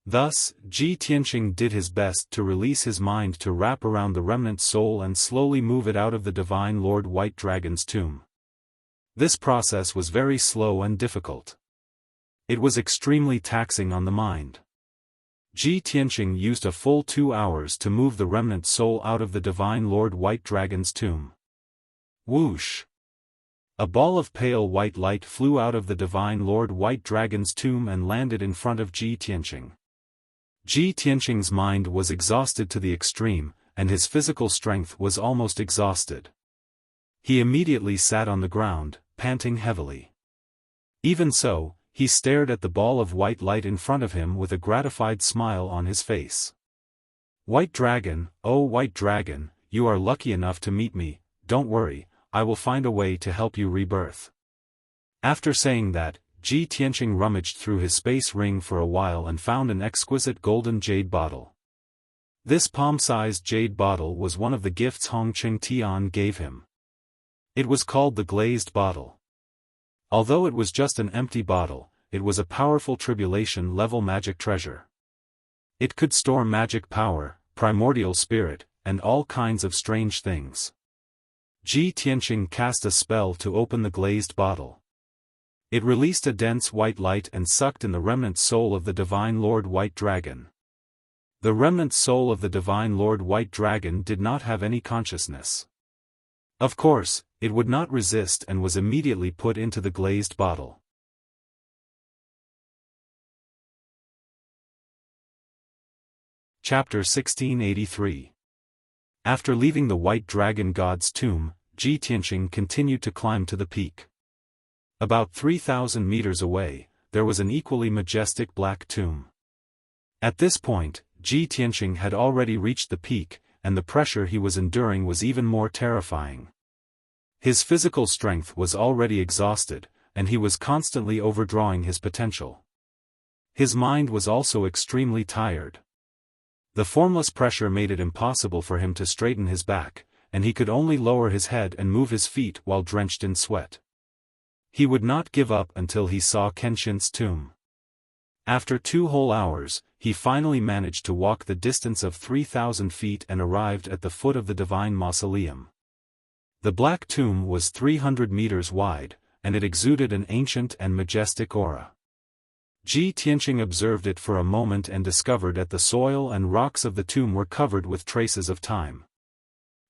Thus, Ji Tianqing did his best to release his mind to wrap around the remnant soul and slowly move it out of the Divine Lord White Dragon's tomb. This process was very slow and difficult. It was extremely taxing on the mind. Ji Tianqing used a full 2 hours to move the remnant soul out of the Divine Lord White Dragon's tomb. Whoosh! A ball of pale white light flew out of the Divine Lord White Dragon's tomb and landed in front of Ji Tianqing. Ji Tianqing's mind was exhausted to the extreme, and his physical strength was almost exhausted. He immediately sat on the ground, panting heavily. Even so, he stared at the ball of white light in front of him with a gratified smile on his face. White Dragon, oh White Dragon, you are lucky enough to meet me, don't worry, I will find a way to help you rebirth. After saying that, Ji Tianqing rummaged through his space ring for a while and found an exquisite golden jade bottle. This palm-sized jade bottle was one of the gifts Hong Qing Tian gave him. It was called the glazed bottle. Although it was just an empty bottle, it was a powerful tribulation-level magic treasure. It could store magic power, primordial spirit, and all kinds of strange things. Ji Tianqing cast a spell to open the glazed bottle. It released a dense white light and sucked in the remnant soul of the Divine Lord White Dragon. The remnant soul of the Divine Lord White Dragon did not have any consciousness. Of course, it would not resist and was immediately put into the glazed bottle. Chapter 1683. After leaving the White Dragon God's tomb, Ji Tianqing continued to climb to the peak. About 3,000 meters away, there was an equally majestic black tomb. At this point, Ji Tianqing had already reached the peak, and the pressure he was enduring was even more terrifying. His physical strength was already exhausted, and he was constantly overdrawing his potential. His mind was also extremely tired. The formless pressure made it impossible for him to straighten his back, and he could only lower his head and move his feet while drenched in sweat. He would not give up until he saw Kenshin's tomb. After 2 whole hours, he finally managed to walk the distance of 3,000 feet and arrived at the foot of the Divine Mausoleum. The black tomb was 300 meters wide, and it exuded an ancient and majestic aura. Ji Tianqing observed it for a moment and discovered that the soil and rocks of the tomb were covered with traces of time.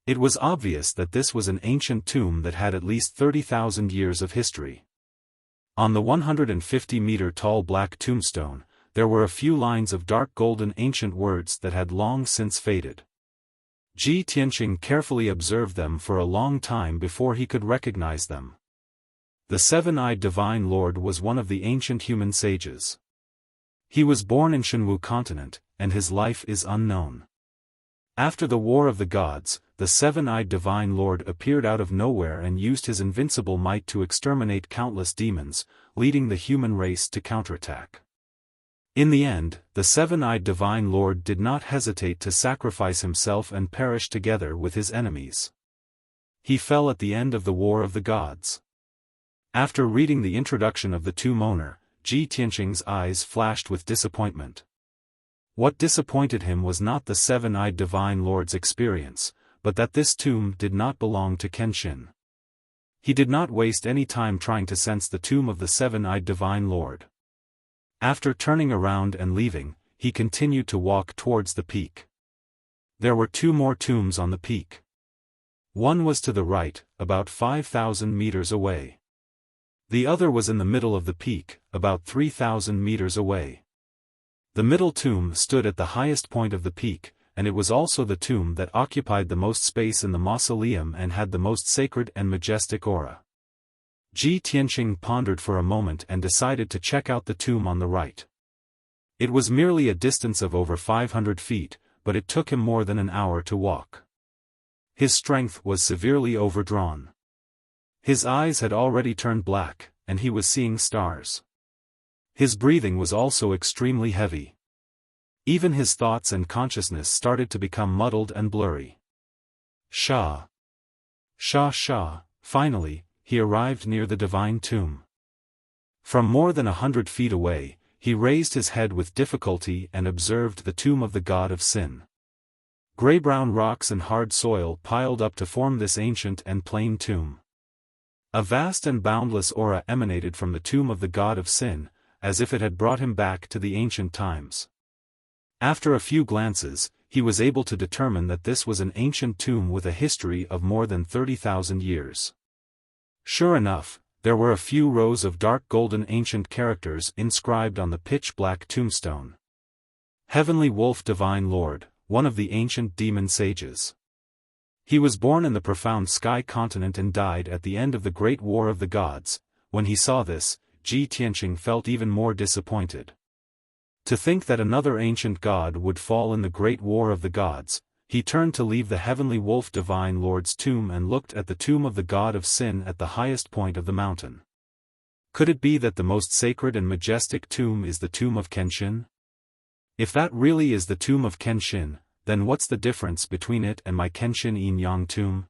It was obvious that this was an ancient tomb that had at least 30,000 years of history. On the 150-meter-tall black tombstone, there were a few lines of dark golden ancient words that had long since faded. Ji Tianqing carefully observed them for a long time before he could recognize them. The seven-eyed Divine Lord was one of the ancient human sages. He was born in Shenwu continent, and his life is unknown. After the War of the Gods, the seven-eyed Divine Lord appeared out of nowhere and used his invincible might to exterminate countless demons, leading the human race to counterattack. In the end, the seven-eyed Divine Lord did not hesitate to sacrifice himself and perish together with his enemies. He fell at the end of the War of the Gods. After reading the introduction of the tomb owner, Ji Tianqing's eyes flashed with disappointment. What disappointed him was not the seven-eyed Divine Lord's experience, but that this tomb did not belong to Kenshin. He did not waste any time trying to sense the tomb of the seven-eyed Divine Lord. After turning around and leaving, he continued to walk towards the peak. There were 2 more tombs on the peak. One was to the right, about 5,000 meters away. The other was in the middle of the peak, about 3,000 meters away. The middle tomb stood at the highest point of the peak, and it was also the tomb that occupied the most space in the mausoleum and had the most sacred and majestic aura. Ji Tianqing pondered for a moment and decided to check out the tomb on the right. It was merely a distance of over 500 feet, but it took him more than an hour to walk. His strength was severely overdrawn. His eyes had already turned black, and he was seeing stars. His breathing was also extremely heavy. Even his thoughts and consciousness started to become muddled and blurry. Sha. Finally, he arrived near the divine tomb. From more than 100 feet away, he raised his head with difficulty and observed the tomb of the god of sin. Gray-brown rocks and hard soil piled up to form this ancient and plain tomb. A vast and boundless aura emanated from the tomb of the god of sin, as if it had brought him back to the ancient times. After a few glances, he was able to determine that this was an ancient tomb with a history of more than 30,000 years. Sure enough, there were a few rows of dark golden ancient characters inscribed on the pitch-black tombstone. Heavenly Wolf Divine Lord, one of the ancient demon sages. He was born in the profound Sky continent and died at the end of the Great War of the Gods. When he saw this, Ji Tianqing felt even more disappointed. To think that another ancient god would fall in the Great War of the Gods, he turned to leave the Heavenly Wolf Divine Lord's tomb and looked at the tomb of the god of sin at the highest point of the mountain. Could it be that the most sacred and majestic tomb is the tomb of Kenshin? If that really is the tomb of Kenshin, then what's the difference between it and my Kenshin Yin-Yang tomb?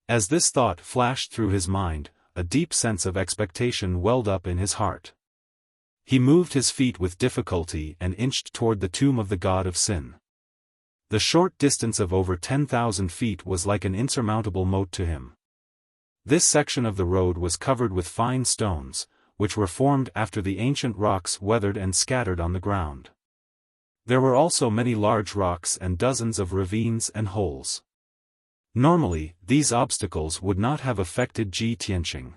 As this thought flashed through his mind, a deep sense of expectation welled up in his heart. He moved his feet with difficulty and inched toward the tomb of the god of sin. The short distance of over 10,000 feet was like an insurmountable moat to him. This section of the road was covered with fine stones, which were formed after the ancient rocks weathered and scattered on the ground. There were also many large rocks and dozens of ravines and holes. Normally, these obstacles would not have affected Ji Tianqing.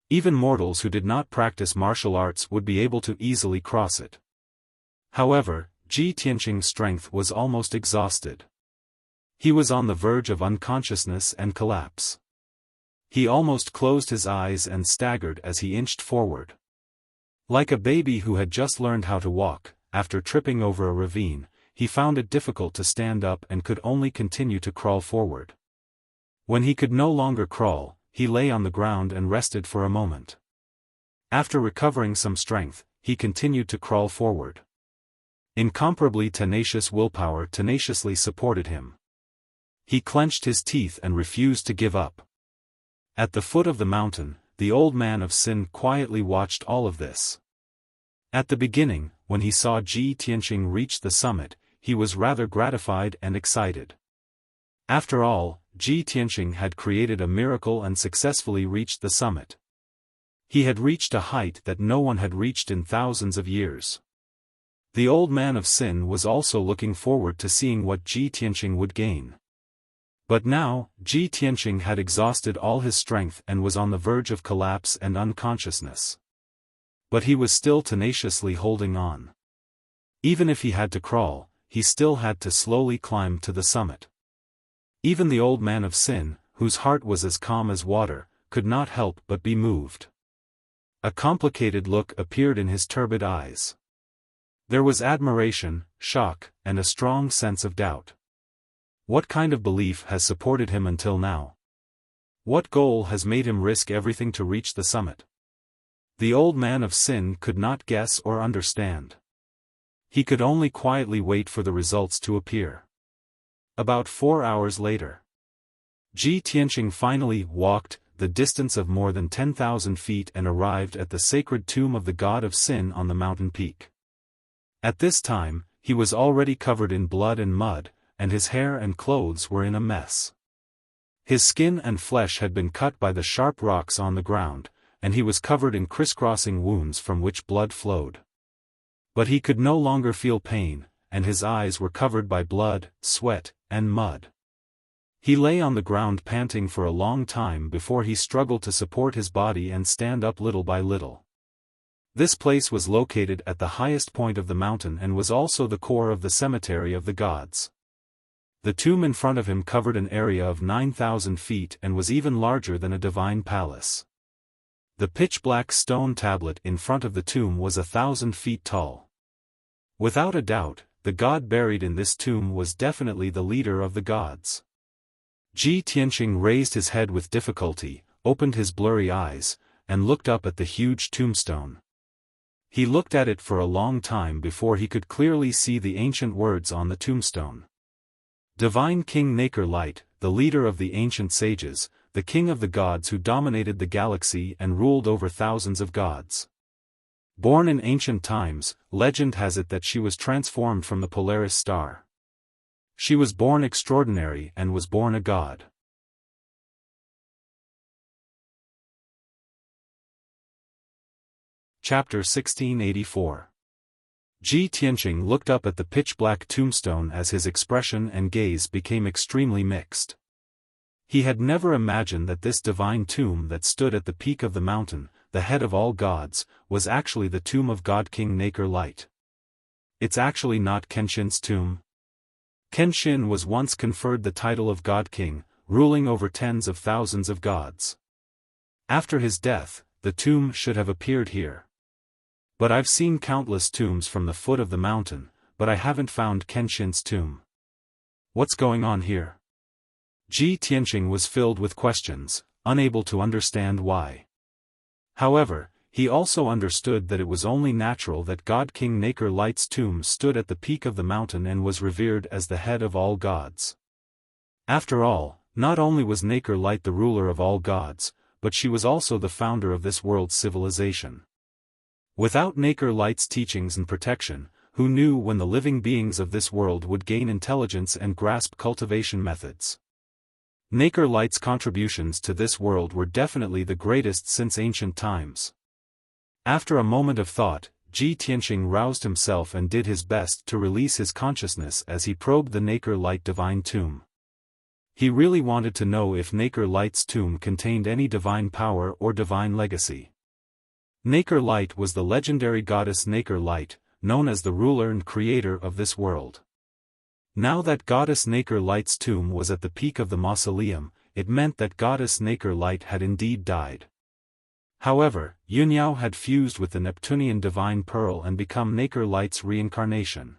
Even mortals who did not practice martial arts would be able to easily cross it. However, Ji Tianqing's strength was almost exhausted. He was on the verge of unconsciousness and collapse. He almost closed his eyes and staggered as he inched forward. Like a baby who had just learned how to walk, after tripping over a ravine, he found it difficult to stand up and could only continue to crawl forward. When he could no longer crawl, he lay on the ground and rested for a moment. After recovering some strength, he continued to crawl forward. Incomparably tenacious willpower tenaciously supported him. He clenched his teeth and refused to give up. At the foot of the mountain, the old man of sin quietly watched all of this. At the beginning, when he saw Ji Tianqing reach the summit, he was rather gratified and excited. After all, Ji Tianqing had created a miracle and successfully reached the summit. He had reached a height that no one had reached in thousands of years. The old man of sin was also looking forward to seeing what Ji Tianqing would gain. But now, Ji Tianqing had exhausted all his strength and was on the verge of collapse and unconsciousness. But he was still tenaciously holding on. Even if he had to crawl, he still had to slowly climb to the summit. Even the old man of sin, whose heart was as calm as water, could not help but be moved. A complicated look appeared in his turbid eyes. There was admiration, shock, and a strong sense of doubt. What kind of belief has supported him until now? What goal has made him risk everything to reach the summit? The old man of sin could not guess or understand. He could only quietly wait for the results to appear. About 4 hours later, Ji Tianqing finally walked the distance of more than 10,000 feet and arrived at the sacred tomb of the god of sin on the mountain peak. At this time, he was already covered in blood and mud, and his hair and clothes were in a mess. His skin and flesh had been cut by the sharp rocks on the ground, and he was covered in crisscrossing wounds from which blood flowed. But he could no longer feel pain, and his eyes were covered by blood, sweat, and mud. He lay on the ground panting for a long time before he struggled to support his body and stand up little by little. This place was located at the highest point of the mountain and was also the core of the cemetery of the gods. The tomb in front of him covered an area of 9,000 feet and was even larger than a divine palace. The pitch-black stone tablet in front of the tomb was 1,000 feet tall. Without a doubt, the god buried in this tomb was definitely the leader of the gods. Ji Tianqing raised his head with difficulty, opened his blurry eyes, and looked up at the huge tombstone. He looked at it for a long time before he could clearly see the ancient words on the tombstone. Divine King Nacre Light, the leader of the ancient sages, the king of the gods who dominated the galaxy and ruled over thousands of gods. Born in ancient times, legend has it that she was transformed from the Polaris star. She was born extraordinary and was born a god. Chapter 1684. Ji Tianqing looked up at the pitch-black tombstone as his expression and gaze became extremely mixed. He had never imagined that this divine tomb that stood at the peak of the mountain, the head of all gods, was actually the tomb of God King Nacre Light. It's actually not Kenshin's tomb. Kenshin was once conferred the title of God King, ruling over tens of thousands of gods. After his death, the tomb should have appeared here. But I've seen countless tombs from the foot of the mountain, but I haven't found Kenshin's tomb. What's going on here? Ji Tianqing was filled with questions, unable to understand why. However, he also understood that it was only natural that God King Nacre Light's tomb stood at the peak of the mountain and was revered as the head of all gods. After all, not only was Nacre Light the ruler of all gods, but she was also the founder of this world's civilization. Without Nacre Light's teachings and protection, who knew when the living beings of this world would gain intelligence and grasp cultivation methods? Nacre Light's contributions to this world were definitely the greatest since ancient times. After a moment of thought, Ji Tianqing roused himself and did his best to release his consciousness as he probed the Nacre Light divine tomb. He really wanted to know if Nacre Light's tomb contained any divine power or divine legacy. Nacre Light was the legendary goddess Nacre Light, known as the ruler and creator of this world. Now that goddess Nacre Light's tomb was at the peak of the mausoleum, it meant that goddess Nacre Light had indeed died. However, Yunyao had fused with the Neptunian divine pearl and become Nacre Light's reincarnation.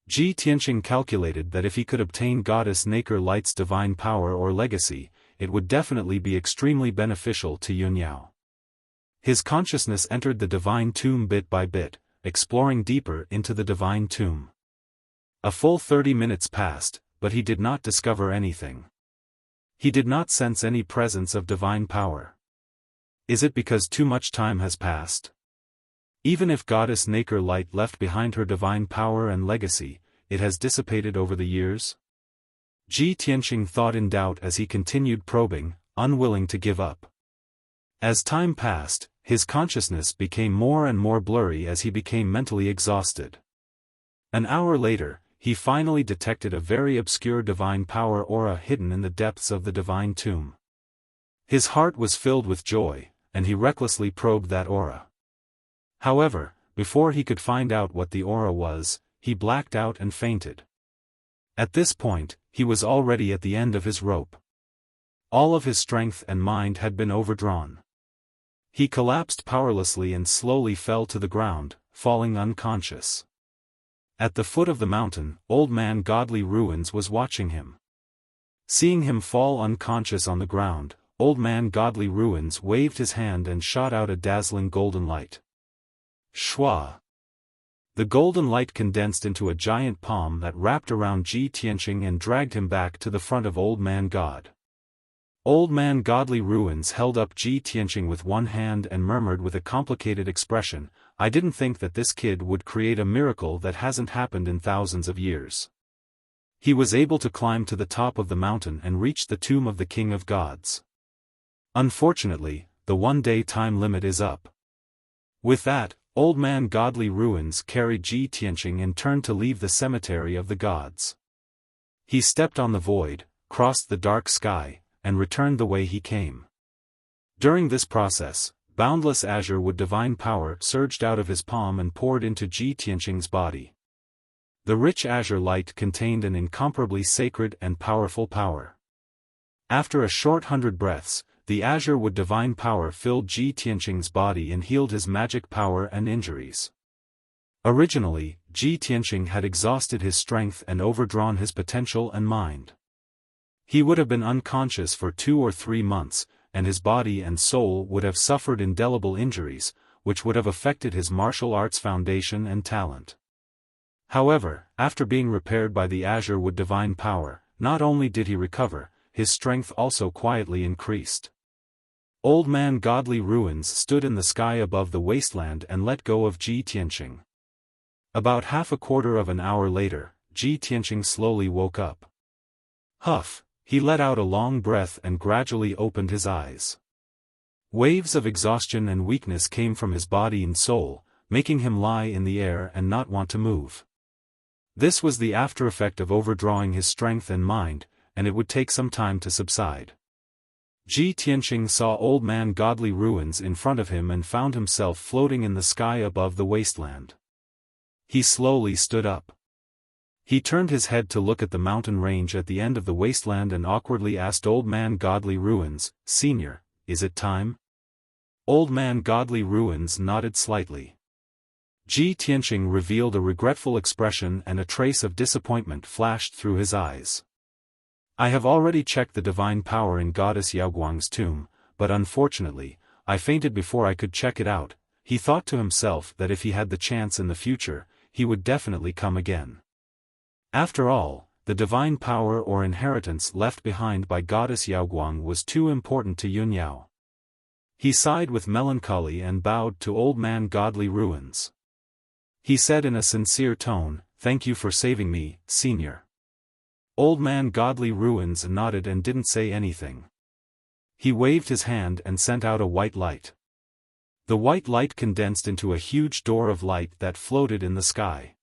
Ji Tianqing calculated that if he could obtain goddess Nacre Light's divine power or legacy, it would definitely be extremely beneficial to Yunyao. His consciousness entered the divine tomb bit by bit, exploring deeper into the divine tomb. A full 30 minutes passed, but he did not discover anything. He did not sense any presence of divine power. Is it because too much time has passed? Even if goddess Nacre Light left behind her divine power and legacy, it has dissipated over the years? Ji Tianqing thought in doubt as he continued probing, unwilling to give up. As time passed, his consciousness became more and more blurry as he became mentally exhausted. An hour later, he finally detected a very obscure divine power aura hidden in the depths of the divine tomb. His heart was filled with joy, and he recklessly probed that aura. However, before he could find out what the aura was, he blacked out and fainted. At this point, he was already at the end of his rope. All of his strength and mind had been overdrawn. He collapsed powerlessly and slowly fell to the ground, falling unconscious. At the foot of the mountain, Old Man Godly Ruins was watching him. Seeing him fall unconscious on the ground, Old Man Godly Ruins waved his hand and shot out a dazzling golden light. Shwa! The golden light condensed into a giant palm that wrapped around Ji Tianqing and dragged him back to the front of Old Man God. Old Man Godly Ruins held up Ji Tianqing with one hand and murmured with a complicated expression, "I didn't think that this kid would create a miracle that hasn't happened in thousands of years." He was able to climb to the top of the mountain and reach the tomb of the King of Gods. Unfortunately, the one-day time limit is up. With that, Old Man Godly Ruins carried Ji Tianqing and turned to leave the cemetery of the gods. He stepped on the void, crossed the dark sky, and returned the way he came. During this process, boundless azure with divine power surged out of his palm and poured into Ji Tianqing's body. The rich azure light contained an incomparably sacred and powerful power. After a short 100 breaths, the azure with divine power filled Ji Tianqing's body and healed his magic power and injuries. Originally, Ji Tianqing had exhausted his strength and overdrawn his potential and mind. He would have been unconscious for 2 or 3 months, and his body and soul would have suffered indelible injuries, which would have affected his martial arts foundation and talent. However, after being repaired by the Azure Wood divine power, not only did he recover, his strength also quietly increased. Old Man Godly Ruins stood in the sky above the wasteland and let go of Ji Tianqing. About half a quarter of an hour later, Ji Tianqing slowly woke up. Huff, he let out a long breath and gradually opened his eyes. Waves of exhaustion and weakness came from his body and soul, making him lie in the air and not want to move. This was the after-effect of overdrawing his strength and mind, and it would take some time to subside. Ji Tianqing saw Old Man Godly Ruins in front of him and found himself floating in the sky above the wasteland. He slowly stood up. He turned his head to look at the mountain range at the end of the wasteland and awkwardly asked Old Man Godly Ruins, "Senior, is it time?" Old Man Godly Ruins nodded slightly. Ji Tianqing revealed a regretful expression and a trace of disappointment flashed through his eyes. "I have already checked the divine power in Goddess Yaoguang's tomb, but unfortunately, I fainted before I could check it out." He thought to himself that if he had the chance in the future, he would definitely come again. After all, the divine power or inheritance left behind by Goddess Yaoguang was too important to Yun Yao. He sighed with melancholy and bowed to Old Man Godly Ruins. He said in a sincere tone, "Thank you for saving me, Senior." Old Man Godly Ruins nodded and didn't say anything. He waved his hand and sent out a white light. The white light condensed into a huge door of light that floated in the sky.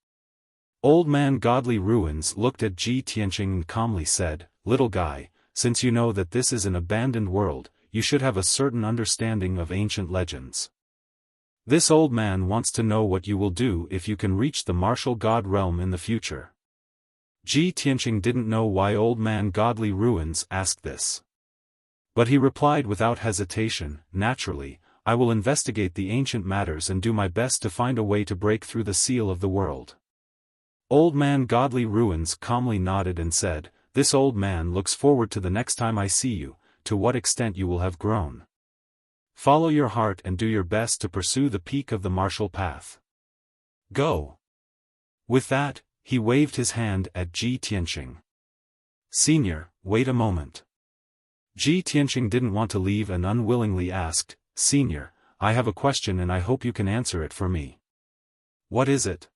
Old Man Godly Ruins looked at Ji Tianqing and calmly said, "Little guy, since you know that this is an abandoned world, you should have a certain understanding of ancient legends. This old man wants to know what you will do if you can reach the martial god realm in the future." Ji Tianqing didn't know why Old Man Godly Ruins asked this. But he replied without hesitation, "Naturally, I will investigate the ancient matters and do my best to find a way to break through the seal of the world." Old Man Godly Ruins calmly nodded and said, "This old man looks forward to the next time I see you, to what extent you will have grown. Follow your heart and do your best to pursue the peak of the martial path. Go." With that, he waved his hand at Ji Tianqing. "Senior, wait a moment." Ji Tianqing didn't want to leave and unwillingly asked, "Senior, I have a question and I hope you can answer it for me." "What is it?"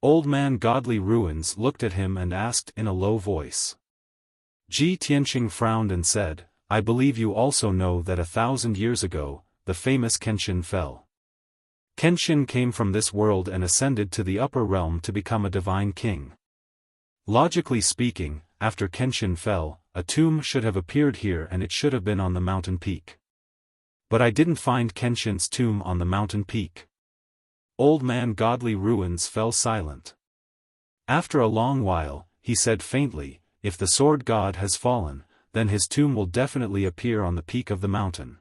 Old Man Godly Ruins looked at him and asked in a low voice. Ji Tianqing frowned and said, "I believe you also know that 1,000 years ago, the famous Kenshin fell. Kenshin came from this world and ascended to the upper realm to become a divine king. Logically speaking, after Kenshin fell, a tomb should have appeared here and it should have been on the mountain peak. But I didn't find Kenshin's tomb on the mountain peak." Old Man Godly Ruins fell silent. After a long while, he said faintly, "If the sword god has fallen, then his tomb will definitely appear on the peak of the mountain.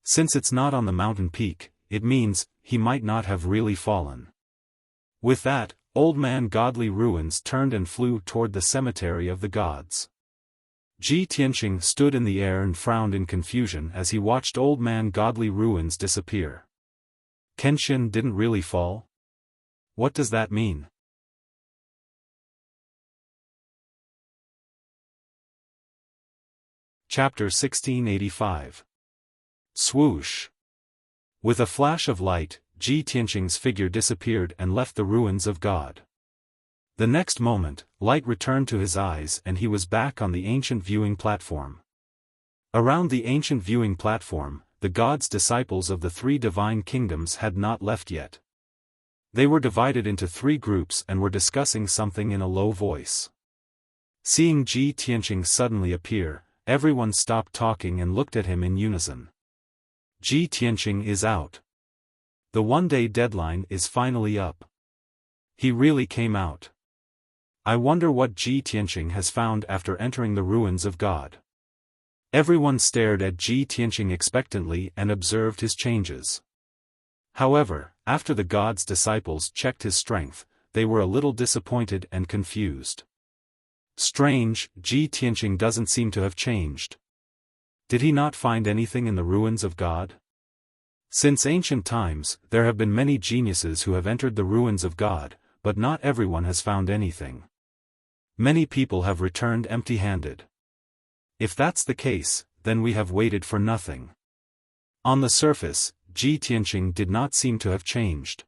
Since it's not on the mountain peak, it means he might not have really fallen." With that, Old Man Godly Ruins turned and flew toward the cemetery of the gods. Ji Tianqing stood in the air and frowned in confusion as he watched Old Man Godly Ruins disappear. Kenshin didn't really fall? What does that mean? Chapter 1685. Swoosh. With a flash of light, Ji Tianqing's figure disappeared and left the ruins of God. The next moment, light returned to his eyes and he was back on the ancient viewing platform. Around the ancient viewing platform, the gods' disciples of the 3 divine kingdoms had not left yet. They were divided into 3 groups and were discussing something in a low voice. Seeing Ji Tianqing suddenly appear, everyone stopped talking and looked at him in unison. Ji Tianqing is out. The one-day deadline is finally up. He really came out. I wonder what Ji Tianqing has found after entering the ruins of God. Everyone stared at Ji Tianqing expectantly and observed his changes. However, after the gods' disciples checked his strength, they were a little disappointed and confused. Strange, Ji Tianqing doesn't seem to have changed. Did he not find anything in the ruins of God? Since ancient times, there have been many geniuses who have entered the ruins of God, but not everyone has found anything. Many people have returned empty-handed. If that's the case, then we have waited for nothing. On the surface, Ji Tianqing did not seem to have changed.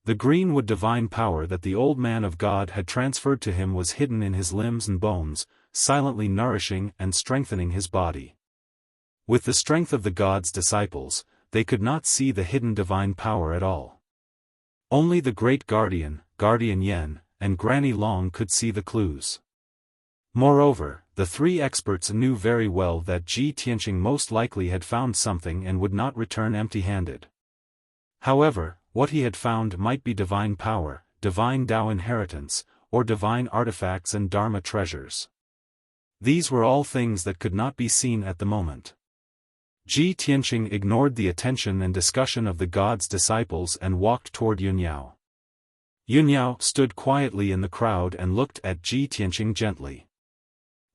The greenwood divine power that the old man of God had transferred to him was hidden in his limbs and bones, silently nourishing and strengthening his body. With the strength of the God's disciples, they could not see the hidden divine power at all. Only the great guardian, Guardian Yen, and Granny Long could see the clues. Moreover, the three experts knew very well that Ji Tianqing most likely had found something and would not return empty-handed. However, what he had found might be divine power, divine Tao inheritance, or divine artifacts and Dharma treasures. These were all things that could not be seen at the moment. Ji Tianqing ignored the attention and discussion of the God's disciples and walked toward Yunyao. Yunyao stood quietly in the crowd and looked at Ji Tianqing gently.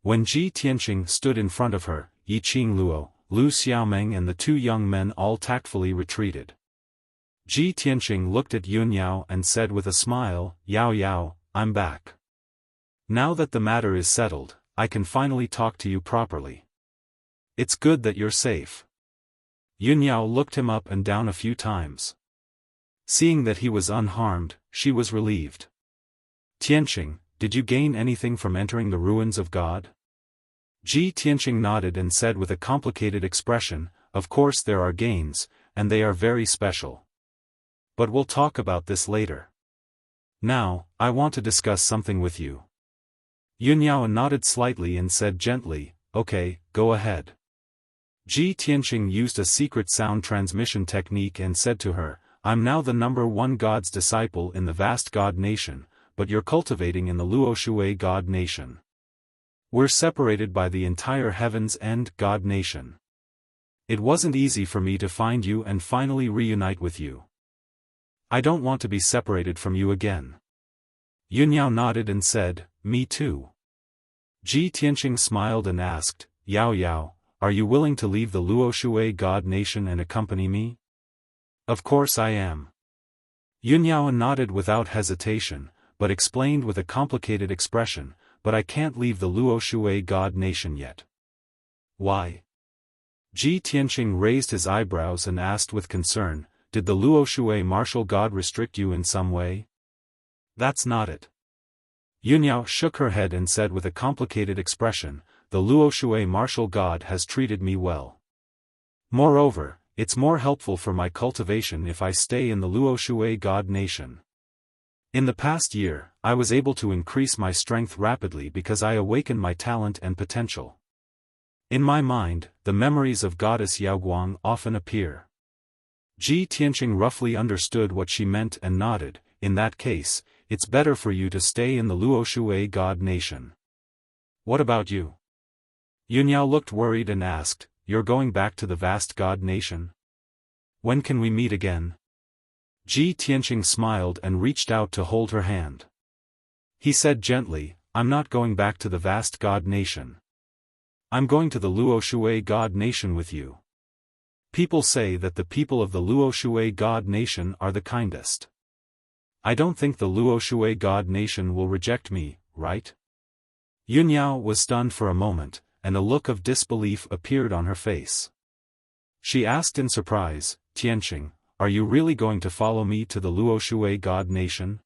When Ji Tianqing stood in front of her, Yi Qingluo, Lu Xiaomeng and the two young men all tactfully retreated. Ji Tianqing looked at Yunyao and said with a smile, "Yao Yao, I'm back. Now that the matter is settled, I can finally talk to you properly. It's good that you're safe." Yunyao looked him up and down a few times. Seeing that he was unharmed, she was relieved. "Tianqing, did you gain anything from entering the ruins of God?" Ji Tianqing nodded and said with a complicated expression, "Of course there are gains, and they are very special. But we'll talk about this later. Now, I want to discuss something with you." Yunyao nodded slightly and said gently, "Okay, go ahead." Ji Tianqing used a secret sound transmission technique and said to her, "I'm now the #1 God's disciple in the vast God nation, but you're cultivating in the Luo Shui God nation. We're separated by the entire heavens and God nation. It wasn't easy for me to find you and finally reunite with you. I don't want to be separated from you again." Yunyao nodded and said, "Me too." Ji Tianqing smiled and asked, "Yao Yao, are you willing to leave the Luo Shui God nation and accompany me?" "Of course I am." Yunyao nodded without hesitation, but explained with a complicated expression, "But I can't leave the Luo Shui God nation yet." "Why?" Ji Tianqing raised his eyebrows and asked with concern, "Did the Luo Shui martial god restrict you in some way?" "That's not it." Yunyao shook her head and said with a complicated expression, "The Luo Shui martial god has treated me well. Moreover, it's more helpful for my cultivation if I stay in the Luo Shui God nation. In the past year, I was able to increase my strength rapidly because I awakened my talent and potential. In my mind, the memories of Goddess Yaoguang often appear." Ji Tianqing roughly understood what she meant and nodded, "In that case, it's better for you to stay in the Luo Shui God nation. What about you?" Yunyao looked worried and asked, "You're going back to the vast God nation? When can we meet again?" Ji Tianqing smiled and reached out to hold her hand. He said gently, "I'm not going back to the vast God nation. I'm going to the Luo Shui God nation with you. People say that the people of the Luo Shui God nation are the kindest. I don't think the Luo Shui God nation will reject me, right?" Yunyao was stunned for a moment, and a look of disbelief appeared on her face. She asked in surprise, "Tianqing, are you really going to follow me to the Luo Shui God nation?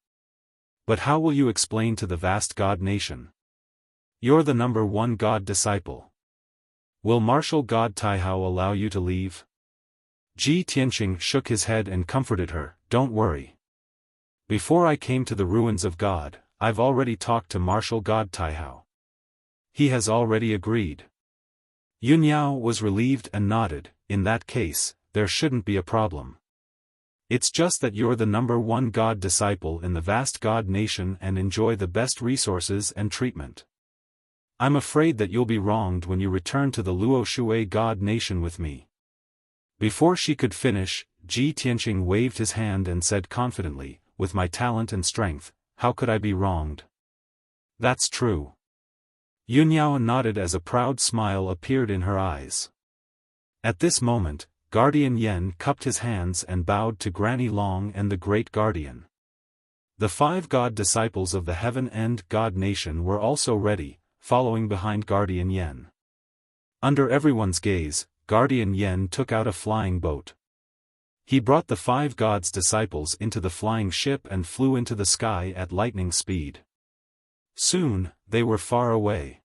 But how will you explain to the vast God nation? You're the #1 God disciple. Will martial God Taihao allow you to leave?" Ji Tianqing shook his head and comforted her, "Don't worry. Before I came to the ruins of God, I've already talked to martial God Taihao. He has already agreed." Yunyao was relieved and nodded, "In that case, there shouldn't be a problem. It's just that you're the #1 God disciple in the vast God nation and enjoy the best resources and treatment. I'm afraid that you'll be wronged when you return to the Luo Shui God nation with me." Before she could finish, Ji Tianqing waved his hand and said confidently, with my talent and strength, how could I be wronged? That's true. Yunyao nodded as a proud smile appeared in her eyes. At this moment, Guardian Yen cupped his hands and bowed to Granny Long and the Great Guardian. The 5 god disciples of the Heaven End God Nation were also ready, following behind Guardian Yen. Under everyone's gaze, Guardian Yen took out a flying boat. He brought the 5 gods' disciples into the flying ship and flew into the sky at lightning speed. Soon, they were far away.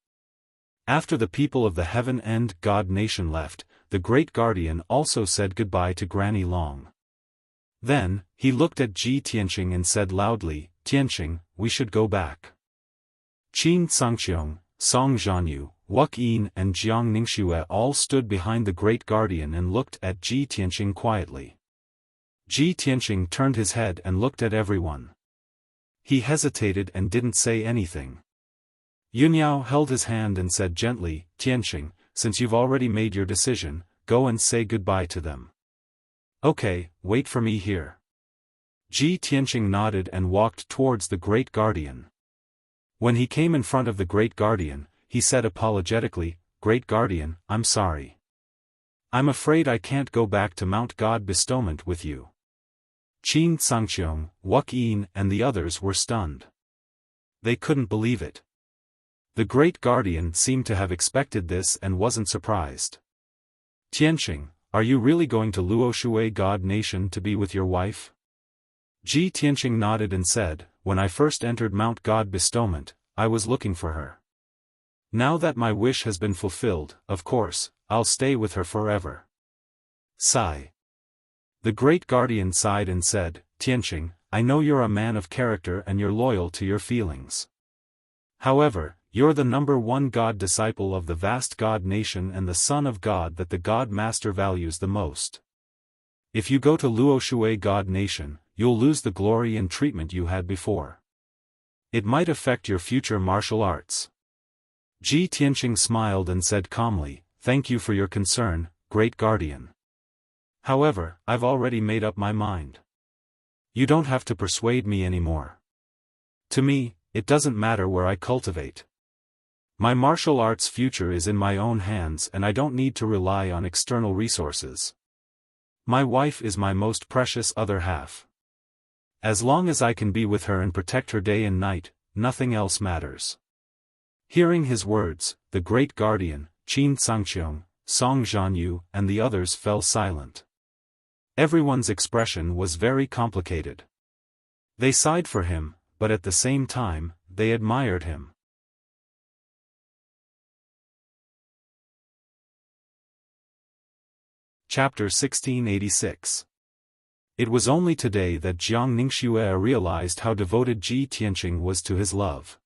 After the people of the Heaven End God Nation left, the Great Guardian also said goodbye to Granny Long. Then, he looked at Ji Tianqing and said loudly, "Tianqing, we should go back." Qin Sangqiong, Song Zhanyu, Wuxia and Jiang Ningxue all stood behind the Great Guardian and looked at Ji Tianqing quietly. Ji Tianqing turned his head and looked at everyone. He hesitated and didn't say anything. Yunyao held his hand and said gently, "Tianqing, since you've already made your decision, go and say goodbye to them." "Okay, wait for me here." Ji Tianqing nodded and walked towards the Great Guardian. When he came in front of the Great Guardian, he said apologetically, "Great Guardian, I'm sorry. I'm afraid I can't go back to Mount God Bestowment with you." Qin Sangqiong, Wuxia and the others were stunned. They couldn't believe it. The Great Guardian seemed to have expected this and wasn't surprised. "Tianqing, are you really going to Luoshui God Nation to be with your wife?" Ji Tianqing nodded and said, "When I first entered Mount God Bestowment, I was looking for her. Now that my wish has been fulfilled, of course, I'll stay with her forever." Sigh. The Great Guardian sighed and said, "Tianqing, I know you're a man of character and you're loyal to your feelings. However, you're the #1 God disciple of the vast God Nation and the son of God that the God Master values the most. If you go to Luoshui God Nation, you'll lose the glory and treatment you had before. It might affect your future martial arts." Ji Tianqing smiled and said calmly, "Thank you for your concern, Great Guardian. However, I've already made up my mind. You don't have to persuade me anymore. To me, it doesn't matter where I cultivate. My martial arts future is in my own hands and I don't need to rely on external resources. My wife is my most precious other half. As long as I can be with her and protect her day and night, nothing else matters." Hearing his words, the Great Guardian, Qin Sangqiong, Song Zhanyu and the others fell silent. Everyone's expression was very complicated. They sighed for him, but at the same time, they admired him. Chapter 1686. It was only today that Jiang Ningxue realized how devoted Ji Tianqing was to his love.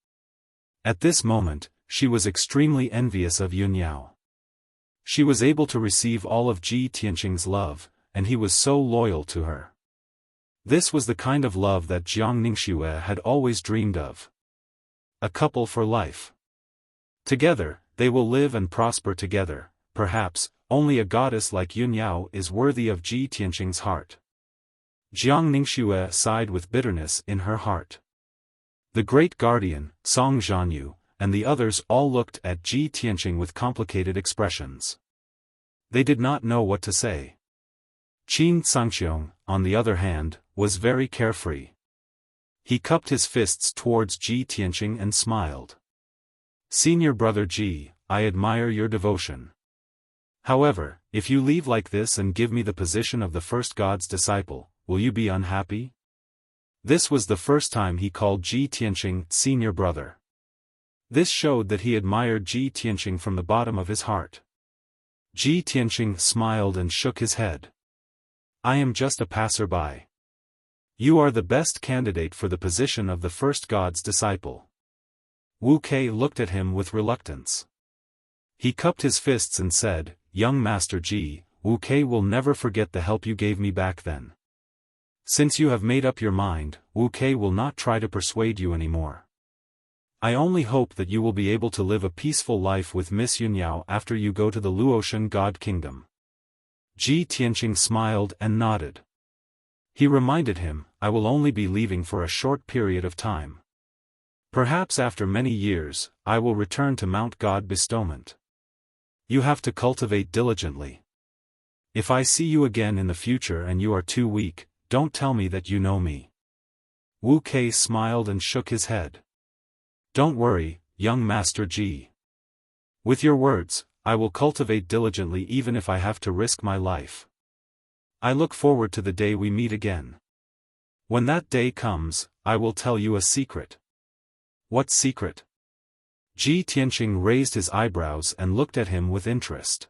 At this moment, she was extremely envious of Yunyao. She was able to receive all of Ji Tianqing's love, and he was so loyal to her. This was the kind of love that Jiang Ningxue had always dreamed of. A couple for life. Together, they will live and prosper together. Perhaps, only a goddess like Yunyao is worthy of Ji Tianqing's heart. Jiang Ningxue sighed with bitterness in her heart. The Great Guardian, Song Zhanyu, and the others all looked at Ji Tianqing with complicated expressions. They did not know what to say. Qin Sangqiong, on the other hand, was very carefree. He cupped his fists towards Ji Tianqing and smiled. "Senior brother Ji, I admire your devotion. However, if you leave like this and give me the position of the first God's disciple, will you be unhappy?" This was the first time he called Ji Tianqing senior brother. This showed that he admired Ji Tianqing from the bottom of his heart. Ji Tianqing smiled and shook his head. "I am just a passerby. You are the best candidate for the position of the first God's disciple." Wu Kei looked at him with reluctance. He cupped his fists and said, "Young Master Ji, Wu Kei will never forget the help you gave me back then. Since you have made up your mind, Wu Kei will not try to persuade you anymore. I only hope that you will be able to live a peaceful life with Miss Yunyao after you go to the Luotian God Kingdom." Ji Tianqing smiled and nodded. He reminded him, I will only be leaving for a short period of time. Perhaps after many years, I will return to Mount God Bestowment. You have to cultivate diligently. If I see you again in the future and you are too weak, don't tell me that you know me." Wu Kei smiled and shook his head. "Don't worry, young Master Ji. With your words, I will cultivate diligently even if I have to risk my life. I look forward to the day we meet again. When that day comes, I will tell you a secret." "What secret?" Ji Tianqing raised his eyebrows and looked at him with interest.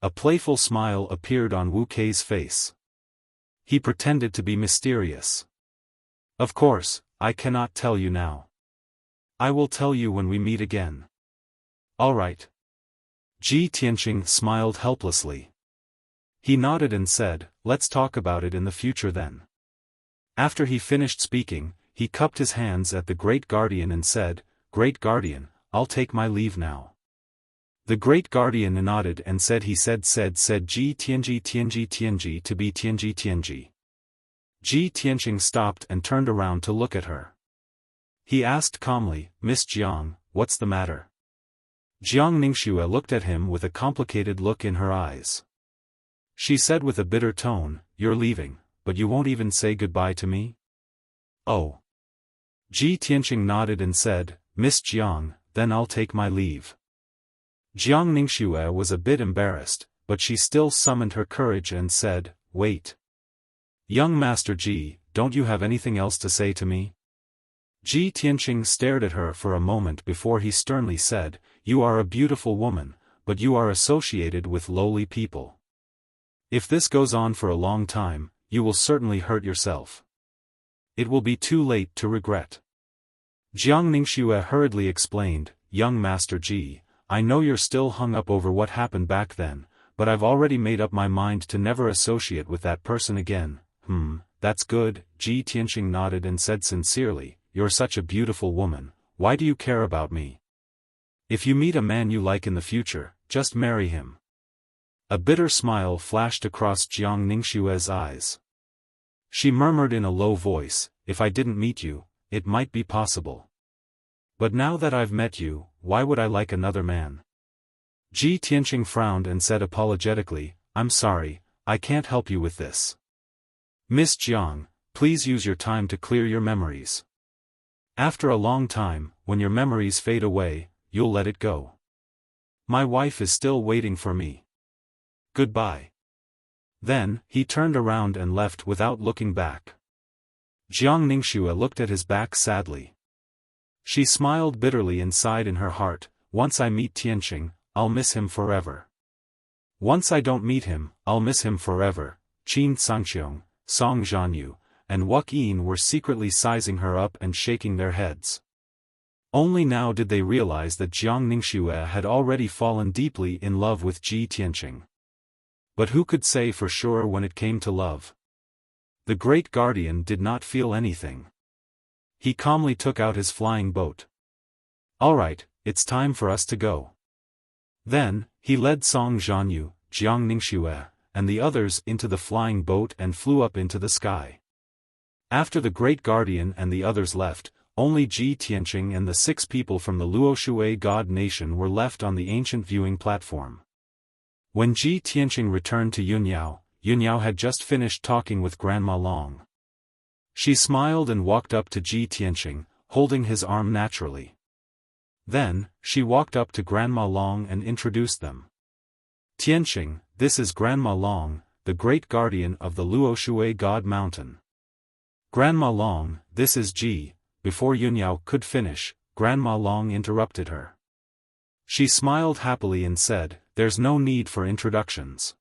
A playful smile appeared on Wu Kei's face. He pretended to be mysterious. "Of course, I cannot tell you now. I will tell you when we meet again." "All right." Ji Tianqing smiled helplessly. He nodded and said, "Let's talk about it in the future then." After he finished speaking, he cupped his hands at the Great Guardian and said, "Great Guardian, I'll take my leave now." The Great Guardian nodded and said Ji Tianji to be Tianji. Ji Tianqing stopped and turned around to look at her. He asked calmly, "Miss Jiang, what's the matter?" Jiang Ningxue looked at him with a complicated look in her eyes. She said with a bitter tone, "You're leaving, but you won't even say goodbye to me?" "Oh." Ji Tianqing nodded and said, "Miss Jiang, then I'll take my leave." Jiang Ningxue was a bit embarrassed, but she still summoned her courage and said, "Wait. Young Master Ji, don't you have anything else to say to me?" Ji Tianqing stared at her for a moment before he sternly said, "You are a beautiful woman, but you are associated with lowly people. If this goes on for a long time, you will certainly hurt yourself. It will be too late to regret." Jiang Ningxue hurriedly explained, "Young Master Ji, I know you're still hung up over what happened back then, but I've already made up my mind to never associate with that person again." That's good," Ji Tianqing nodded and said sincerely, "You're such a beautiful woman, why do you care about me? If you meet a man you like in the future, just marry him." A bitter smile flashed across Jiang Ningxue's eyes. She murmured in a low voice, "If I didn't meet you, it might be possible. But now that I've met you, why would I like another man?" Ji Tianqing frowned and said apologetically, "I'm sorry, I can't help you with this. Miss Jiang, please use your time to clear your memories. After a long time, when your memories fade away, you'll let it go. My wife is still waiting for me. Goodbye." Then, he turned around and left without looking back. Jiang Ningxue looked at his back sadly. She smiled bitterly and sighed in her heart, "Once I meet Tianqing, I'll miss him forever. Once I don't meet him, I'll miss him forever." Qin Sangqiong, Song Zhanyu, and Wuk Yin were secretly sizing her up and shaking their heads. Only now did they realize that Jiang Ningxue had already fallen deeply in love with Ji Tianqing. But who could say for sure when it came to love? The Great Guardian did not feel anything. He calmly took out his flying boat. "All right, it's time for us to go." Then, he led Song Zhanyu, Jiang Ningxue, and the others into the flying boat and flew up into the sky. After the Great Guardian and the others left, only Ji Tianqing and the 6 people from the Luoshui God Nation were left on the ancient viewing platform. When Ji Tianqing returned to Yunyao, Yunyao had just finished talking with Grandma Long. She smiled and walked up to Ji Tianqing, holding his arm naturally. Then, she walked up to Grandma Long and introduced them. "Tianqing, this is Grandma Long, the Great Guardian of the Luoshui God Mountain." "Grandma Long, this is Ji." Before Yunyao could finish, Grandma Long interrupted her. She smiled happily and said, "There's no need for introductions.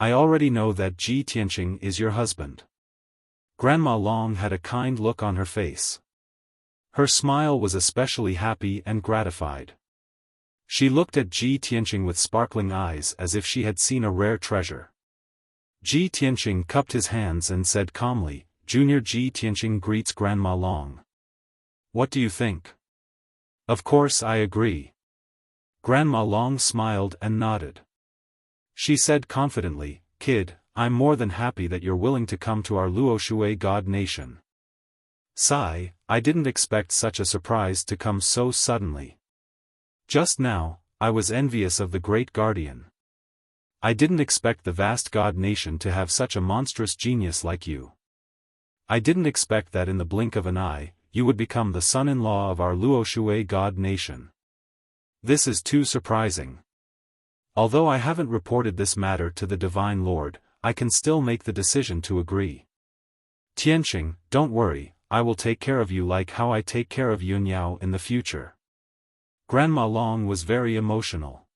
I already know that Ji Tianqing is your husband." Grandma Long had a kind look on her face. Her smile was especially happy and gratified. She looked at Ji Tianqing with sparkling eyes as if she had seen a rare treasure. Ji Tianqing cupped his hands and said calmly, "Junior Ji Tianqing greets Grandma Long. What do you think?" "Of course I agree." Grandma Long smiled and nodded. She said confidently, "Kid, I'm more than happy that you're willing to come to our Luoshui God nation. Sigh, I didn't expect such a surprise to come so suddenly. Just now, I was envious of the great guardian. I didn't expect the vast God nation to have such a monstrous genius like you. I didn't expect that in the blink of an eye, you would become the son-in-law of our Luoshui God nation. This is too surprising. Although I haven't reported this matter to the Divine Lord, I can still make the decision to agree. Tianqing, don't worry, I will take care of you like how I take care of Yunyao in the future. Grandma Long was very emotional.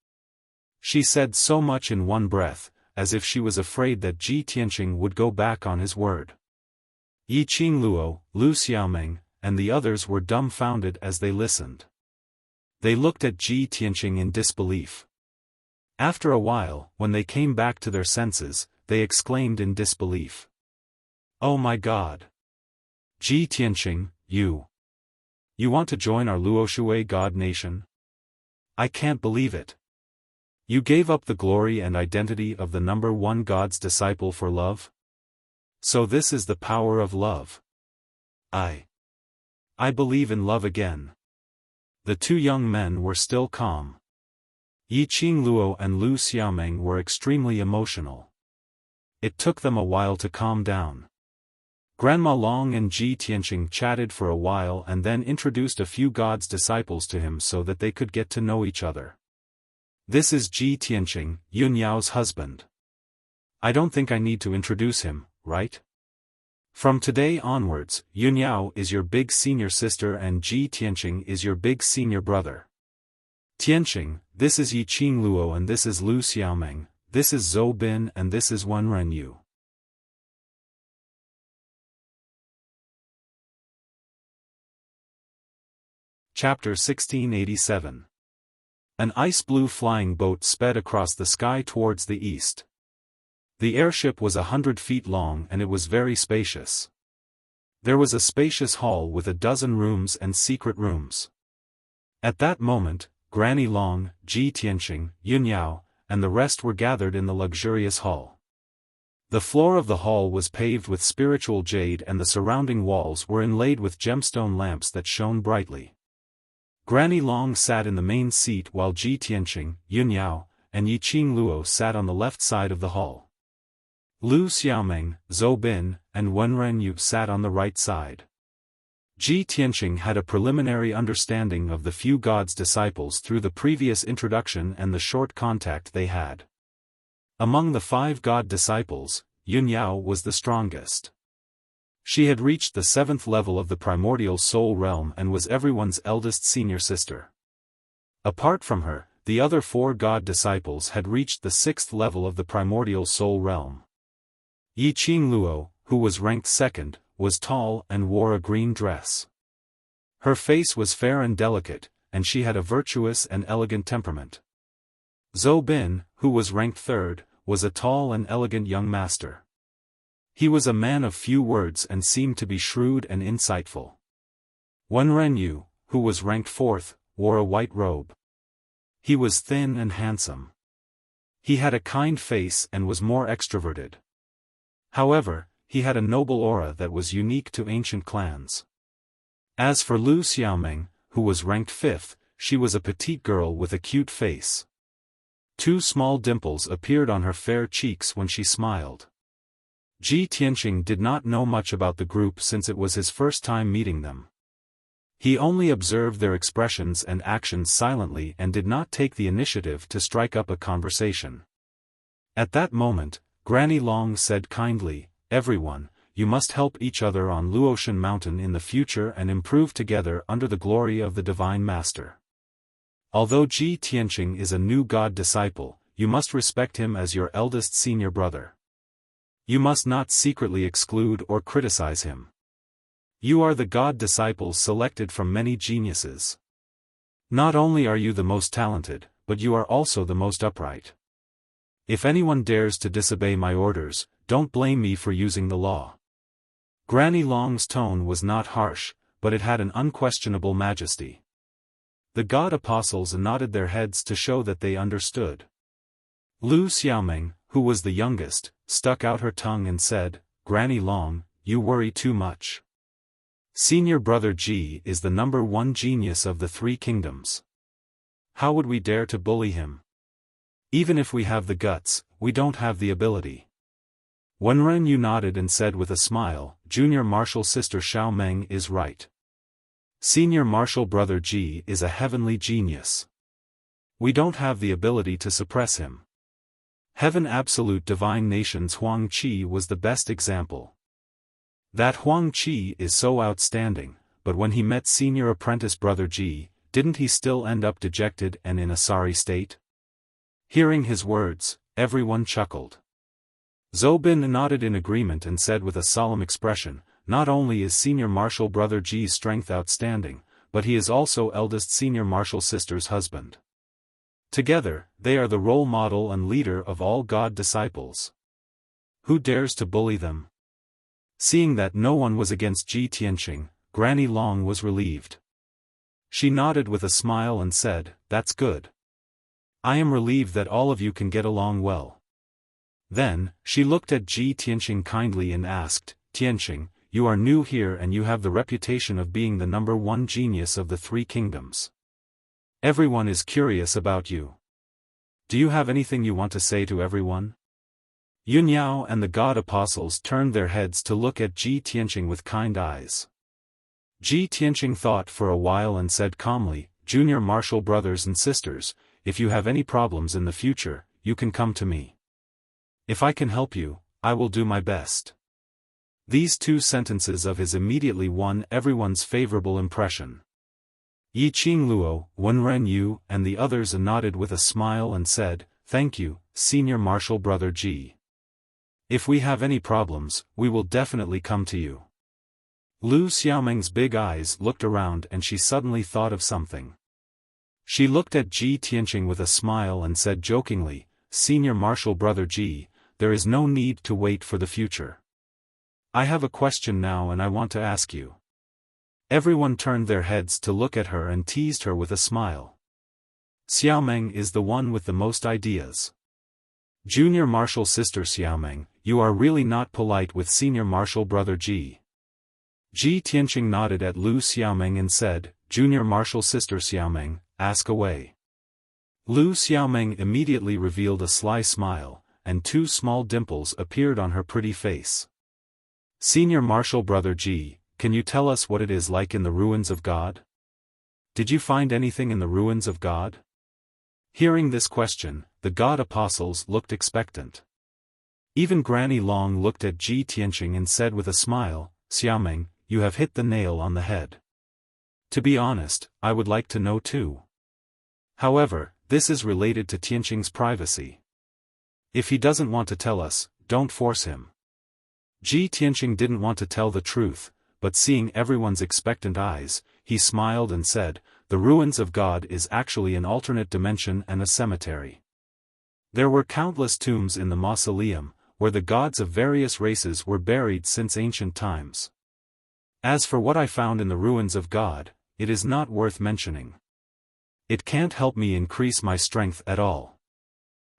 She said so much in one breath, as if she was afraid that Ji Tianqing would go back on his word. Yi Qingluo, Lu Xiaomeng, and the others were dumbfounded as they listened. They looked at Ji Tianqing in disbelief. After a while, when they came back to their senses, they exclaimed in disbelief. Oh my God! Ji Tianqing, you want to join our Luoshui God nation? I can't believe it. You gave up the glory and identity of the number one God's disciple for love? So this is the power of love. I believe in love again. The two young men were still calm. Yi Qingluo and Lu Xiaomeng were extremely emotional. It took them a while to calm down. Grandma Long and Ji Tianqing chatted for a while and then introduced a few God's disciples to him so that they could get to know each other. This is Ji Tianqing, Yunyao's husband. I don't think I need to introduce him, right? From today onwards, Yunyao is your big senior sister and Ji Tianqing is your big senior brother. Tianqing, this is Yi Qingluo and this is Lu Xiaomeng, this is Zhou Bin and this is Wen Renyu. Chapter 1687. An ice-blue flying boat sped across the sky towards the east. The airship was 100 feet long and it was very spacious. There was a spacious hall with a dozen rooms and secret rooms. At that moment, Granny Long, Ji Tianqing, Yunyao, and the rest were gathered in the luxurious hall. The floor of the hall was paved with spiritual jade and the surrounding walls were inlaid with gemstone lamps that shone brightly. Granny Long sat in the main seat while Ji Tianqing, Yunyao, and Yi Qingluo sat on the left side of the hall. Lu Xiaomeng, Zhou Bin, and Wen Renyu sat on the right side. Ji Tianqing had a preliminary understanding of the few God's disciples through the previous introduction and the short contact they had. Among the 5 God disciples, Yunyao was the strongest. She had reached the 7th level of the primordial soul realm and was everyone's eldest senior sister. Apart from her, the other 4 God disciples had reached the 6th level of the primordial soul realm. Yi Qingluo, who was ranked 2nd, was tall and wore a green dress. Her face was fair and delicate, and she had a virtuous and elegant temperament. Zhou Bin, who was ranked 3rd, was a tall and elegant young master. He was a man of few words and seemed to be shrewd and insightful. Wen Renyu, who was ranked 4th, wore a white robe. He was thin and handsome. He had a kind face and was more extroverted. However, he had a noble aura that was unique to ancient clans. As for Lu Xiaomeng, who was ranked 5th, she was a petite girl with a cute face. 2 small dimples appeared on her fair cheeks when she smiled. Ji Tianqing did not know much about the group since it was his first time meeting them. He only observed their expressions and actions silently and did not take the initiative to strike up a conversation. At that moment, Granny Long said kindly, "Everyone, you must help each other on Luotian Mountain in the future and improve together under the glory of the Divine Master. Although Ji Tianqing is a new God disciple, you must respect him as your eldest senior brother. You must not secretly exclude or criticize him. You are the God disciples selected from many geniuses. Not only are you the most talented, but you are also the most upright. If anyone dares to disobey my orders, don't blame me for using the law." Granny Long's tone was not harsh, but it had an unquestionable majesty. The God apostles nodded their heads to show that they understood. Lu Xiaomeng, who was the youngest, stuck out her tongue and said, "Granny Long, you worry too much. Senior brother G is the #1 genius of the 3 kingdoms. How would we dare to bully him? Even if we have the guts, we don't have the ability." Wenren Yu nodded and said with a smile, "Junior martial sister Xiao Meng is right. Senior martial brother G is a heavenly genius. We don't have the ability to suppress him." Heaven Absolute Divine Nation's Huang Qi was the best example. That Huang Qi is so outstanding, but when he met senior apprentice brother Ji, didn't he still end up dejected and in a sorry state? Hearing his words, everyone chuckled. Zobin nodded in agreement and said with a solemn expression, "Not only is senior martial brother Ji's strength outstanding, but he is also eldest senior martial sister's husband. Together, they are the role model and leader of all God disciples. Who dares to bully them?" Seeing that no one was against Ji Tianqing, Granny Long was relieved. She nodded with a smile and said, "That's good. I am relieved that all of you can get along well." Then, she looked at Ji Tianqing kindly and asked, "Tianqing, you are new here and you have the reputation of being the #1 genius of the 3 kingdoms. Everyone is curious about you. Do you have anything you want to say to everyone?" Yunyao and the God Apostles turned their heads to look at Ji Tianqing with kind eyes. Ji Tianqing thought for a while and said calmly, "Junior martial brothers and sisters, if you have any problems in the future, you can come to me. If I can help you, I will do my best." These 2 sentences of his immediately won everyone's favorable impression. Yi Qingluo, Wenren Yu, and the others nodded with a smile and said, "Thank you, senior martial brother Ji. If we have any problems, we will definitely come to you." Lu Xiaomeng's big eyes looked around and she suddenly thought of something. She looked at Ji Tianqing with a smile and said jokingly, "Senior martial brother Ji, there is no need to wait for the future. I have a question now and I want to ask you." Everyone turned their heads to look at her and teased her with a smile. "Xiaomeng is the one with the most ideas. Junior martial sister Xiaomeng, you are really not polite with senior martial brother Ji." Ji Tianqing nodded at Lu Xiaomeng and said, "Junior martial sister Xiaomeng, ask away." Lu Xiaomeng immediately revealed a sly smile, and 2 small dimples appeared on her pretty face. "Senior martial brother Ji, can you tell us what it is like in the ruins of God? Did you find anything in the ruins of God?" Hearing this question, the God Apostles looked expectant. Even Granny Long looked at Ji Tianqing and said with a smile, "Xiaomeng, you have hit the nail on the head. To be honest, I would like to know too. However, this is related to Tianqing's privacy. If he doesn't want to tell us, don't force him." Ji Tianqing didn't want to tell the truth, but seeing everyone's expectant eyes, he smiled and said, "The ruins of God is actually an alternate dimension and a cemetery. There were countless tombs in the mausoleum, where the gods of various races were buried since ancient times. As for what I found in the ruins of God, it is not worth mentioning. It can't help me increase my strength at all."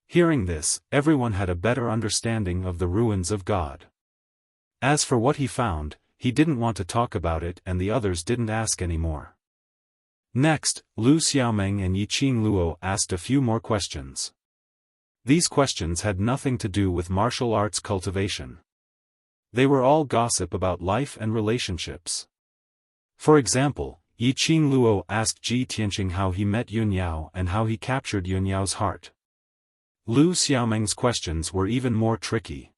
Hearing this, everyone had a better understanding of the ruins of God. As for what he found, he didn't want to talk about it and the others didn't ask anymore. Next, Lu Xiaomeng and Yi Qingluo asked a few more questions. These questions had nothing to do with martial arts cultivation. They were all gossip about life and relationships. For example, Yi Qingluo asked Ji Tianqing how he met Yunyao and how he captured Yunyao's heart. Lu Xiaomeng's questions were even more tricky.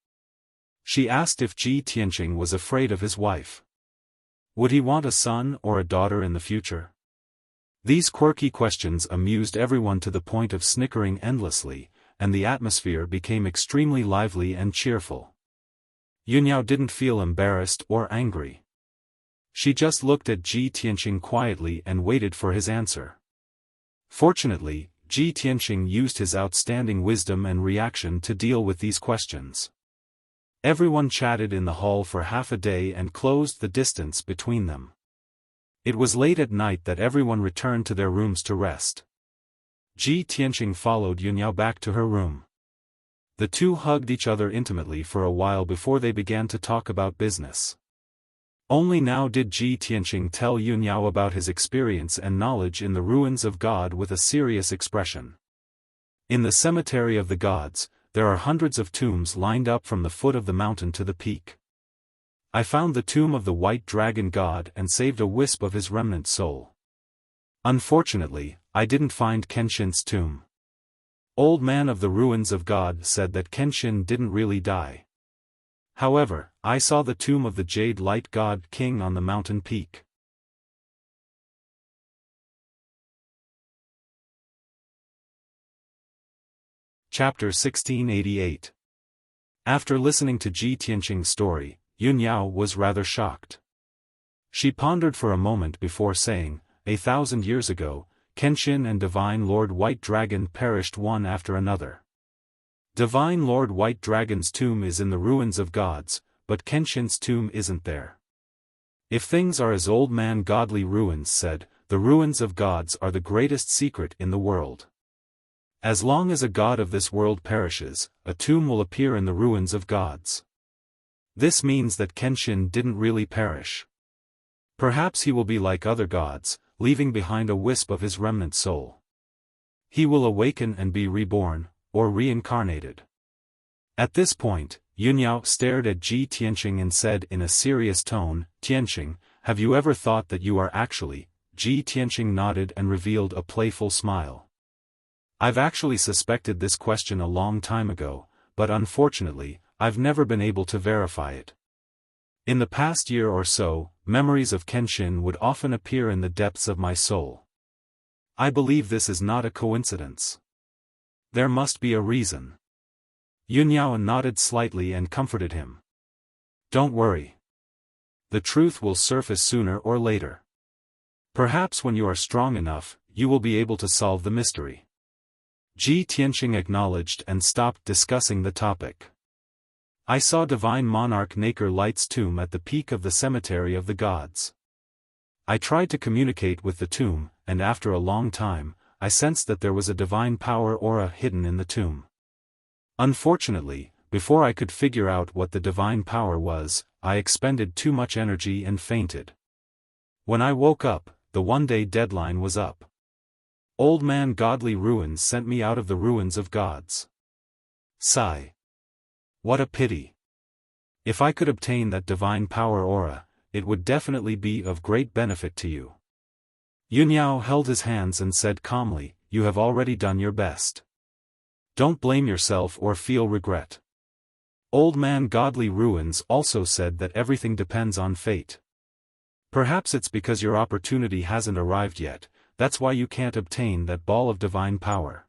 She asked if Ji Tianqing was afraid of his wife. Would he want a son or a daughter in the future? These quirky questions amused everyone to the point of snickering endlessly, and the atmosphere became extremely lively and cheerful. Yunyao didn't feel embarrassed or angry. She just looked at Ji Tianqing quietly and waited for his answer. Fortunately, Ji Tianqing used his outstanding wisdom and reaction to deal with these questions. Everyone chatted in the hall for half a day and closed the distance between them. It was late at night that everyone returned to their rooms to rest. Ji Tianqing followed Yunyao back to her room. The two hugged each other intimately for a while before they began to talk about business. Only now did Ji Tianqing tell Yun Yao about his experience and knowledge in the ruins of God with a serious expression. In the cemetery of the gods, there are hundreds of tombs lined up from the foot of the mountain to the peak. I found the tomb of the white dragon god and saved a wisp of his remnant soul. Unfortunately, I didn't find Kenshin's tomb. Old Man of the Ruins of God said that Kenshin didn't really die. However, I saw the tomb of the Jade Light God King on the mountain peak. Chapter 1688. After listening to Ji Tianqing's story, Yun Yao was rather shocked. She pondered for a moment before saying, 1,000 years ago, Kenshin and Divine Lord White Dragon perished one after another. Divine Lord White Dragon's tomb is in the ruins of gods, but Kenshin's tomb isn't there. If things are as Old Man Godly Ruins said, the ruins of gods are the greatest secret in the world. As long as a god of this world perishes, a tomb will appear in the ruins of gods. This means that Kenshin didn't really perish. Perhaps he will be like other gods, leaving behind a wisp of his remnant soul. He will awaken and be reborn, or reincarnated. At this point, Yun Yao stared at Ji Tianqing and said in a serious tone, "Tianqing, have you ever thought that you are actually?" Ji Tianqing nodded and revealed a playful smile. "I've actually suspected this question a long time ago, but unfortunately, I've never been able to verify it. In the past year or so, memories of Kenshin would often appear in the depths of my soul. I believe this is not a coincidence. There must be a reason." Yun Yao nodded slightly and comforted him. "Don't worry. The truth will surface sooner or later. Perhaps when you are strong enough, you will be able to solve the mystery." Ji Tianqing acknowledged and stopped discussing the topic. "I saw Divine Monarch Naker Light's tomb at the peak of the cemetery of the gods. I tried to communicate with the tomb, and after a long time, I sensed that there was a divine power aura hidden in the tomb. Unfortunately, before I could figure out what the divine power was, I expended too much energy and fainted. When I woke up, the one-day deadline was up. Old Man Godly Ruins sent me out of the ruins of gods." Sigh. "What a pity. If I could obtain that divine power aura, it would definitely be of great benefit to you." Yun Yao held his hands and said calmly, "You have already done your best. Don't blame yourself or feel regret. Old Man Godly Ruins also said that everything depends on fate. Perhaps it's because your opportunity hasn't arrived yet, that's why you can't obtain that ball of divine power.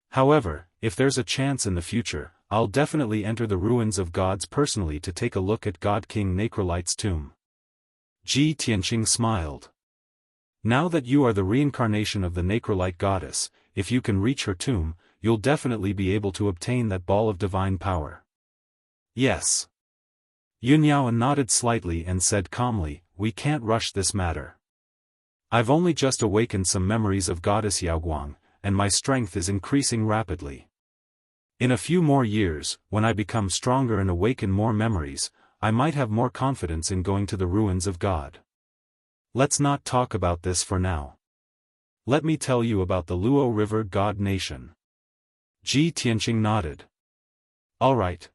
However, if there's a chance in the future, I'll definitely enter the ruins of gods personally to take a look at God King Nakrolite's tomb." Ji Tianqing smiled. "Now that you are the reincarnation of the Nakrolite goddess, if you can reach her tomb, you'll definitely be able to obtain that ball of divine power." "Yes." Yun Yao nodded slightly and said calmly, "We can't rush this matter. I've only just awakened some memories of Goddess Yaoguang, and my strength is increasing rapidly. In a few more years, when I become stronger and awaken more memories, I might have more confidence in going to the ruins of God. Let's not talk about this for now. Let me tell you about the Luo River God Nation." Ji Tianqing nodded. "All right."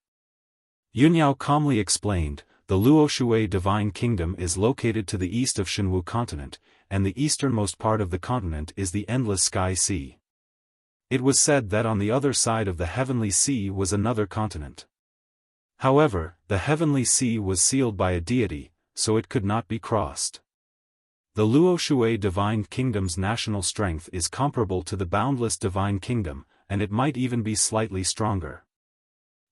Yun Yao calmly explained, "The Luo Shui Divine Kingdom is located to the east of Shenwu Continent, and the easternmost part of the continent is the Endless Sky Sea. It was said that on the other side of the Heavenly Sea was another continent. However, the Heavenly Sea was sealed by a deity, so it could not be crossed. The Luo Shui Divine Kingdom's national strength is comparable to the Boundless Divine Kingdom, and it might even be slightly stronger.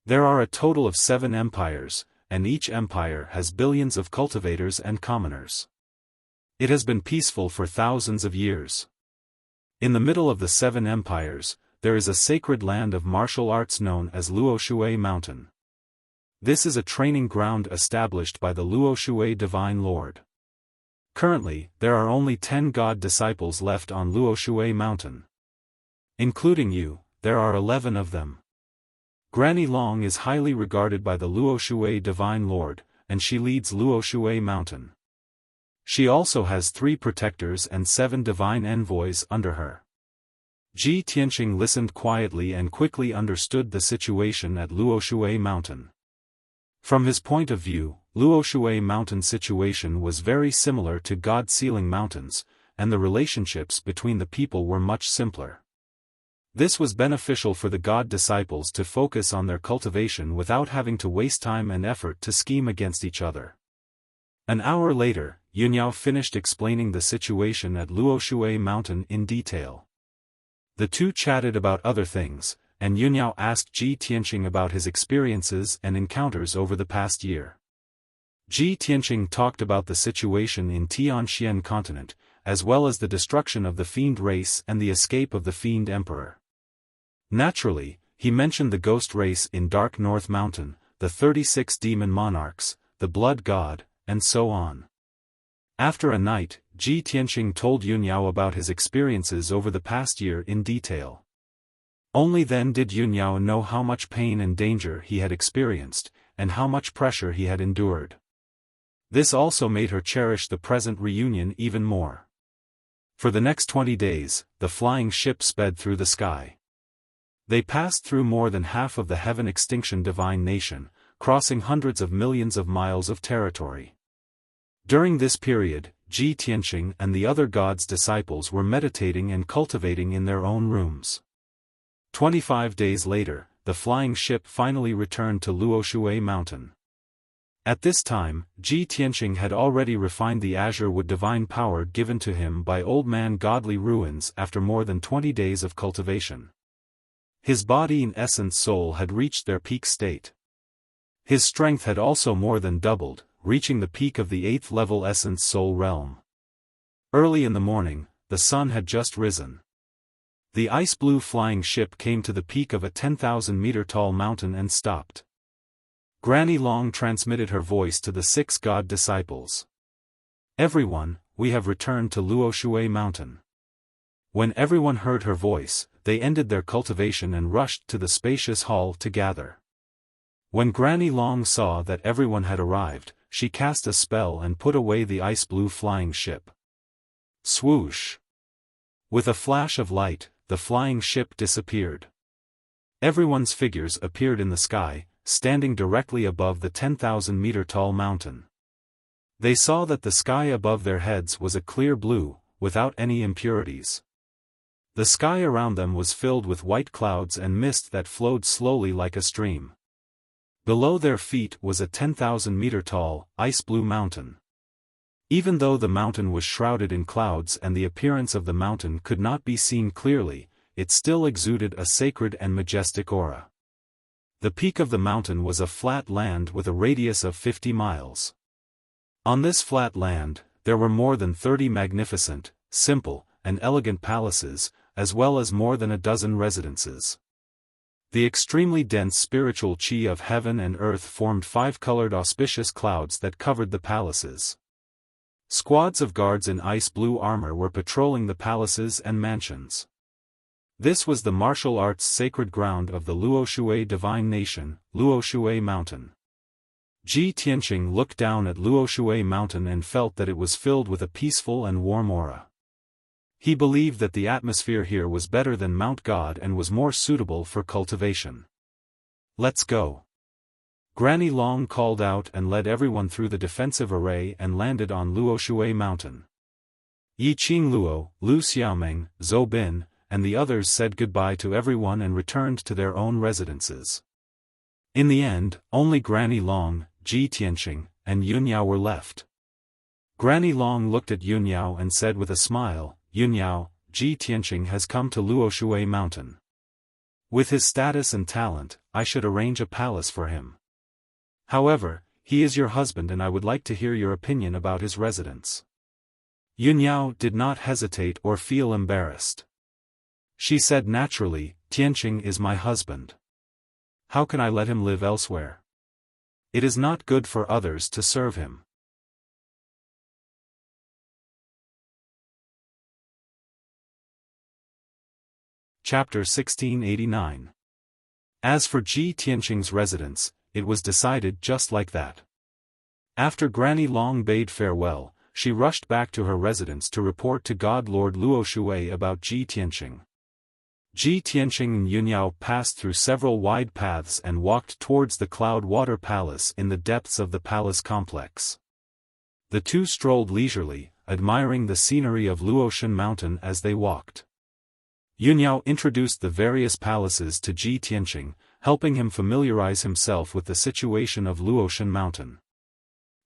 There are a total of 7 empires, and each empire has billions of cultivators and commoners. It has been peaceful for thousands of years. In the middle of the 7 empires, there is a sacred land of martial arts known as Luo Shui Mountain. This is a training ground established by the Luo Shui Divine Lord. Currently, there are only 10 god disciples left on Luo Shui Mountain. Including you, there are 11 of them. Granny Long is highly regarded by the Luoshui Divine Lord, and she leads Luoshui Mountain. She also has 3 protectors and 7 divine envoys under her. Ji Tianqing listened quietly and quickly understood the situation at Luoshui Mountain. From his point of view, Luoshui Mountain situation was very similar to God Sealing Mountains, and the relationships between the people were much simpler. This was beneficial for the God disciples to focus on their cultivation without having to waste time and effort to scheme against each other. An hour later, Yunyao finished explaining the situation at Luoshui Mountain in detail. The two chatted about other things, and Yunyao asked Ji Tianqing about his experiences and encounters over the past year. Ji Tianqing talked about the situation in Tianxian continent, as well as the destruction of the fiend race and the escape of the fiend emperor. Naturally, he mentioned the ghost race in Dark North Mountain, the 36 demon monarchs, the blood god, and so on. After a night, Ji Tianqing told Yunyao about his experiences over the past year in detail. Only then did Yunyao know how much pain and danger he had experienced, and how much pressure he had endured. This also made her cherish the present reunion even more. For the next 20 days, the flying ship sped through the sky. They passed through more than half of the heaven extinction divine nation, crossing hundreds of millions of miles of territory. During this period, Ji Tianqing and the other gods' disciples were meditating and cultivating in their own rooms. 25 days later, the flying ship finally returned to Luoshui Mountain. At this time, Ji Tianqing had already refined the azure wood divine power given to him by Old Man Godly Ruins after more than 20 days of cultivation. His body and essence soul had reached their peak state. His strength had also more than doubled, reaching the peak of the 8th level essence soul realm. Early in the morning, the sun had just risen. The ice-blue flying ship came to the peak of a 10,000-meter tall mountain and stopped. Granny Long transmitted her voice to the 6 god disciples. "Everyone, we have returned to Luoshui Mountain." When everyone heard her voice, they ended their cultivation and rushed to the spacious hall to gather. When Granny Long saw that everyone had arrived, she cast a spell and put away the ice-blue flying ship. Swoosh! With a flash of light, the flying ship disappeared. Everyone's figures appeared in the sky, standing directly above the 10,000-meter tall mountain. They saw that the sky above their heads was a clear blue, without any impurities. The sky around them was filled with white clouds and mist that flowed slowly like a stream. Below their feet was a 10,000-meter tall, ice-blue mountain. Even though the mountain was shrouded in clouds and the appearance of the mountain could not be seen clearly, it still exuded a sacred and majestic aura. The peak of the mountain was a flat land with a radius of 50 miles. On this flat land, there were more than 30 magnificent, simple, and elegant palaces, as well as more than a dozen residences. The extremely dense spiritual chi of heaven and earth formed 5-colored auspicious clouds that covered the palaces. Squads of guards in ice-blue armor were patrolling the palaces and mansions. This was the martial arts sacred ground of the Luoshui Divine Nation, Luoshui Mountain. Ji Tianqing looked down at Luoshui Mountain and felt that it was filled with a peaceful and warm aura. He believed that the atmosphere here was better than Mount God and was more suitable for cultivation. "Let's go." Granny Long called out and led everyone through the defensive array and landed on Luoshui Mountain. Yi Qingluo, Lu Xiaomeng, Zhou Bin, and the others said goodbye to everyone and returned to their own residences. In the end, only Granny Long, Ji Tianqing, and Yunyao were left. Granny Long looked at Yunyao and said with a smile, "Yunyao, Ji Tianqing has come to Luoshui Mountain. With his status and talent, I should arrange a palace for him. However, he is your husband and I would like to hear your opinion about his residence." Yunyao did not hesitate or feel embarrassed. She said naturally, "Tianqing is my husband. How can I let him live elsewhere? It is not good for others to serve him." Chapter 1689. As for Ji Tianqing's residence, it was decided just like that. After Granny Long bade farewell, she rushed back to her residence to report to God Lord Luo Shui about Ji Tianqing. Ji Tianqing and Yunyao passed through several wide paths and walked towards the Cloud Water Palace in the depths of the palace complex. The two strolled leisurely, admiring the scenery of Luoshan Mountain as they walked. Yunyao introduced the various palaces to Ji Tianqing, helping him familiarize himself with the situation of Luoshan Mountain.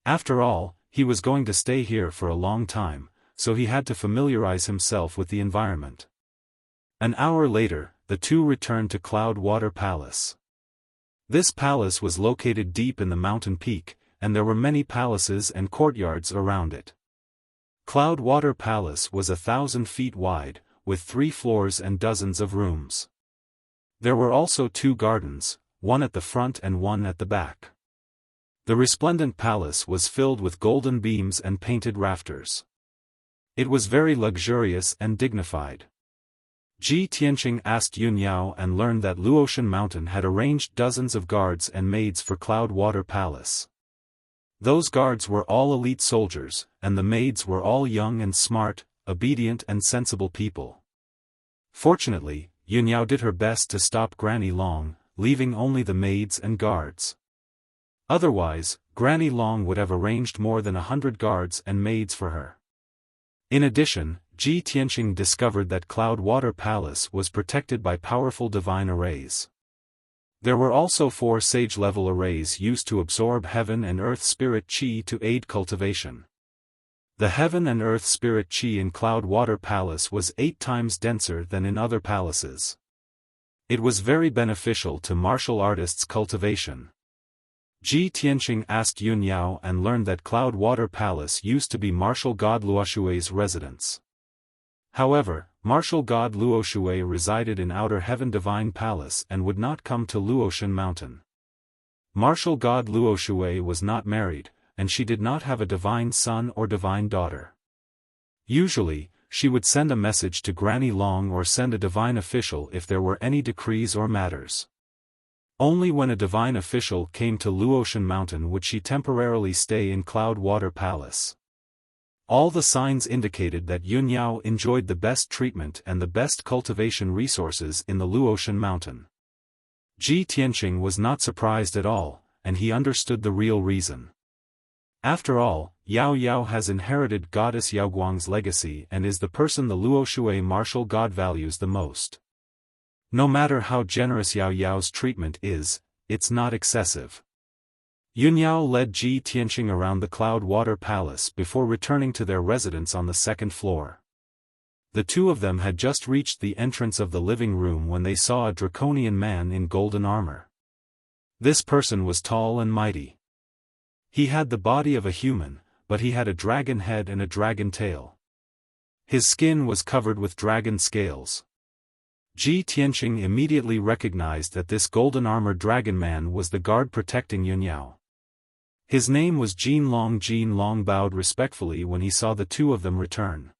After all, he was going to stay here for a long time, so he had to familiarize himself with the environment. An hour later, the two returned to Cloud Water Palace. This palace was located deep in the mountain peak, and there were many palaces and courtyards around it. Cloud Water Palace was 1,000 feet wide, with 3 floors and dozens of rooms. There were also 2 gardens, one at the front and one at the back. The resplendent palace was filled with golden beams and painted rafters. It was very luxurious and dignified. Ji Tianqing asked Yunyao and learned that Luoshan Mountain had arranged dozens of guards and maids for Cloud Water Palace. Those guards were all elite soldiers, and the maids were all young and smart, obedient and sensible people. Fortunately, Yunyao did her best to stop Granny Long, leaving only the maids and guards. Otherwise, Granny Long would have arranged more than 100 guards and maids for her. In addition, Ji Tianqing discovered that Cloud Water Palace was protected by powerful divine arrays. There were also 4 sage-level arrays used to absorb heaven and earth spirit qi to aid cultivation. The heaven and earth spirit qi in Cloud Water Palace was 8 times denser than in other palaces. It was very beneficial to martial artists' cultivation. Ji Tianqing asked Yunyao and learned that Cloud Water Palace used to be martial god Luoshui's residence. However, martial god Luoshui resided in Outer Heaven Divine Palace and would not come to Luoshan Mountain. Martial god Luoshui was not married, and she did not have a divine son or divine daughter. Usually, she would send a message to Granny Long or send a divine official if there were any decrees or matters. Only when a divine official came to Luoshan Mountain would she temporarily stay in Cloud Water Palace. All the signs indicated that Yunyao enjoyed the best treatment and the best cultivation resources in the Luoshan Mountain. Ji Tianqing was not surprised at all, and he understood the real reason. After all, Yao Yao has inherited goddess Yaoguang's legacy and is the person the Luoshui martial god values the most. No matter how generous Yao Yao's treatment is, it's not excessive. Yunyao led Ji Tianqing around the Cloud Water Palace before returning to their residence on the 2nd floor. The two of them had just reached the entrance of the living room when they saw a draconian man in golden armor. This person was tall and mighty. He had the body of a human, but he had a dragon head and a dragon tail. His skin was covered with dragon scales. Ji Tianqing immediately recognized that this golden-armored dragon man was the guard protecting Yunyao. His name was Jin Long. Jin Long bowed respectfully when he saw the two of them return.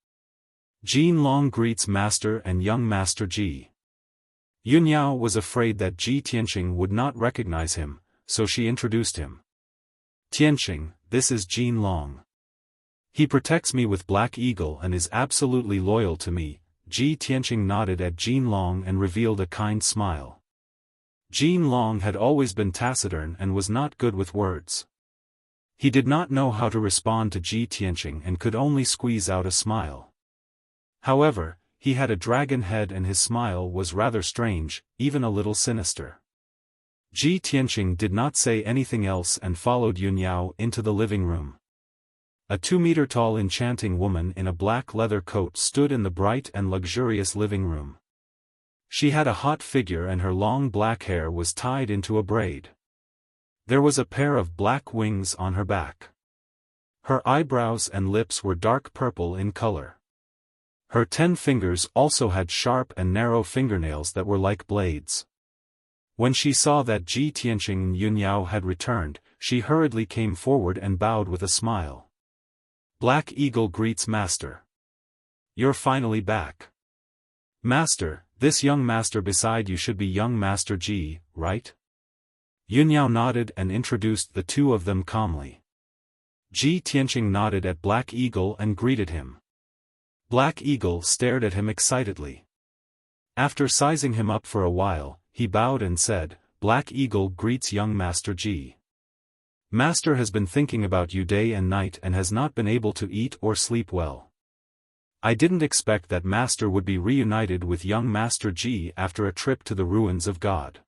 Jin Long greets Master and young Master Ji. Yunyao was afraid that Ji Tianqing would not recognize him, so she introduced him. Tianqing, this is Jin Long. He protects me with Black Eagle and is absolutely loyal to me. Ji Tianqing nodded at Jin Long and revealed a kind smile. Jin Long had always been taciturn and was not good with words. He did not know how to respond to Ji Tianqing and could only squeeze out a smile. However, he had a dragon head and his smile was rather strange, even a little sinister. Ji Tianqing did not say anything else and followed Yunyao into the living room. A 2-meter-tall enchanting woman in a black leather coat stood in the bright and luxurious living room. She had a hot figure and her long black hair was tied into a braid. There was a pair of black wings on her back. Her eyebrows and lips were dark purple in color. Her 10 fingers also had sharp and narrow fingernails that were like blades. When she saw that Ji Tianqing and Yunyao had returned, she hurriedly came forward and bowed with a smile. Black Eagle greets Master. You're finally back. Master, This young master beside you should be young Master Ji, right? Yunyao nodded and introduced the two of them calmly. Ji Tianqing nodded at Black Eagle and greeted him. Black Eagle stared at him excitedly. After sizing him up for a while, he bowed and said, Black Eagle greets young Master Ji. Master has been thinking about you day and night and has not been able to eat or sleep well. I didn't expect that Master would be reunited with young Master Ji after a trip to the ruins of God.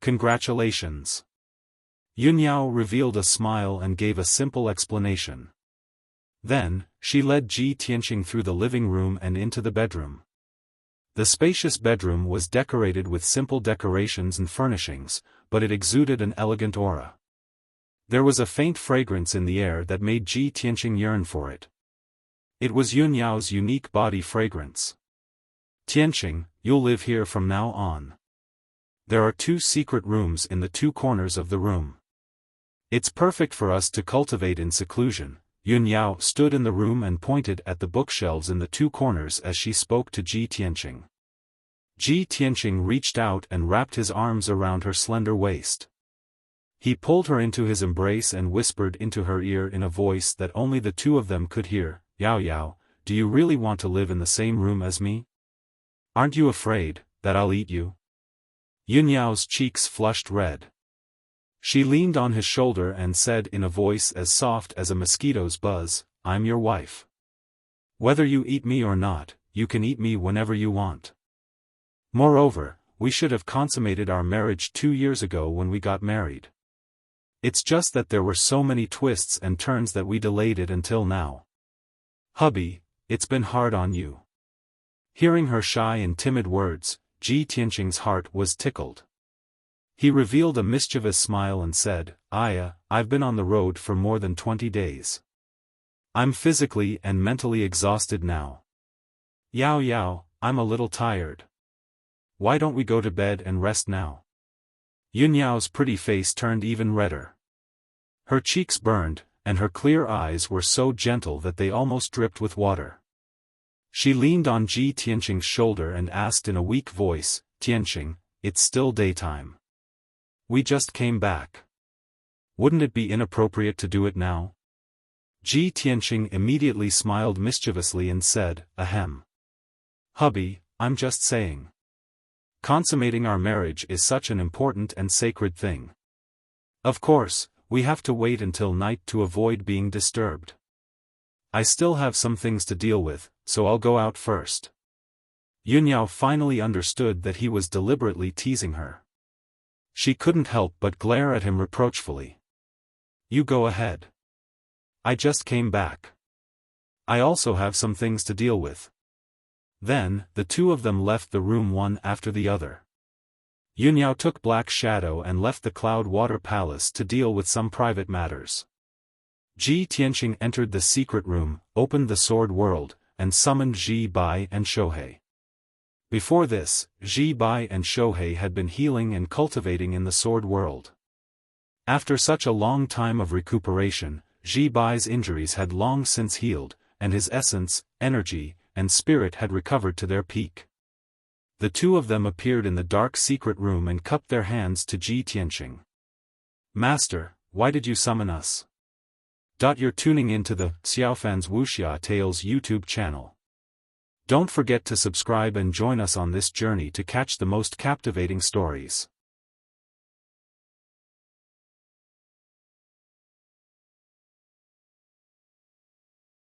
Congratulations. Yunyao revealed a smile and gave a simple explanation. Then, she led Ji Tianqing through the living room and into the bedroom. The spacious bedroom was decorated with simple decorations and furnishings, but it exuded an elegant aura. There was a faint fragrance in the air that made Ji Tianqing yearn for it. It was Yunyao's unique body fragrance. Tianqing, you'll live here from now on. There are 2 secret rooms in the 2 corners of the room. It's perfect for us to cultivate in seclusion. Yunyao stood in the room and pointed at the bookshelves in the 2 corners as she spoke to Ji Tianqing. Ji Tianqing reached out and wrapped his arms around her slender waist. He pulled her into his embrace and whispered into her ear in a voice that only the 2 of them could hear, Yao Yao, do you really want to live in the same room as me? Aren't you afraid that I'll eat you? Yunyao's cheeks flushed red. She leaned on his shoulder and said in a voice as soft as a mosquito's buzz, I'm your wife. Whether you eat me or not, you can eat me whenever you want. Moreover, we should have consummated our marriage 2 years ago when we got married. It's just that there were so many twists and turns that we delayed it until now. Hubby, it's been hard on you. Hearing her shy and timid words, Ji Tianqing's heart was tickled. He revealed a mischievous smile and said, I've been on the road for more than 20 days. I'm physically and mentally exhausted now. Yao Yao, I'm a little tired. Why don't we go to bed and rest now? Yunyao's pretty face turned even redder. Her cheeks burned, and her clear eyes were so gentle that they almost dripped with water. She leaned on Ji Tianqing's shoulder and asked in a weak voice, Tianqing, it's still daytime. We just came back. Wouldn't it be inappropriate to do it now? Ji Tianqing immediately smiled mischievously and said, Ahem. Hubby, I'm just saying. Consummating our marriage is such an important and sacred thing. Of course, we have to wait until night to avoid being disturbed. I still have some things to deal with, so I'll go out first. Yunyao finally understood that he was deliberately teasing her. She couldn't help but glare at him reproachfully. You go ahead. I just came back. I also have some things to deal with. Then, the 2 of them left the room one after the other. Yunyao took Black Shadow and left the Cloud Water Palace to deal with some private matters. Ji Tianqing entered the secret room, opened the Sword World, and summoned Ji Bai and Shohei. Before this, Ji Bai and Shohei had been healing and cultivating in the Sword World. After such a long time of recuperation, Ji Bai's injuries had long since healed, and his essence, energy, and spirit had recovered to their peak. The 2 of them appeared in the dark secret room and cupped their hands to Ji Tianqing. Master, why did you summon us? You're tuning into the Xiaofan's Wuxia Tales YouTube channel. Don't forget to subscribe and join us on this journey to catch the most captivating stories.